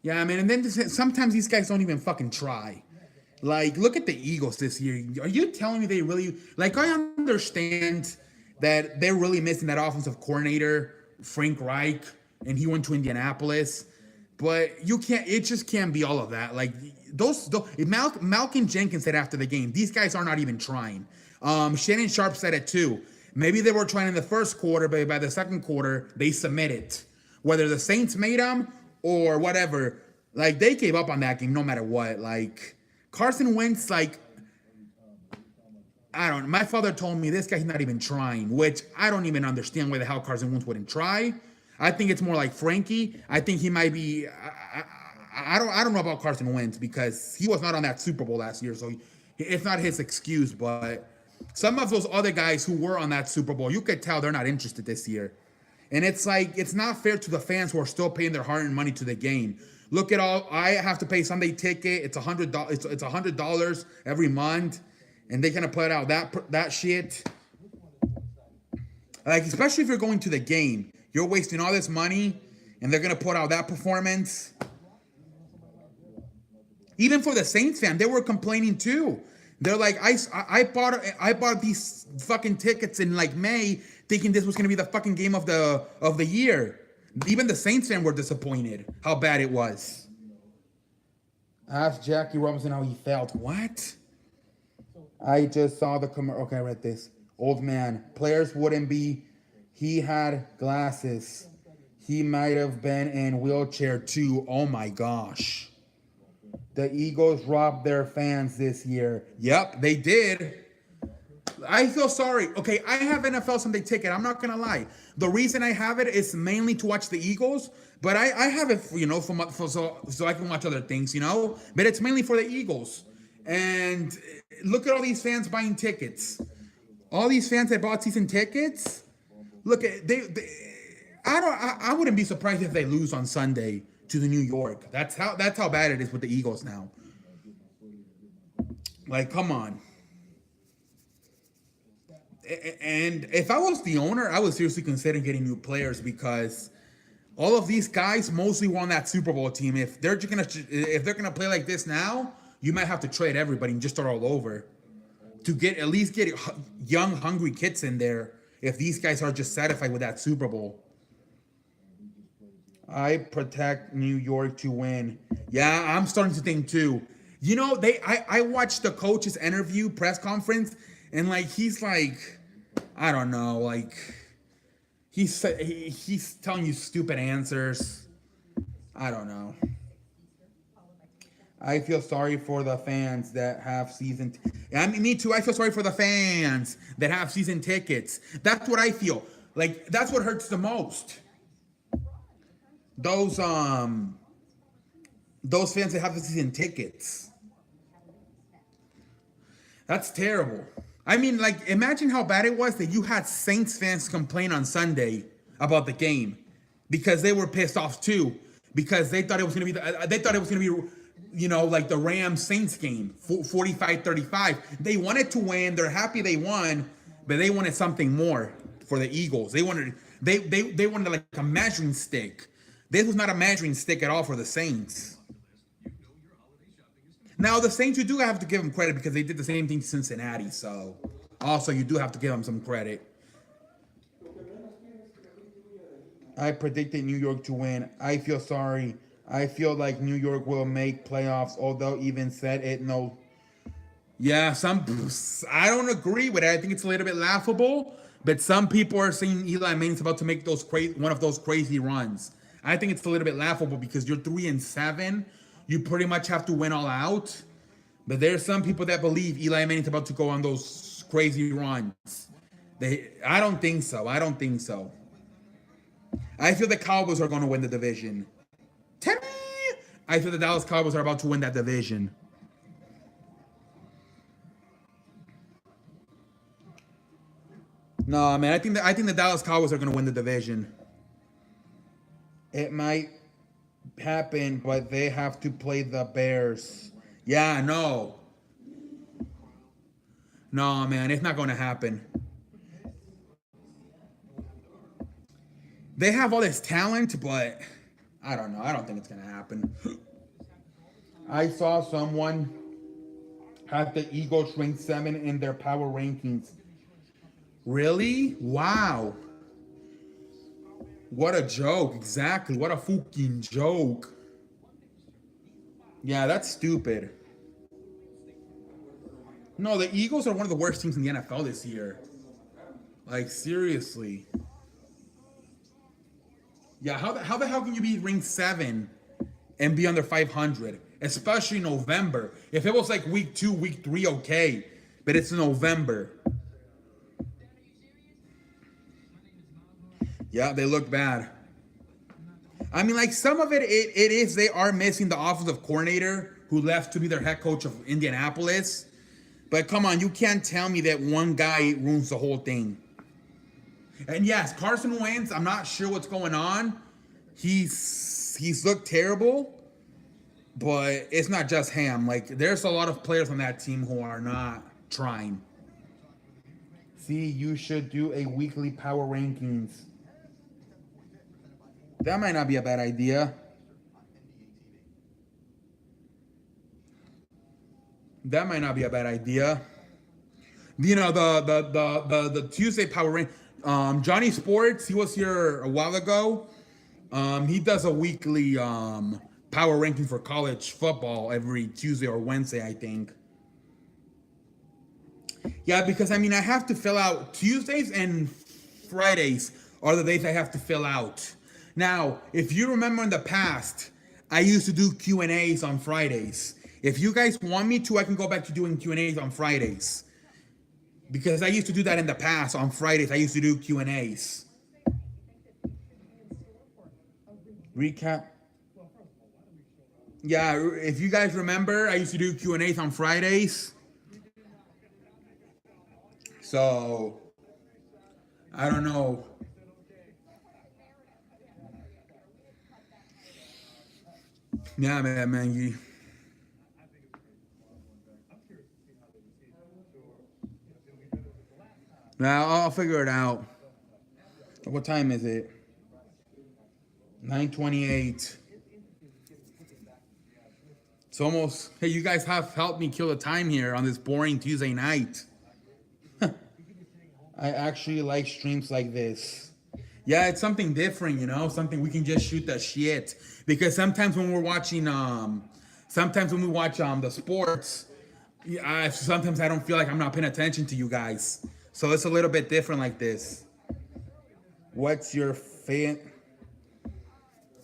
Yeah, man. And then sometimes these guys don't even fucking try. Like, look at the Eagles this year. Are you telling me they really like? I understand that they're really missing that offensive coordinator, Frank Reich, and he went to Indianapolis. But you can't. It just can't be all of that. Like Malcolm Jenkins said after the game, these guys are not even trying. Shannon Sharp said it too. Maybe they were trying in the first quarter, but by the second quarter they submitted. Whether the Saints made them or whatever, like they gave up on that game no matter what. Like Carson Wentz, like I don't know. My father told me this guy's not even trying, which I don't even understand why the hell Carson Wentz wouldn't try. I think it's more like Frankie. I think he might be. I don't know about Carson Wentz because he was not on that Super Bowl last year, so it's not his excuse. But some of those other guys who were on that Super Bowl, you could tell they're not interested this year. And it's like, it's not fair to the fans who are still paying their hard-earned money to the game. Look at all, I have to pay Sunday ticket. It's $100. It's $100 every month, and they're gonna put out that shit. Like, especially if you're going to the game, you're wasting all this money, and they're gonna put out that performance. Even for the Saints fan, they were complaining too. They're like, I bought these fucking tickets in like May, thinking this was gonna be the fucking game of the year. Even the Saints fan were disappointed how bad it was. Ask Jackie Robinson how he felt. What? I just saw the commercial. Okay, I read this. Old man. Players wouldn't be. He had glasses. He might have been in wheelchair too. Oh my gosh. The Eagles robbed their fans this year. Yep, they did. I feel sorry. Okay, I have NFL Sunday ticket. I'm not gonna lie. The reason I have it is mainly to watch the Eagles, but I have it, you know, so I can watch other things, you know. But it's mainly for the Eagles. And look at all these fans buying tickets. All these fans that bought season tickets. Look at I wouldn't be surprised if they lose on Sunday to the New York. That's how bad it is with the Eagles now. Like, come on. And if I was the owner, I would seriously consider getting new players because all of these guys mostly won that Super Bowl team. If they're gonna play like this now, you might have to trade everybody and just start all over to at least get young, hungry kids in there. If these guys are just satisfied with that Super Bowl. I protect New York to win. Yeah, I'm starting to think too. You know, I watched the coach's interview press conference, and like he's like, I don't know, like he's telling you stupid answers. I don't know. I feel sorry for the fans that have season. I mean, me too. I feel sorry for the fans that have season tickets. That's what I feel. Like that's what hurts the most. Those fans that have the season tickets. That's terrible. I mean, like, imagine how bad it was that you had Saints fans complain on Sunday about the game because they were pissed off too because they thought it was gonna be you know, like the Rams Saints game, 45-35. They wanted to win. They're happy they won, but they wanted something more for the Eagles. They wanted like a measuring stick. This was not a measuring stick at all for the Saints. Now, the Saints, you do have to give them credit because they did the same thing to Cincinnati. So, also, you do have to give them some credit. I predicted New York to win. I feel sorry. I feel like New York will make playoffs, although even said it no. Yeah, I don't agree with it. I think it's a little bit laughable, but some people are saying Eli Manning's about to make one of those crazy runs. I think it's a little bit laughable because you're 3-7. You pretty much have to win all out. But there's some people that believe Eli Manning's about to go on those crazy runs. I don't think so. I feel the Cowboys are going to win the division. I feel the Dallas Cowboys are about to win that division. No, man, I think the Dallas Cowboys are gonna win the division. It might happen, but they have to play the Bears. Yeah, no. No, man, it's not gonna happen. They have all this talent, but I don't know. I don't think it's gonna happen. I saw someone have the Eagles ranked 7 in their power rankings. Really? Wow. What a joke. Exactly. What a fucking joke. Yeah, that's stupid. No, the Eagles are one of the worst teams in the NFL this year. Like, seriously. Yeah, how the hell can you be ranked 7 and be under 500? Especially November. If it was like week 2, week 3, okay. But it's November. Yeah, they look bad. I mean, like, some of it is they are missing the offensive coordinator who left to be their head coach of Indianapolis. But come on, you can't tell me that one guy ruins the whole thing. And yes, Carson Wentz, I'm not sure what's going on. He's looked terrible. But it's not just him. Like, there's a lot of players on that team who are not trying. See, you should do a weekly power rankings. That might not be a bad idea. That might not be a bad idea. You know, the Tuesday power rank. Johnny Sports, he was here a while ago. He does a weekly power ranking for college football every Tuesday or Wednesday, I think. Yeah, because I mean, I have to fill out Tuesdays and Fridays are the days I have to fill out. Now, if you remember in the past, I used to do Q&As on Fridays. If you guys want me to, I can go back to doing Q&As on Fridays. Because I used to do that in the past on Fridays. I used to do Q&As. Recap. Yeah, if you guys remember, I used to do Q&As on Fridays. So, I don't know. Yeah, man. Now I'll figure it out. What time is it? 9:28. It's almost. Hey, you guys have helped me kill the time here on this boring Tuesday night. I actually like streams like this. Yeah, it's something different, you know, something we can just shoot the shit. Because sometimes when we're watching, the sports, sometimes I don't feel like I'm not paying attention to you guys. So it's a little bit different like this. What's your favorite?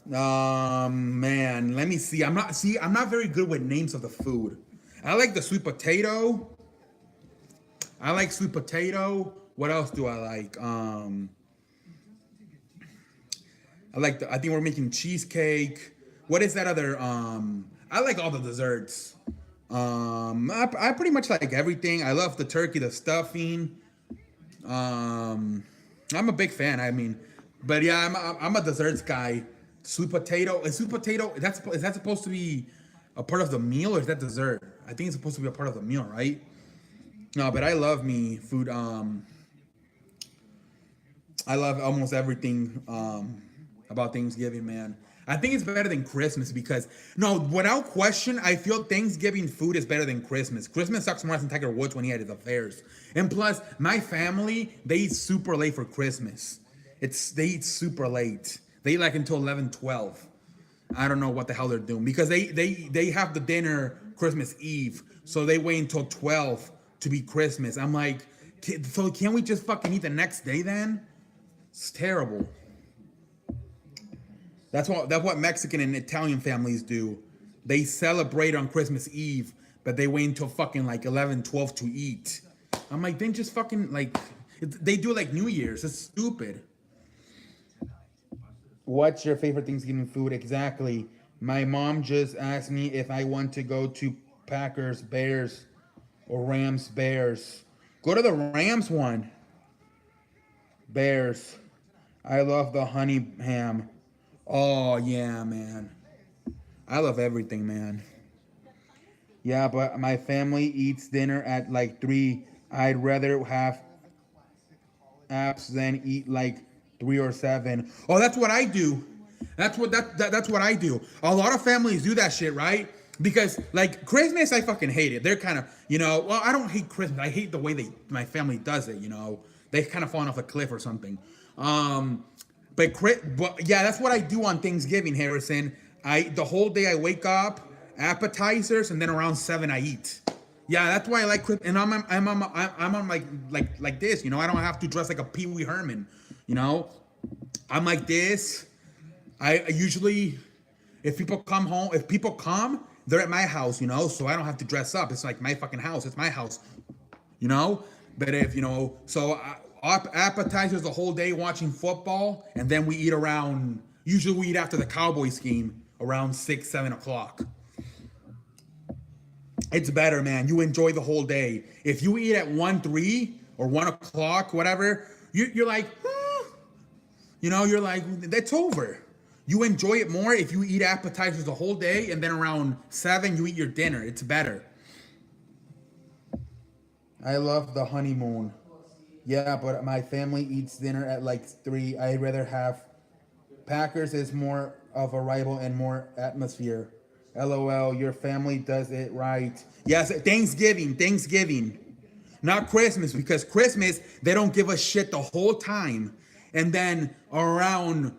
Man, let me see. I'm not very good with names of the food. I like the sweet potato. What else do I like? I think we're making cheesecake. What is that other? I like all the desserts. I pretty much like everything. I love the turkey, the stuffing. I'm a big fan. I mean, but yeah, I'm a desserts guy. Sweet potato. Is that supposed to be a part of the meal or is that dessert? I think it's supposed to be a part of the meal, right? No, but I love me food. I love almost everything about Thanksgiving, man. I think it's better than Christmas because, no, without question, I feel Thanksgiving food is better than Christmas. Christmas sucks more than Tiger Woods when he had his affairs. And plus, my family, they eat super late for Christmas. They eat super late. They eat like until 11, 12. I don't know what the hell they're doing because they have the dinner Christmas Eve. So they wait until 12 to be Christmas. I'm like, so can't we just fucking eat the next day then? It's terrible. That's what Mexican and Italian families do. They celebrate on Christmas Eve, but they wait until fucking like 11, 12 to eat. I'm like, then just fucking like, they do it like New Year's. It's stupid. What's your favorite Thanksgiving food? Exactly. My mom just asked me if I want to go to Packers, Bears, or Rams, Bears. Go to the Rams one. Bears. I love the honey ham. Oh yeah, man. I love everything, man. Yeah, but my family eats dinner at like 3. I'd rather have apps than eat like 3 or 7. Oh, that's what I do. That's what I do. A lot of families do that shit, right? Because like Christmas, I fucking hate it. They're kind of, well, I don't hate Christmas. I hate the way my family does it. They kind of falling off a cliff or something. But yeah, that's what I do on Thanksgiving, Harrison. The whole day I wake up, appetizers, and then around 7 I eat. Yeah, that's why I like Christmas. And I'm on like this. I don't have to dress like a Pee Wee Herman. I'm like this. I usually, if people come, they're at my house. So I don't have to dress up. It's like my fucking house. It's my house. But if appetizers the whole day watching football, and then we eat around. Usually we eat after the Cowboys game around 6, 7 o'clock. It's better, man. You enjoy the whole day. If you eat at 1, 3 or 1 o'clock, whatever, you're like, you're like, that's over. You enjoy it more if you eat appetizers the whole day, and then around 7 you eat your dinner. It's better. I love the honeymoon. Yeah, but my family eats dinner at like 3. I'd rather have Packers is more of a rival and more atmosphere. LOL, your family does it right. Yes, Thanksgiving. Not Christmas, because Christmas, they don't give a shit the whole time. And then around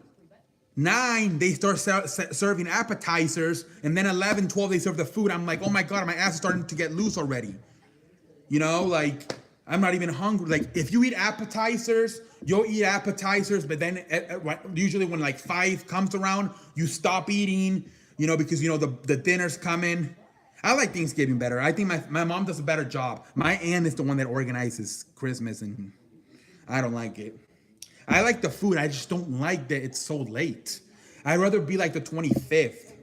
9, they start serving appetizers. And then 11, 12, they serve the food. I'm like, oh my God, my ass is starting to get loose already. Like, I'm not even hungry. Like, if you eat appetizers, you'll eat appetizers. But then usually when like 5 comes around, you stop eating. Because the dinner's coming. I like Thanksgiving better. I think my mom does a better job. My aunt is the one that organizes Christmas, and I don't like it. I like the food. I just don't like that it's so late. I'd rather be like the 25th.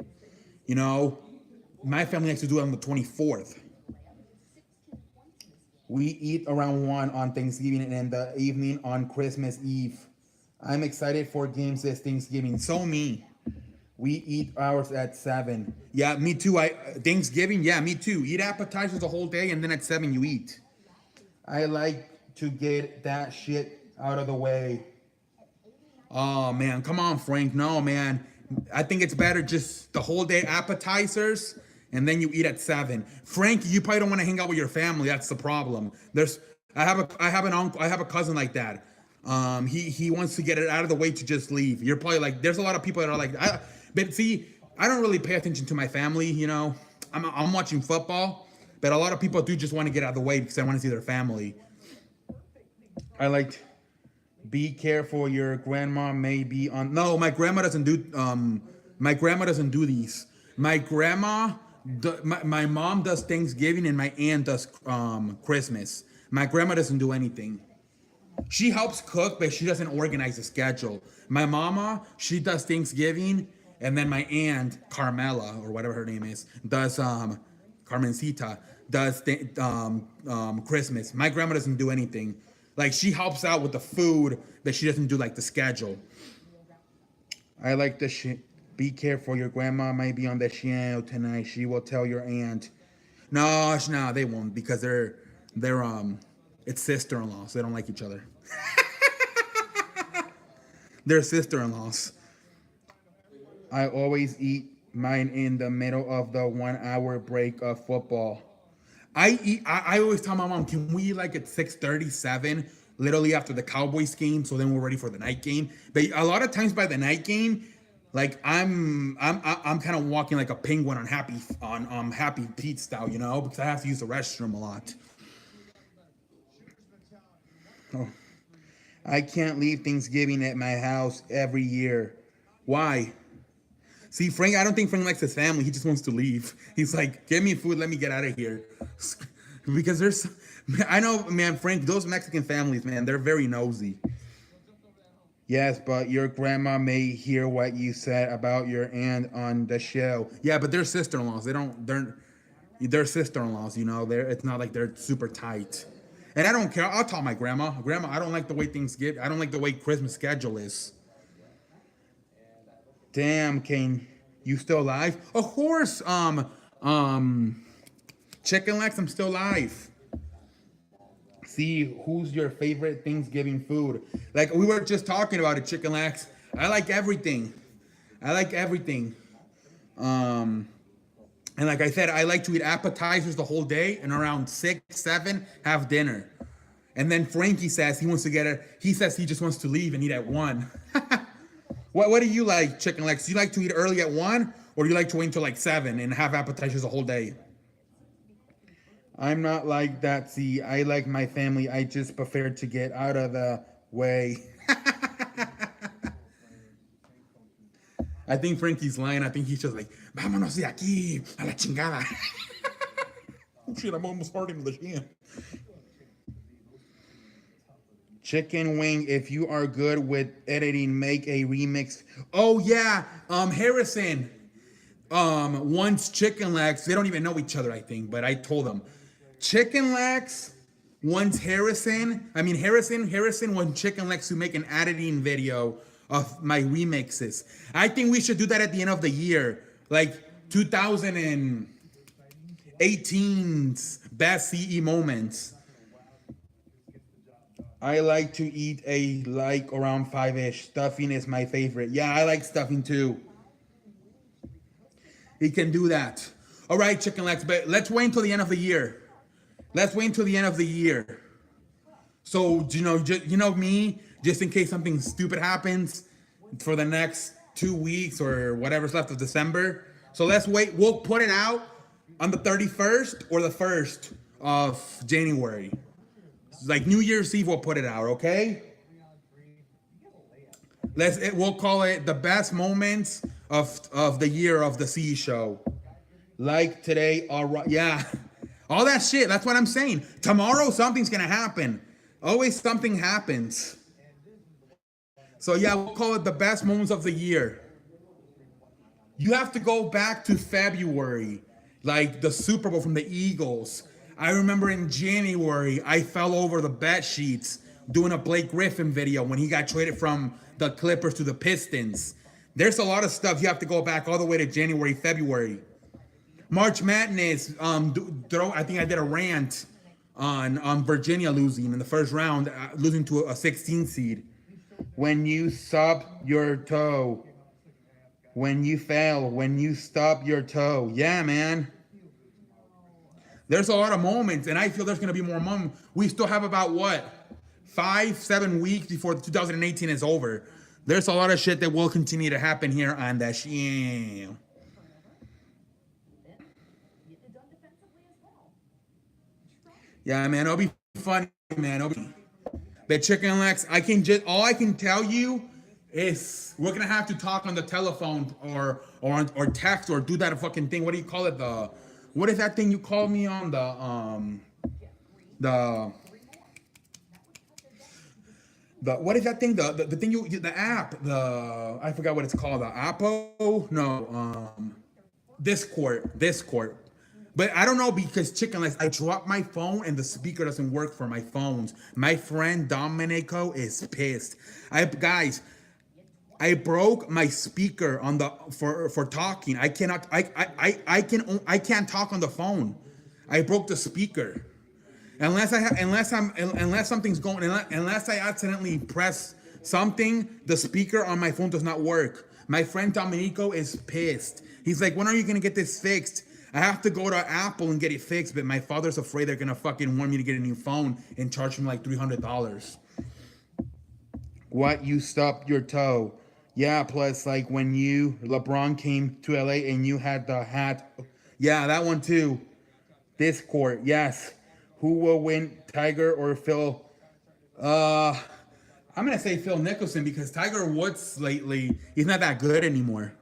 My family likes to do it on the 24th. We eat around 1 on Thanksgiving and in the evening on Christmas Eve. I'm excited for games this Thanksgiving. So me. We eat ours at 7. Yeah, me too. Thanksgiving, yeah, me too. Eat appetizers the whole day, and then at 7 you eat. I like to get that shit out of the way. Oh, man. Come on, Frank. No, man. I think it's better just the whole day appetizers, and then you eat at 7. Frank, you probably don't want to hang out with your family. That's the problem. I have a cousin like that. He wants to get it out of the way to just leave. You're probably like, there's a lot of people that are like, but see, I don't really pay attention to my family. I'm watching football, but a lot of people do just want to get out of the way because they want to see their family. I like, be careful. Your grandma may be on. No, my grandma doesn't do. My grandma doesn't do these. My mom does Thanksgiving and my aunt does Christmas. My grandma doesn't do anything. She helps cook, but she doesn't organize the schedule. My mama, she does Thanksgiving, and then my aunt, Carmela, or whatever her name is, does, Carmencita, does Christmas. My grandma doesn't do anything. Like, she helps out with the food, but she doesn't do, like, the schedule. I like the shit. Be careful, your grandma might be on the channel tonight. She will tell your aunt. No, they won't, because they're it's sister-in-laws. They don't like each other. They're sister-in-laws. I always eat mine in the middle of the 1-hour break of football. I always tell my mom, can we eat like at 6:30, 7, literally after the Cowboys game, so then we're ready for the night game. But a lot of times by the night game, like I'm kind of walking like a penguin on Happy Pete style, because I have to use the restroom a lot. Oh. I can't leave Thanksgiving at my house every year. Why? See, Frank, I don't think Frank likes his family. He just wants to leave. He's like, give me food, let me get out of here. Because I know, man, Frank, those Mexican families, man, they're very nosy. Yes, but your grandma may hear what you said about your aunt on the show. Yeah, but they're sister-in-laws. They're sister-in-laws, it's not like they're super tight. And I don't care. I'll tell my grandma. Grandma, I don't like the way things get. I don't like the way Christmas schedule is. Damn, Kane, you still alive? Of course. Chicken legs, I'm still alive. See, who's your favorite Thanksgiving food? Like we were just talking about it, chicken legs. I like everything. I like everything. And like I said, I like to eat appetizers the whole day, and around 6, 7, have dinner. And then Frankie says he wants to get it. He says he just wants to leave and eat at 1. What do you like, chicken legs? Do you like to eat early at 1, or do you like to wait until like 7 and have appetizers the whole day? I'm not like that. See, I like my family. I just prefer to get out of the way. I think Frankie's lying. I think he's just like, vámonos de aquí, a la chingada. Oh shit, I'm almost farting to the gym. Chicken wing, if you are good with editing, make a remix. Oh yeah, Harrison wants chicken legs. They don't even know each other, I think, but I told them. Chicken legs wants Harrison wants chicken legs to make an editing video of my remixes. I think we should do that at the end of the year, like 2018's best CE moments. I like to eat around 5-ish. Stuffing is my favorite. Yeah, I like stuffing too. He can do that. All right, chicken legs, but let's wait until the end of the year. Let's wait until the end of the year. So, you know me, just in case something stupid happens for the next 2 weeks or whatever's left of December. So let's wait. We'll put it out on the 31st or the 1st of January. Like New Year's Eve, we'll put it out, okay? We'll call it the best moments of the year of the CE show. Like today, all right, yeah. All that shit, that's what I'm saying. Tomorrow, something's gonna happen. Always something happens. So yeah, we'll call it the best moments of the year. You have to go back to February, like the Super Bowl from the Eagles. I remember in January, I fell over the bed sheets doing a Blake Griffin video when he got traded from the Clippers to the Pistons. There's a lot of stuff you have to go back all the way to January, February. March Madness, I think I did a rant on Virginia losing in the first round, losing to a 16 seed. When you stub your toe. When you fail, when you stub your toe. Yeah, man. There's a lot of moments, and I feel there's going to be more moments. We still have about, 5-7 weeks before 2018 is over. There's a lot of shit that will continue to happen here on the show. Yeah, man, it'll be funny, man. But chicken legs, all I can tell you is we're gonna have to talk on the telephone or text or do that fucking thing. What do you call it? What is that thing you called me on? What is that thing? The thing the app. I forgot what it's called. The Apple? No. Discord. But I don't know because chicken legs, I dropped my phone and the speaker doesn't work for my phones. My friend Domenico is pissed. I broke my speaker for talking. I can't talk on the phone. I broke the speaker. Unless I accidentally press something, the speaker on my phone does not work. My friend Domenico is pissed. He's like, when are you gonna get this fixed? I have to go to Apple and get it fixed, but my father's afraid they're gonna fucking want me to get a new phone and charge me like $300. What, you stubbed your toe? Yeah, plus like when LeBron came to LA and you had the hat. Yeah, that one too. Discord, yes. Who will win, Tiger or Phil? I'm gonna say Phil Mickelson because Tiger Woods lately, he's not that good anymore.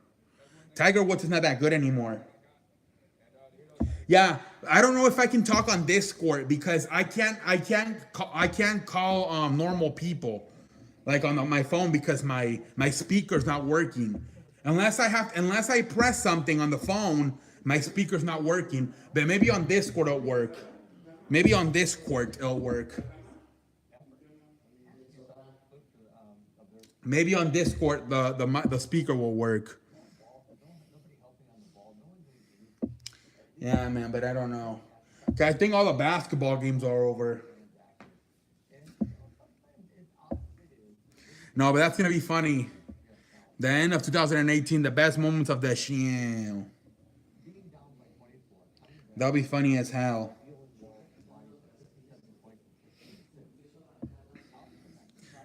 Tiger Woods is not that good anymore. Yeah, I don't know if I can talk on Discord because I can't call normal people like on my phone because my speaker's not working. Unless I press something on the phone, my speaker's not working. But maybe on Discord it'll work. Maybe on Discord it'll work. Maybe on Discord the speaker will work. Yeah, man, but I don't know. 'Cause I think all the basketball games are over. No, but that's gonna be funny. The end of 2018, the best moments of the show. That'll be funny as hell.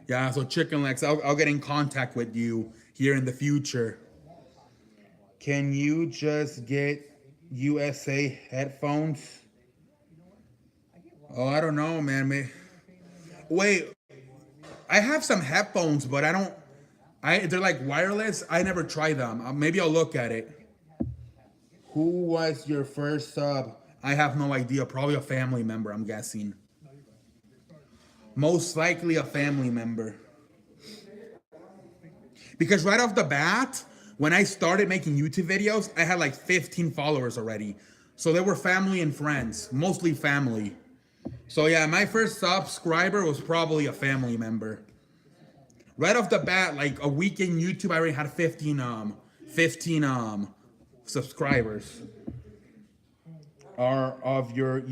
Yeah, so Chicken Legs, I'll get in contact with you here in the future. Can you just get USA headphones? Oh, I don't know, man. Wait, I have some headphones, but they're like wireless. I never tried them. Maybe I'll look at it. Who was your first sub? I have no idea. Probably a family member, I'm guessing. Most likely a family member. Because right off the bat, when I started making YouTube videos, I had like 15 followers already. So they were family and friends, mostly family. So yeah, my first subscriber was probably a family member. Right off the bat, like a week in YouTube, I already had 15 subscribers. Are of your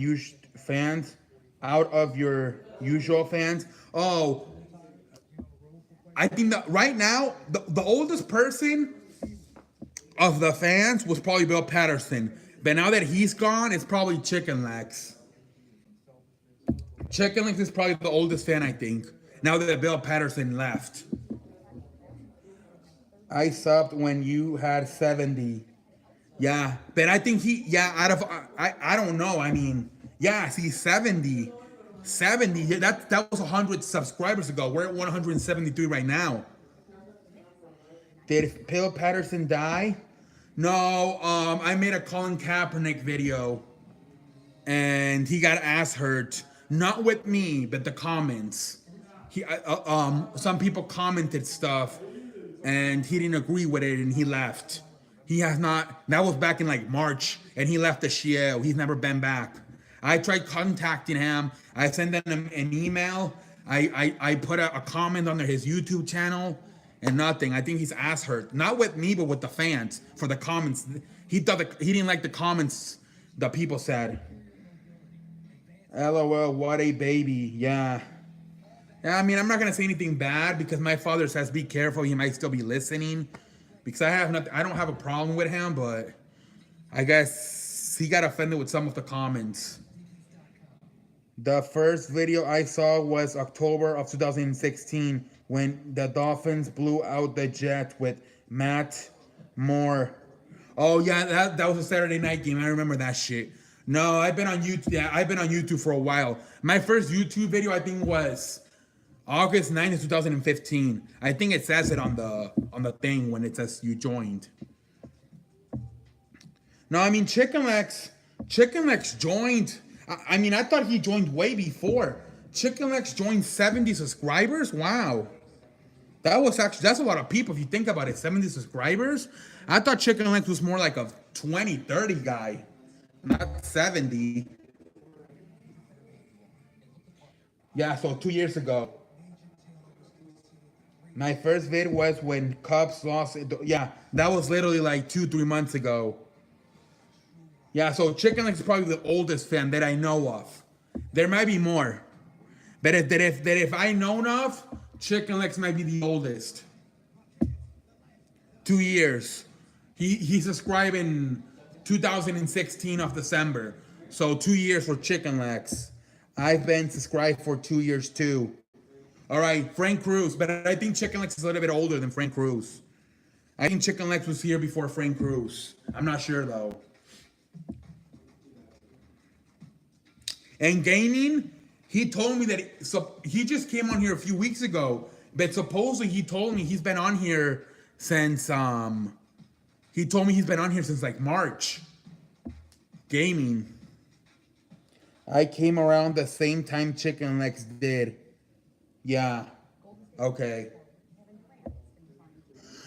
fans out of your usual fans? Oh, I think that right now, the oldest person of the fans was probably Bill Patterson. But now that he's gone, it's probably Chicken Legs. Chicken Legs is probably the oldest fan, I think. Now that Bill Patterson left. I subbed when you had 70. Yeah, but I think I don't know. I mean, yeah, see, 70. That was 100 subscribers ago. We're at 173 right now. Did Bill Patterson die? No, I made a Colin Kaepernick video, and he got ass hurt. Not with me, but the comments. Some people commented stuff, and he didn't agree with it, and he left. He has not. That was back in like March, and he left the show. He's never been back. I tried contacting him. I sent him an email. I put a comment under his YouTube channel, and nothing. I think he's ass hurt. Not with me, but with the fans for the comments. He didn't like the comments the people said. LOL, what a baby. Yeah. I mean, I'm not gonna say anything bad because my father says be careful. He might still be listening. Because I don't have a problem with him, but I guess he got offended with some of the comments. The first video I saw was October of 2016 when the Dolphins blew out the Jets with Matt Moore. Oh yeah, that was a Saturday night game. I remember that shit. No, I've been on YouTube. Yeah, I've been on YouTube for a while. My first YouTube video I think was August 9th, 2015. I think it says it on the thing when it says you joined. No, I mean Chicken Legs joined. I mean, I thought he joined way before. Chicken Legs joined 70 subscribers. Wow. That's a lot of people if you think about it. 70 subscribers. I thought Chicken Legs was more like a 20, 30 guy, not 70. Yeah, so 2 years ago. My first vid was when Cubs lost. Yeah, that was literally like 2-3 months ago. Yeah, so Chicken Legs is probably the oldest fan that I know of. There might be more, but if I know of, Chicken Legs might be the oldest. 2 years. He subscribed in 2016 of December, so 2 years for Chicken Legs. I've been subscribed for 2 years too. All right, Frank Cruz, but I think Chicken Legs is a little bit older than Frank Cruz. I think Chicken Legs was here before Frank Cruz. I'm not sure though. And gaming, he told me that he just came on here a few weeks ago, but supposedly he told me he's been on here since he told me he's been on here since like March. Gaming. I came around the same time Chicken Legs did. Yeah. Okay.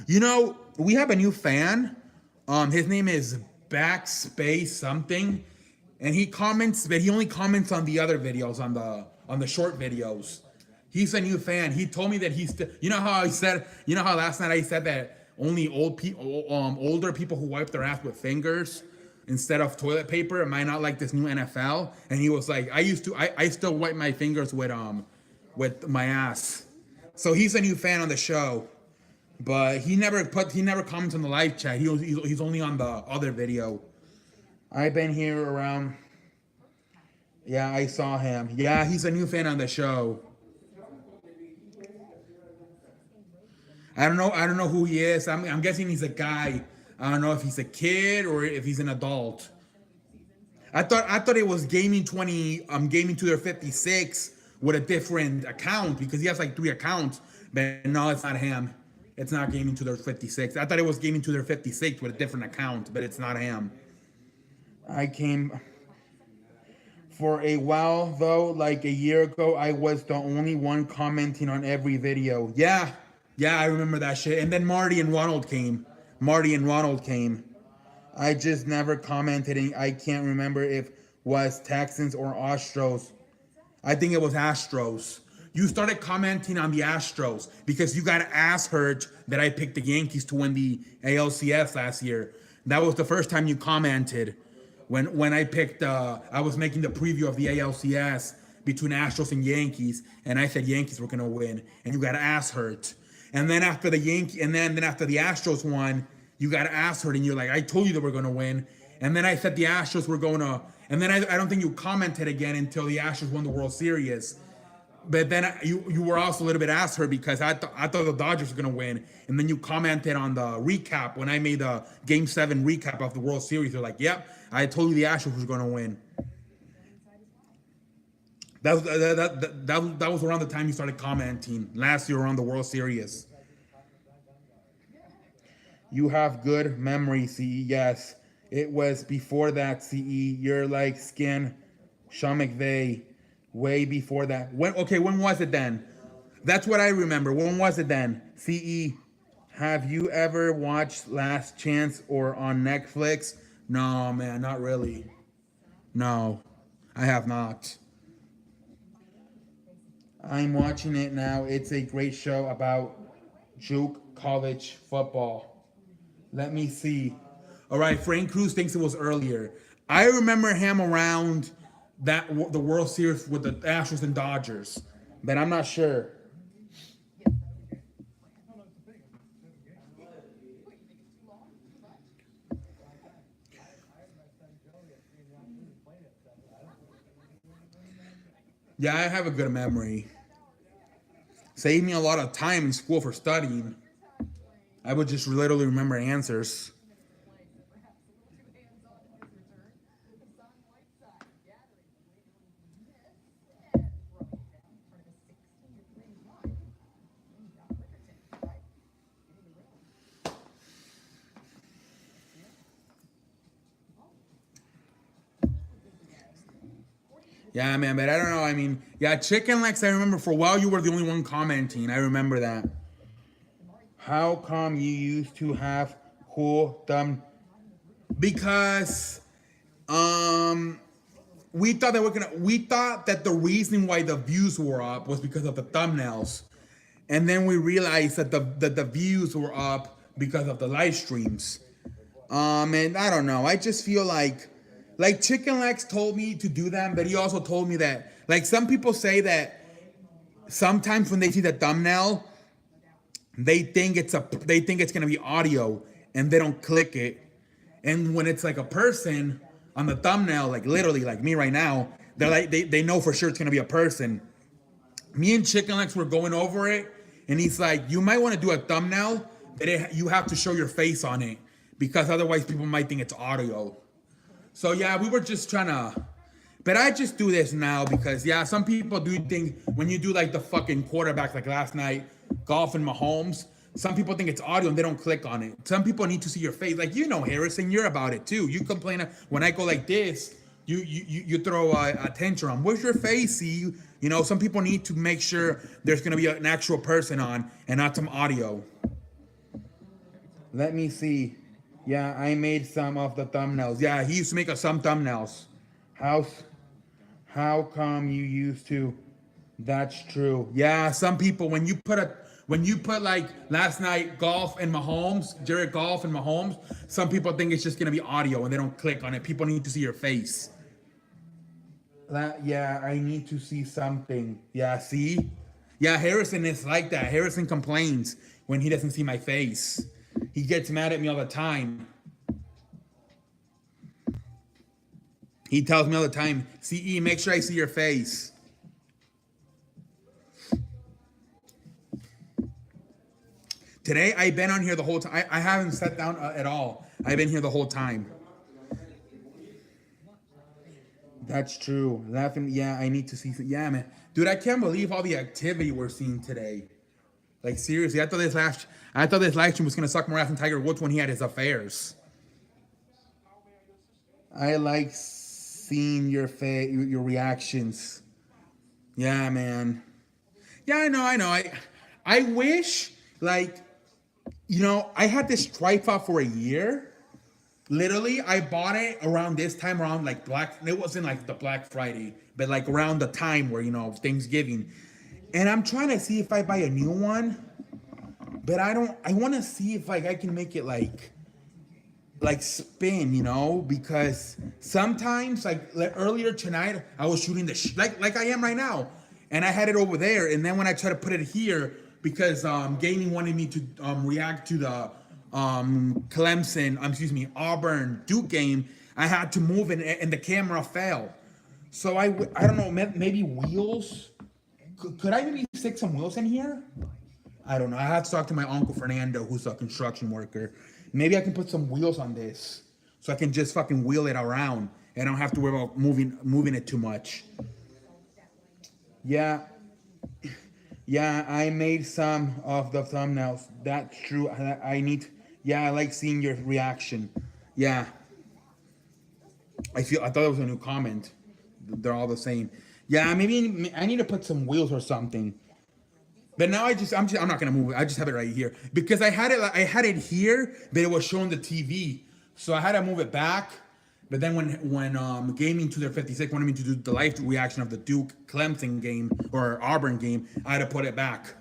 You know, we have a new fan. His name is Backspace something. and he comments, but he only comments on the other videos, on the short videos. He's a new fan. He told me that you know how last night I said that only older people who wipe their ass with fingers instead of toilet paper might not like this new NFL. And he was like, I still wipe my fingers with my ass. So he's a new fan on the show, but he never comments on the live chat. He's only on the other video. I've been here around. Yeah, I saw him. Yeah, he's a new fan on the show. I don't know who he is. I'm guessing he's a guy. I don't know if he's a kid or if he's an adult. I thought it was Gaming to their 56 with a different account because he has like 3 accounts. But no, it's not him. It's not Gaming to their 56. I thought it was Gaming to their 56 with a different account, but it's not him. I came for a while though, like a year ago, I was the only one commenting on every video. Yeah, I remember that shit. And then Marty and Ronald came. I just never commented, and I can't remember if was Texans or Astros. I think it was Astros. You started commenting on the Astros because you got ass hurt that I picked the Yankees to win the ALCS last year. That was the first time you commented when I picked. I was making the preview of the ALCS between Astros and Yankees, and I said Yankees were gonna win, and you got ass hurt. And then after the after the Astros won, you got ass hurt, and you're like, I told you they were gonna win. And then I said the Astros were gonna, and then I don't think you commented again until the Astros won the World Series. But then you were also a little bit ass hurt because I thought the Dodgers were gonna win, and then you commented on the recap when I made the Game 7 recap of the World Series. You're like, yep, I told you the Astros was gonna win. That was around the time you started commenting last year around the World Series. You have good memory, CE. Yes, it was before that, CE. You're like Skin, Sean McVay, way before that. When was it then? That's what I remember. When was it then? CE, have you ever watched Last Chance or on Netflix? No, man, not really. No, I have not. I'm watching it now. It's a great show about juke college football. Let me see. All right, Frank Cruz thinks it was earlier. I remember him around the World Series with the Astros and Dodgers, but I'm not sure. Yeah, I have a good memory. Saved me a lot of time in school for studying. I would just literally remember answers. Yeah, man, but I don't know. I mean, yeah, Chicken Legs, I remember for a while you were the only one commenting. I remember that. How come you used to have cool thumb? Because we thought that the reason why the views were up was because of the thumbnails. And then we realized that the views were up because of the live streams. And I don't know. I just feel like Chicken Legs told me to do them, but he also told me that, like, some people say that sometimes when they see the thumbnail, they think it's gonna be audio, and they don't click it. And when it's like a person on the thumbnail, like literally, like me right now, they're like they know for sure it's gonna be a person. Me and Chicken Legs were going over it, and he's like, you might want to do a thumbnail, but you have to show your face on it because otherwise people might think it's audio. So yeah, we were just trying to, but I just do this now because yeah, some people do think when you do like the fucking quarterback, like last night, Golf and Mahomes, some people think it's audio and they don't click on it. Some people need to see your face. Like, you know, Harrison, you're about it too. You complain when I go like this, you throw a tantrum. Where's your face? See, you know, some people need to make sure there's gonna be an actual person on and not some audio. Let me see. Yeah, I made some of the thumbnails. Yeah, he used to make us some thumbnails. How's how come you used to? That's true. Yeah, some people when you put like last night Golf and Mahomes, Jared Goff and Mahomes, some people think it's just gonna be audio and they don't click on it. People need to see your face. Yeah, I need to see something. Yeah, see? Yeah, Harrison is like that. Harrison complains when he doesn't see my face. He gets mad at me all the time. He tells me all the time, CE, make sure I see your face. Today, I've been on here the whole time. I haven't sat down at all. I've been here the whole time. That's true. Laughing, yeah, I need to see. Yeah, man. Dude, I can't believe all the activity we're seeing today. Like, seriously, I thought this live stream was going to suck more ass than Tiger Woods when he had his affairs. I like seeing your reactions. Yeah, man. Yeah, I know. I wish, like, you know, I had this tripod for a year. Literally, I bought it around this time, around like it wasn't like the Black Friday, but like around the time where, you know, Thanksgiving. And I'm trying to see if I buy a new one, but I want to see if like I can make it like spin, you know, because sometimes like earlier tonight, I was shooting the like I am right now, and I had it over there. And then when I try to put it here, because gaming wanted me to react to the Auburn Duke game, I had to move it and the camera fell. So I don't know, maybe wheels. Could I maybe stick some wheels in here? I don't know. I have to talk to my uncle Fernando, who's a construction worker. Maybe I can put some wheels on this so I can just fucking wheel it around and I don't have to worry about moving it too much. Yeah, I made some of the thumbnails. That's true. I like seeing your reaction. Yeah. I thought it was a new comment. They're all the same. Yeah, maybe I need to put some wheels or something. But now I'm not gonna move it. I just have it right here because I had it here, but it was showing the TV, so I had to move it back. But then when Gaming 2056 wanted me to do the live reaction of the Duke Clemson game or Auburn game, I had to put it back.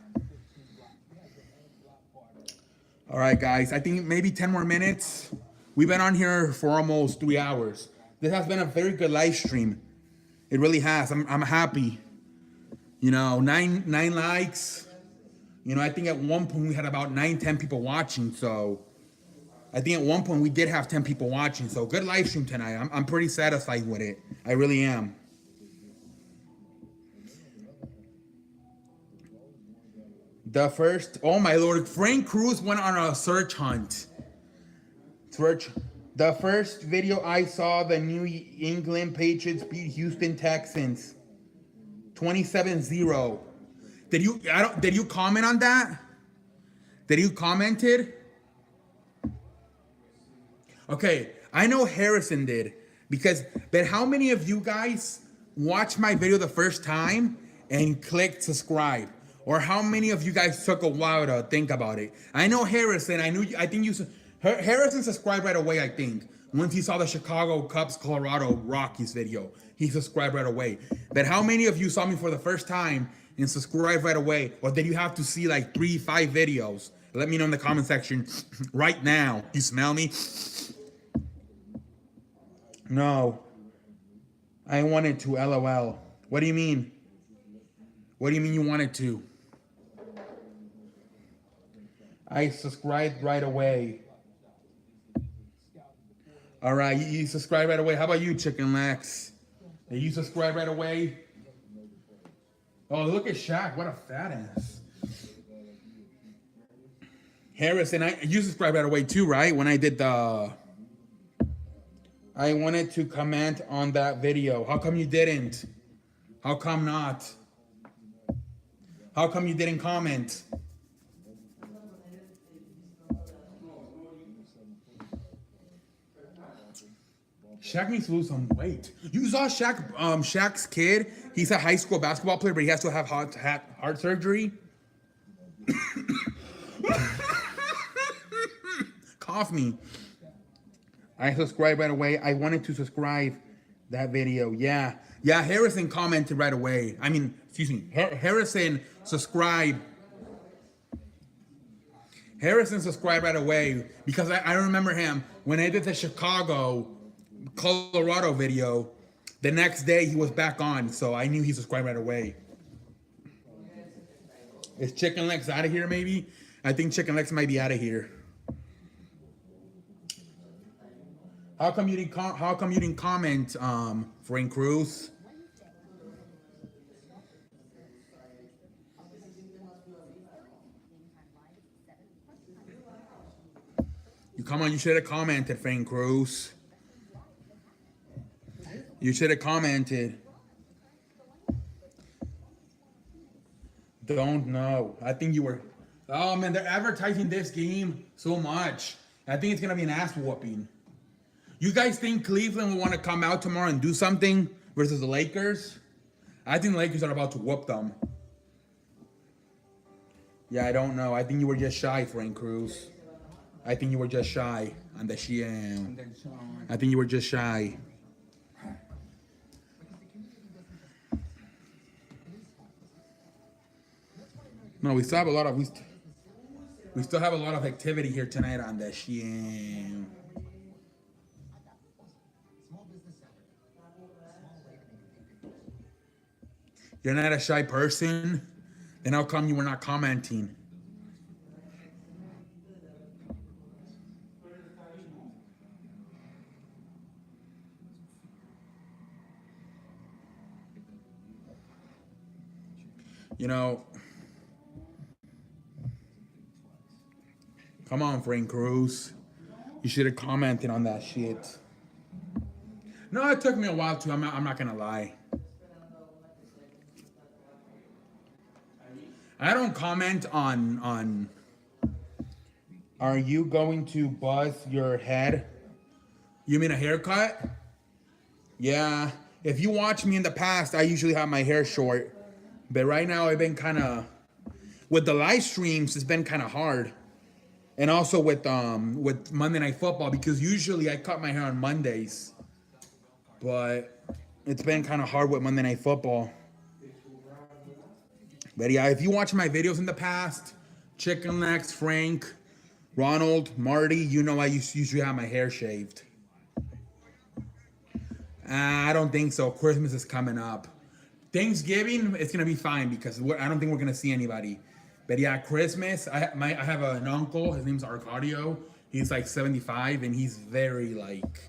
All right, guys. I think maybe 10 more minutes. We've been on here for almost 3 hours. This has been a very good live stream. It really has. I'm happy. You know, nine likes. You know, I think at one point we had about 9-10 people watching. So I think at one point we did have 10 people watching. So good live stream tonight. I'm pretty satisfied with it. I really am. Oh my Lord, Frank Cruz went on a search hunt. The first video I saw, the New England Patriots beat Houston Texans 27-0. Did you comment on that? Did you commented? Okay, I know Harrison did but how many of you guys watched my video the first time and clicked subscribe? Or how many of you guys took a while to think about it? I know Harrison. Harrison subscribed right away, I think. Once he saw the Chicago Cubs Colorado Rockies video, he subscribed right away. But how many of you saw me for the first time and subscribed right away? Or did you have to see like 3-5 videos? Let me know in the comment section right now. You smell me? No. I wanted to, LOL. What do you mean? What do you mean you wanted to? I subscribed right away. All right, you subscribe right away. How about you, Chicken Lex? Did you subscribe right away? Oh, look at Shaq. What a fat ass. Harrison, you subscribed right away too, right? When I did I wanted to comment on that video. How come you didn't? How come not? How come you didn't comment? Shaq needs to lose some weight. You saw Shaq's kid? He's a high school basketball player, but he has to have heart surgery. Cough me. I subscribed right away. I wanted to subscribe That video, yeah. Yeah, Harrison commented right away. I mean, excuse me, Harrison subscribed. Harrison subscribed right away because I remember him when I did the Chicago, Colorado video. The next day he was back on, so I knew he subscribed right away. Is Chicken Legs out of here? Maybe. I think Chicken Legs might be out of here. How come you didn't comment, Frank Cruz? You should have commented, Frank Cruz. You should have commented. Don't know. I think you were. Oh man, they're advertising this game so much. I think it's gonna be an ass whooping. You guys think Cleveland will want to come out tomorrow and do something versus the Lakers? I think the Lakers are about to whoop them. Yeah, I don't know. I think you were just shy, Frank Cruz. I think you were just shy on the Sheehan. I think you were just shy. No, we still have a lot of we still have a lot of activity here tonight on the Sheehan. You're not a shy person? Then how come you were not commenting? You know, come on, Frank Cruz. You should have commented on that shit. No, it took me a while too. I'm not gonna lie. I don't comment on. Are you going to buzz your head? You mean a haircut? Yeah. If you watch me in the past, I usually have my hair short. But right now, I've been kind of, with the live streams, it's been kind of hard. And also with Monday Night Football, because usually I cut my hair on Mondays. But it's been kind of hard with Monday Night Football. But yeah, if you watch my videos in the past, Chicken Legs, Frank, Ronald, Marty, you know I usually have my hair shaved. I don't think so. Christmas is coming up. Thanksgiving, it's gonna be fine because I don't think we're gonna see anybody. But yeah, Christmas, I have an uncle. His name's Arcadio. He's like 75, and he's very like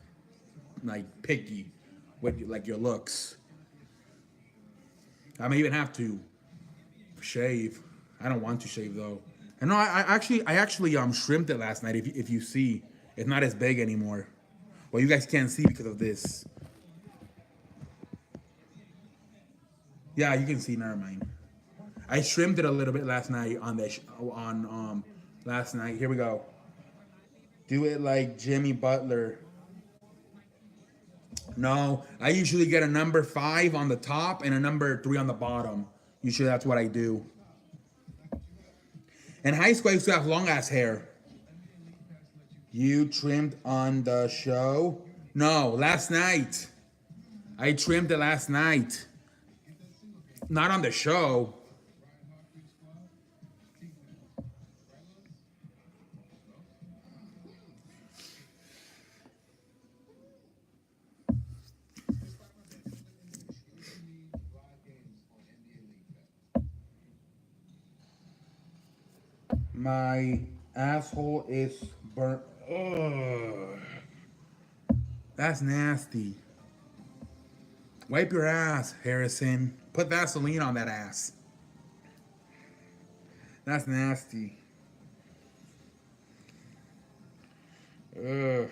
picky with like your looks. I may even have to shave. I don't want to shave though. And no, I actually shrimped it last night. If you see, it's not as big anymore. Well, you guys can't see because of this. Yeah, you can see. Never mind. I shrimped it a little bit last night last night. Here we go. Do it like Jimmy Butler. No, I usually get a number 5 on the top and a number 3 on the bottom. Usually that's what I do. In high school, I used to have long ass hair. You trimmed on the show? No, last night. I trimmed it last night. Not on the show. My asshole is burnt. Ugh. That's nasty. Wipe your ass, Harrison. Put Vaseline on that ass. That's nasty. Ugh.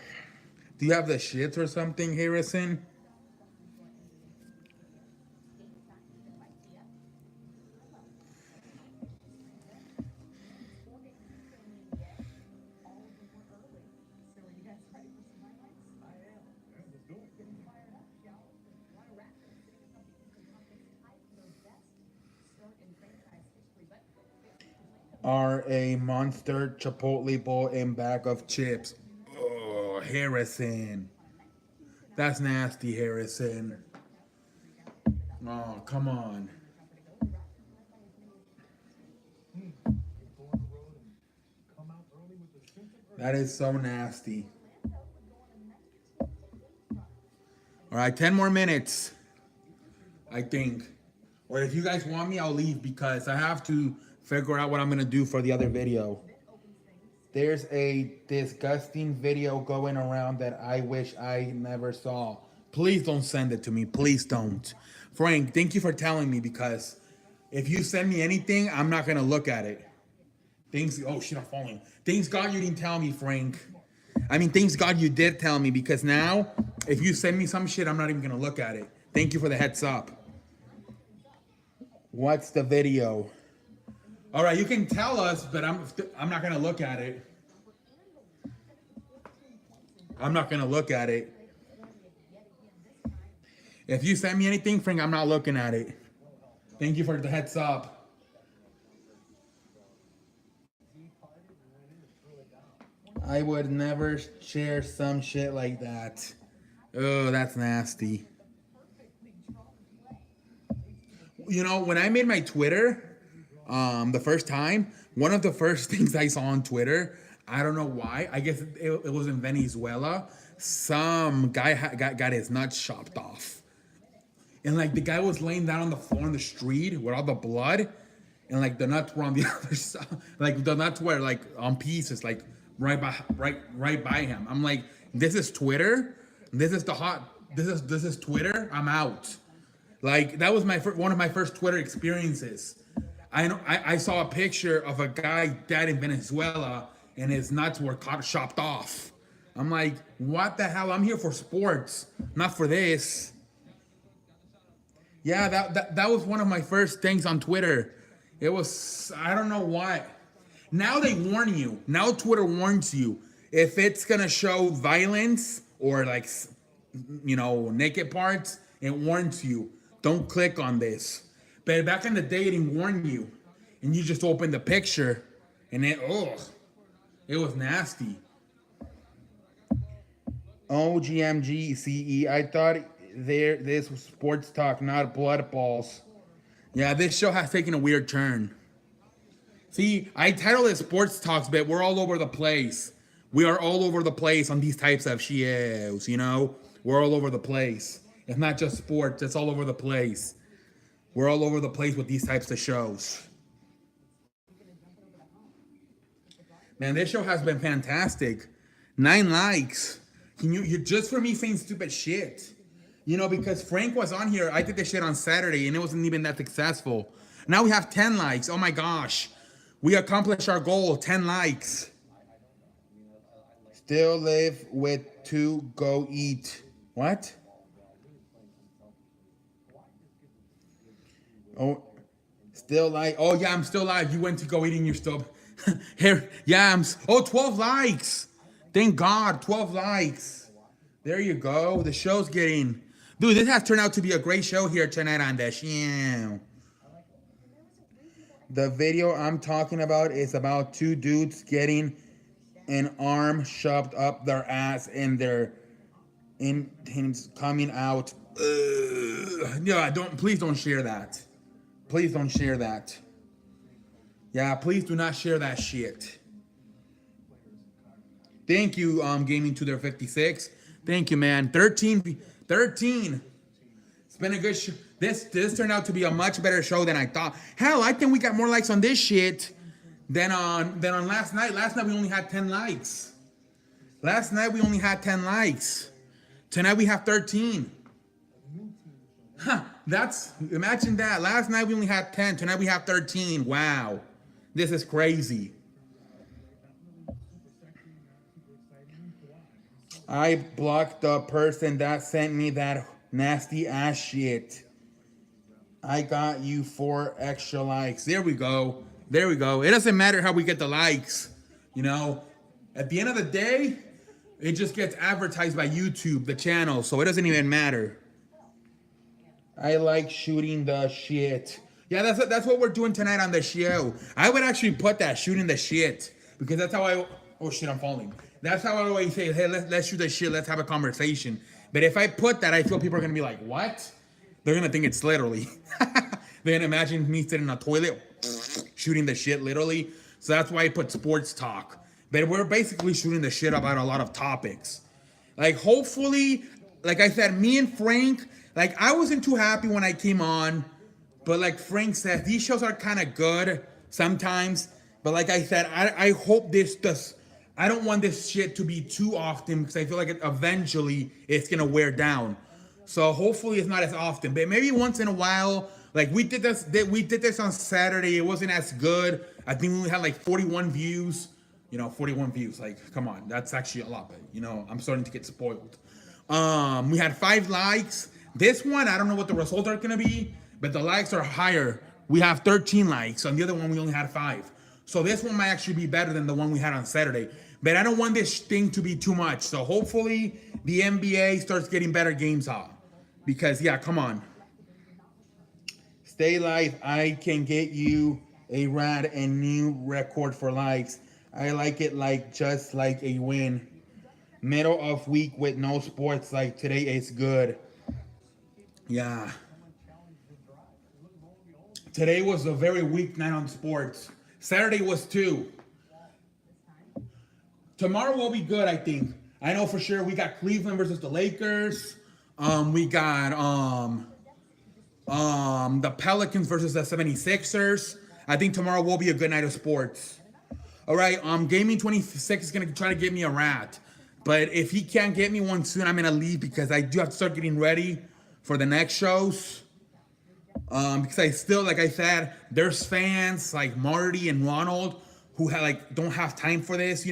Do you have the shits or something, Harrison? Are a monster Chipotle bowl and bag of chips. Oh, Harrison. That's nasty, Harrison. Oh, come on. That is so nasty. All right, 10 more minutes, I think. Or if you guys want me, I'll leave because I have to figure out what I'm going to do for the other video. There's a disgusting video going around that I wish I never saw. Please don't send it to me. Please don't. Frank, thank you for telling me because if you send me anything, I'm not going to look at it. Oh shit, I'm falling. Thanks God you didn't tell me, Frank. I mean, thanks God you did tell me because now, if you send me some shit, I'm not even going to look at it. Thank you for the heads up. What's the video? All right, you can tell us, but I'm not going to look at it. I'm not going to look at it. If you send me anything, Frank, I'm not looking at it. Thank you for the heads up. I would never share some shit like that. Oh, that's nasty. You know, when I made my Twitter, the first time, one of the first things I saw on Twitter, I don't know why, I guess it was in Venezuela, some guy got his nuts chopped off. And like the guy was laying down on the floor in the street with all the blood, and like the nuts were on the other side. Like the nuts were like on pieces, like right by him. I'm like, this is Twitter. This is Twitter. I'm out. Like that was one of my first Twitter experiences. I saw a picture of a guy dead in Venezuela, and his nuts were chopped off. I'm like, what the hell? I'm here for sports, not for this. Yeah, that was one of my first things on Twitter. It was, I don't know why. Now they warn you. Now Twitter warns you. If it's going to show violence or like, you know, naked parts, it warns you. Don't click on this. But back in the day, it didn't warn you. And you just opened the picture and it was nasty. OGMGCE, I thought this was sports talk, not blood balls. Yeah, this show has taken a weird turn. See, I titled it Sports Talks, but we're all over the place. We are all over the place on these types of shows, you know? We're all over the place. It's not just sports, it's all over the place. We're all over the place with these types of shows. Man, this show has been fantastic. 9 likes. Can you just for me saying stupid shit? You know, because Frank was on here. I did this shit on Saturday and it wasn't even that successful. Now we have 10 likes. Oh my gosh. We accomplished our goal, 10 likes. Still live with 2, go eat. What? Oh, still live. Oh yeah, I'm still live. You went to go eat and you're still here. Yeah, 12 likes. Thank God, 12 likes. There you go. The show's getting... Dude, this has turned out to be a great show here tonight on the show. The video I'm talking about is about 2 dudes getting an arm shoved up their ass and their intestines coming out. Yeah, please don't share that. Please don't share that. Yeah, please do not share that shit. Thank you, Gaming to their 56. Thank you, man. 13. It's been a good show. This turned out to be a much better show than I thought. Hell, I think we got more likes on this shit than on last night. Last night we only had 10 likes. Tonight we have 13. Huh, imagine that. Last night we only had 10. Tonight we have 13. Wow. This is crazy. I blocked the person that sent me that nasty ass shit. I got you 4 extra likes. There we go. It doesn't matter how we get the likes. You know, at the end of the day, it just gets advertised by YouTube, the channel, so it doesn't even matter. I like shooting the shit. Yeah, that's what we're doing tonight on the show. I would actually put that, shooting the shit, because that's how oh shit, I'm falling. That's how I always say, hey, let's shoot the shit, let's have a conversation. But if I put that, I feel people are gonna be like, what? They're gonna think it's literally. They're gonna imagine me sitting in a toilet shooting the shit literally. So that's why I put sports talk. But we're basically shooting the shit about a lot of topics. Like hopefully, like I said, me and Frank, like I wasn't too happy when I came on, but like Frank said, these shows are kind of good sometimes. But like I said, I hope this does. I don't want this shit to be too often because I feel like eventually it's gonna wear down. So hopefully it's not as often, but maybe once in a while. Like we did this on Saturday. It wasn't as good. I think we only had like 41 views. 41 views. Like, come on, that's actually a lot. But I'm starting to get spoiled. We had 5 likes. This one, I don't know what the results are gonna be, but the likes are higher. We have 13 likes. On the other one, we only had 5. So this one might actually be better than the one we had on Saturday. But I don't want this thing to be too much. So hopefully the NBA starts getting better games out. Because yeah, come on. Stay live. I can get you a rad and new record for likes. I like it like just like a win. Middle of week with no sports like today is good. Yeah. Today was a very weak night on sports. Saturday was too. Tomorrow will be good, I think. I know for sure we got Cleveland versus the Lakers. We got the Pelicans versus the 76ers. I think tomorrow will be a good night of sports. All right, Gaming 26 is gonna try to get me a rat. But if he can't get me one soon, I'm gonna leave because I do have to start getting ready for the next shows. Because I still, like I said, there's fans like Marty and Ronald who don't have time for this,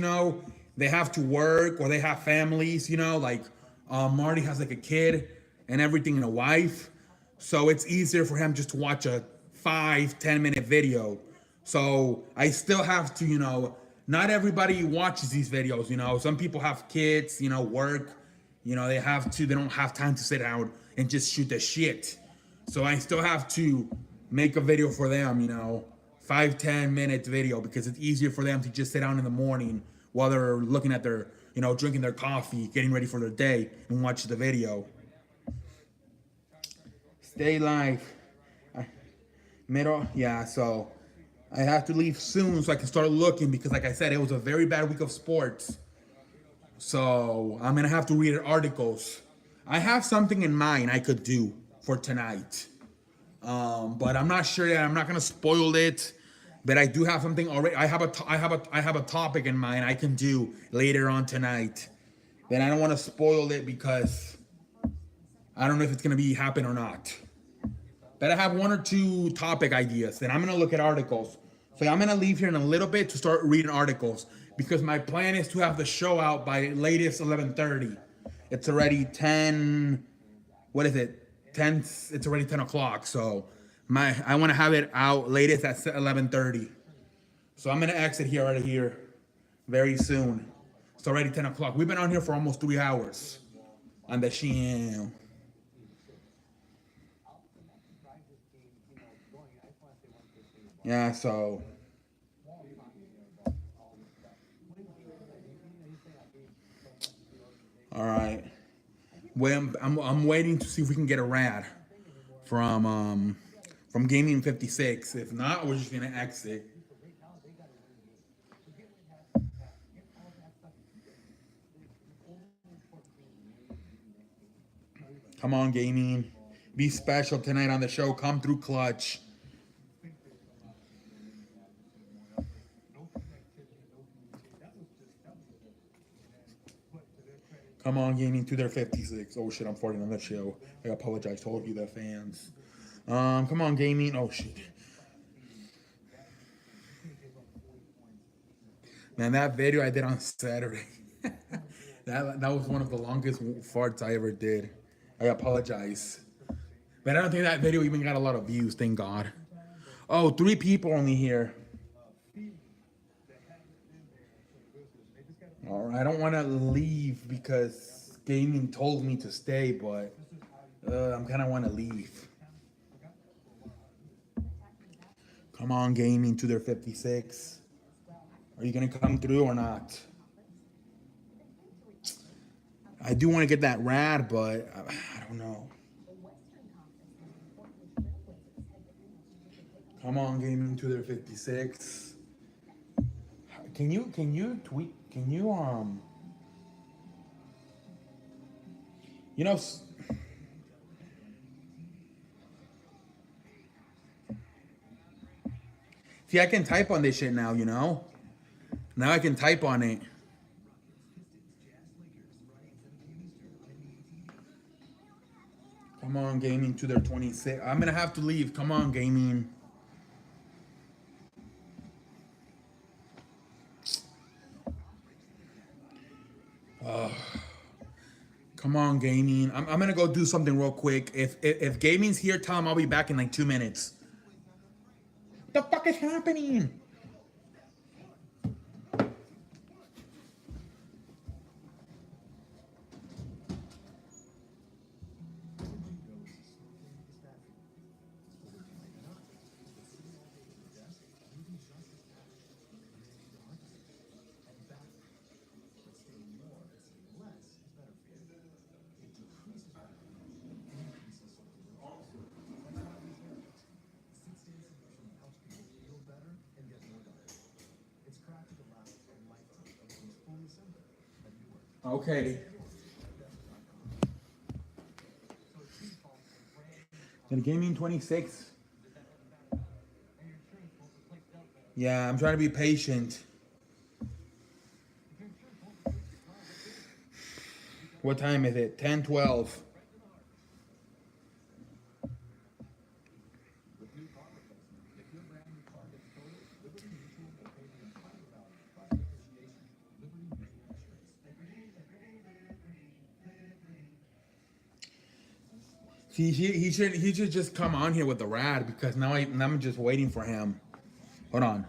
They have to work or they have families, like Marty has like a kid and everything and a wife. So it's easier for him just to watch a 5-10 minute video. So I still have to, not everybody watches these videos, Some people have kids, work, they don't have time to sit down and just shoot the shit. So I still have to make a video for them, 5-10 minute video because it's easier for them to just sit down in the morning while they're looking at their, drinking their coffee, getting ready for their day and watch the video. Stay live. Middle, yeah, so I have to leave soon so I can start looking because like I said, it was a very bad week of sports. So I'm gonna have to read articles. I have something in mind I could do for tonight. But I'm not sure yet. I'm not gonna spoil it. But I do have something already. I have a topic in mind I can do later on tonight. Then I don't want to spoil it because I don't know if it's gonna be happen or not. But I have 1 or 2 topic ideas. Then I'm gonna look at articles. So I'm gonna leave here in a little bit to start reading articles because my plan is to have the show out by latest 11:30. It's already 10. What is it? 10. It's already 10 o'clock. So I want to have it out latest at 11:30. So I'm gonna exit here out of here very soon. It's already 10 o'clock. We've been on here for almost 3 hours on the channel. Yeah, so all right. Well, I'm waiting to see if we can get a rad from Gaming 56. If not, we're just gonna exit. Come on, Gaming. Be special tonight on the show. Come through clutch. Come on, Gaming to their 56. Oh shit, I'm farting on that show. I apologize to all of you, the fans. Come on, Gaming. Oh shit. Man, that video I did on Saturday. that was one of the longest farts I ever did. I apologize. But I don't think that video even got a lot of views, thank God. Oh, 3 people only here. All right, I don't want to leave because Gaming told me to stay, but I'm kind of want to leave. Come on, Gaming to their 56. Are you going to come through or not? I do want to get that rad, but I don't know. Come on, Gaming to their 56. Can you tweet? Can you know? See, I can type on this shit now. You know. Now I can type on it. Come on, Gaming to their 26. I'm gonna have to leave. Come on, Gaming. Come on, Gaming. I'm gonna go do something real quick. If Gaming's here, tell him I'll be back in like 2 minutes. What the fuck is happening? Okay. And Gaming 26. Yeah, I'm trying to be patient. What time is it? 10:12. See, he should just come on here with the rad because now I'm just waiting for him. Hold on.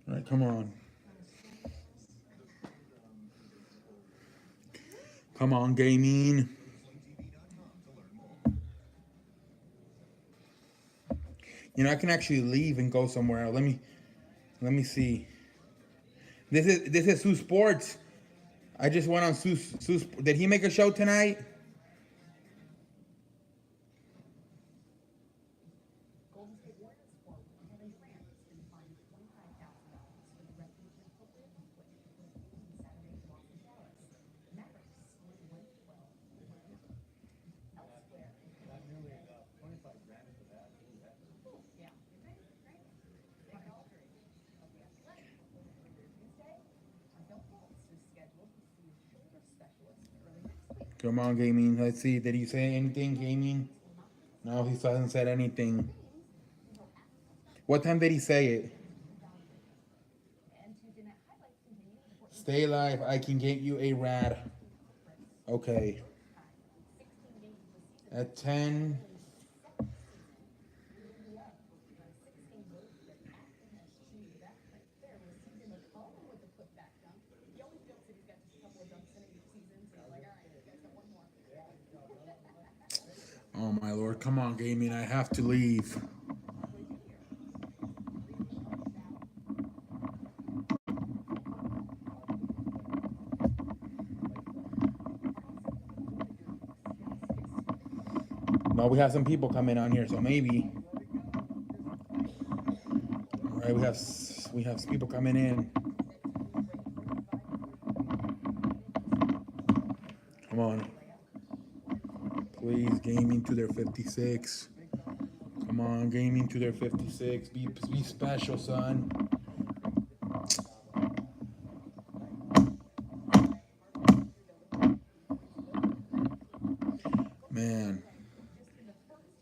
All right, come on. Come on, Gaming. You know, I can actually leave and go somewhere else. Let me see. This is Sue Sports. I just went on Sue. Did he make a show tonight? Come on, Gaming. Let's see. Did he say anything, Gaming? No, he hasn't said anything. What time did he say it? Stay alive. I can get you a rad. Okay. At 10. Oh my lord. Come on, Gaming. I have to leave. No, we have some people coming on here, so maybe. All right, we have people coming in. Come on. Please, Gaming to their 56. Come on, Gaming to their 56. Be special, son. Man.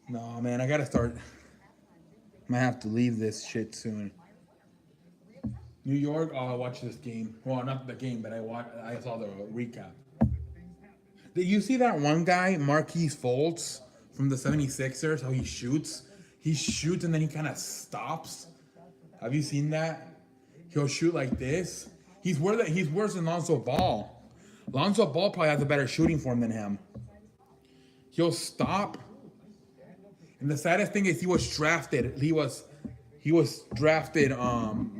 No, man, I gotta start. I might have to leave this shit soon. New York, oh, I watched this game. Well, not the game, but I saw the recap. Did you see that one guy, Marquise Fultz from the 76ers, how he shoots? He shoots and then he kind of stops. Have you seen that? He'll shoot like this. He's worse than Lonzo Ball. Lonzo Ball probably has a better shooting form than him. He'll stop. And the saddest thing is he was drafted. He was drafted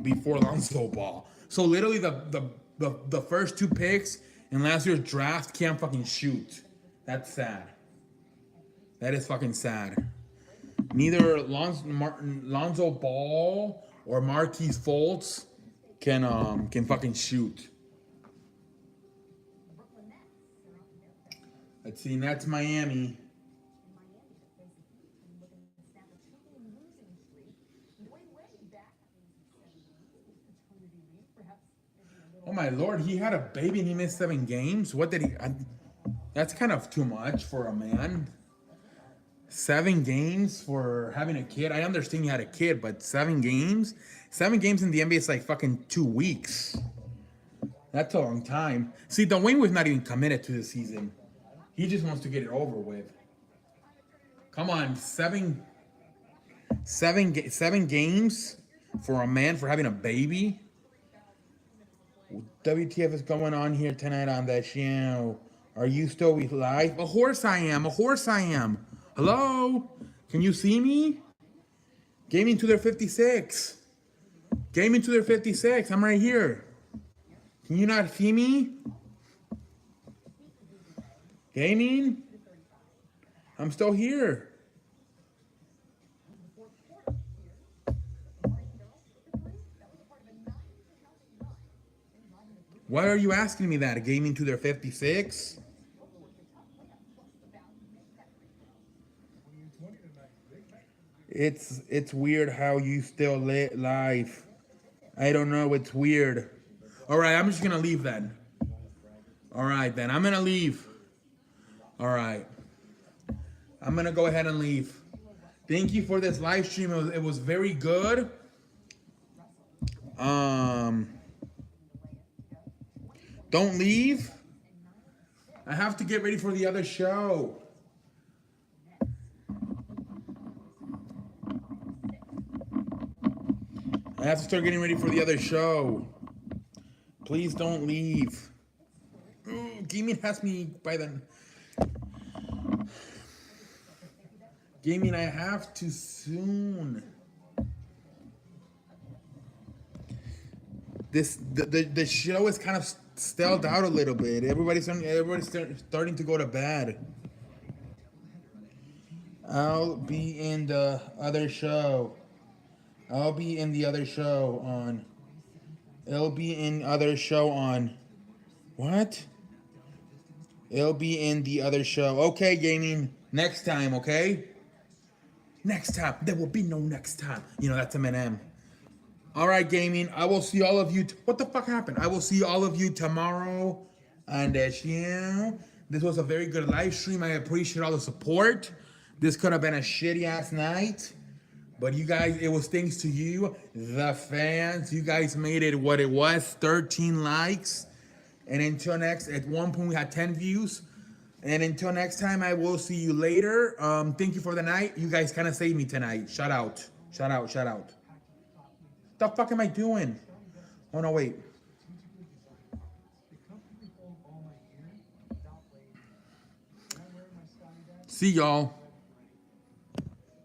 before Lonzo Ball. So literally the first 2 picks in last year's draft can't fucking shoot. That's sad. That is fucking sad. Neither Lonzo Ball or Marquise Fultz can fucking shoot. Let's see, and that's Miami. Oh my lord, he had a baby and he missed 7 games? What did he... that's kind of too much for a man. 7 games for having a kid? I understand he had a kid, but 7 games? 7 games in the NBA is like fucking 2 weeks. That's a long time. See, Dwayne was not even committed to the season. He just wants to get it over with. Come on, 7 games for a man for having a baby? WTF is going on here tonight on that show? Are you still live? Of course I am. Of course I am. Hello? Can you see me? Gaming to their 56. Gaming to their 56. I'm right here. Can you not see me? Gaming? I'm still here. Why are you asking me that? Gaming to their 56? It's weird how you still live. I don't know, it's weird. All right, I'm just gonna leave then. All right, then I'm gonna leave. All right, I'm gonna go ahead and leave. Thank you for this live stream. It was very good. Don't leave. I have to get ready for the other show. I have to start getting ready for the other show. Please don't leave. Ooh, gaming has me by the... Gaming, I have to soon. The show is kind of stalled out a little bit. Everybody's starting to go to bed. I'll be in the other show. I'll be in the other show on. It'll be in other show on. What? It'll be in the other show. Okay, gaming. Next time, okay? Next time. There will be no next time. You know, that's Eminem. All right, gaming. I will see all of you. What the fuck happened? I will see all of you tomorrow on the show. This was a very good live stream. I appreciate all the support. This could have been a shitty ass night. But you guys, it was thanks to you, the fans. You guys made it what it was, 13 likes. And until next, at one point we had 10 views. And until next time, I will see you later. Thank you for the night. You guys kind of saved me tonight. Shout out. Shout out. Shout out. What the fuck am I doing? Oh, no, wait. See y'all.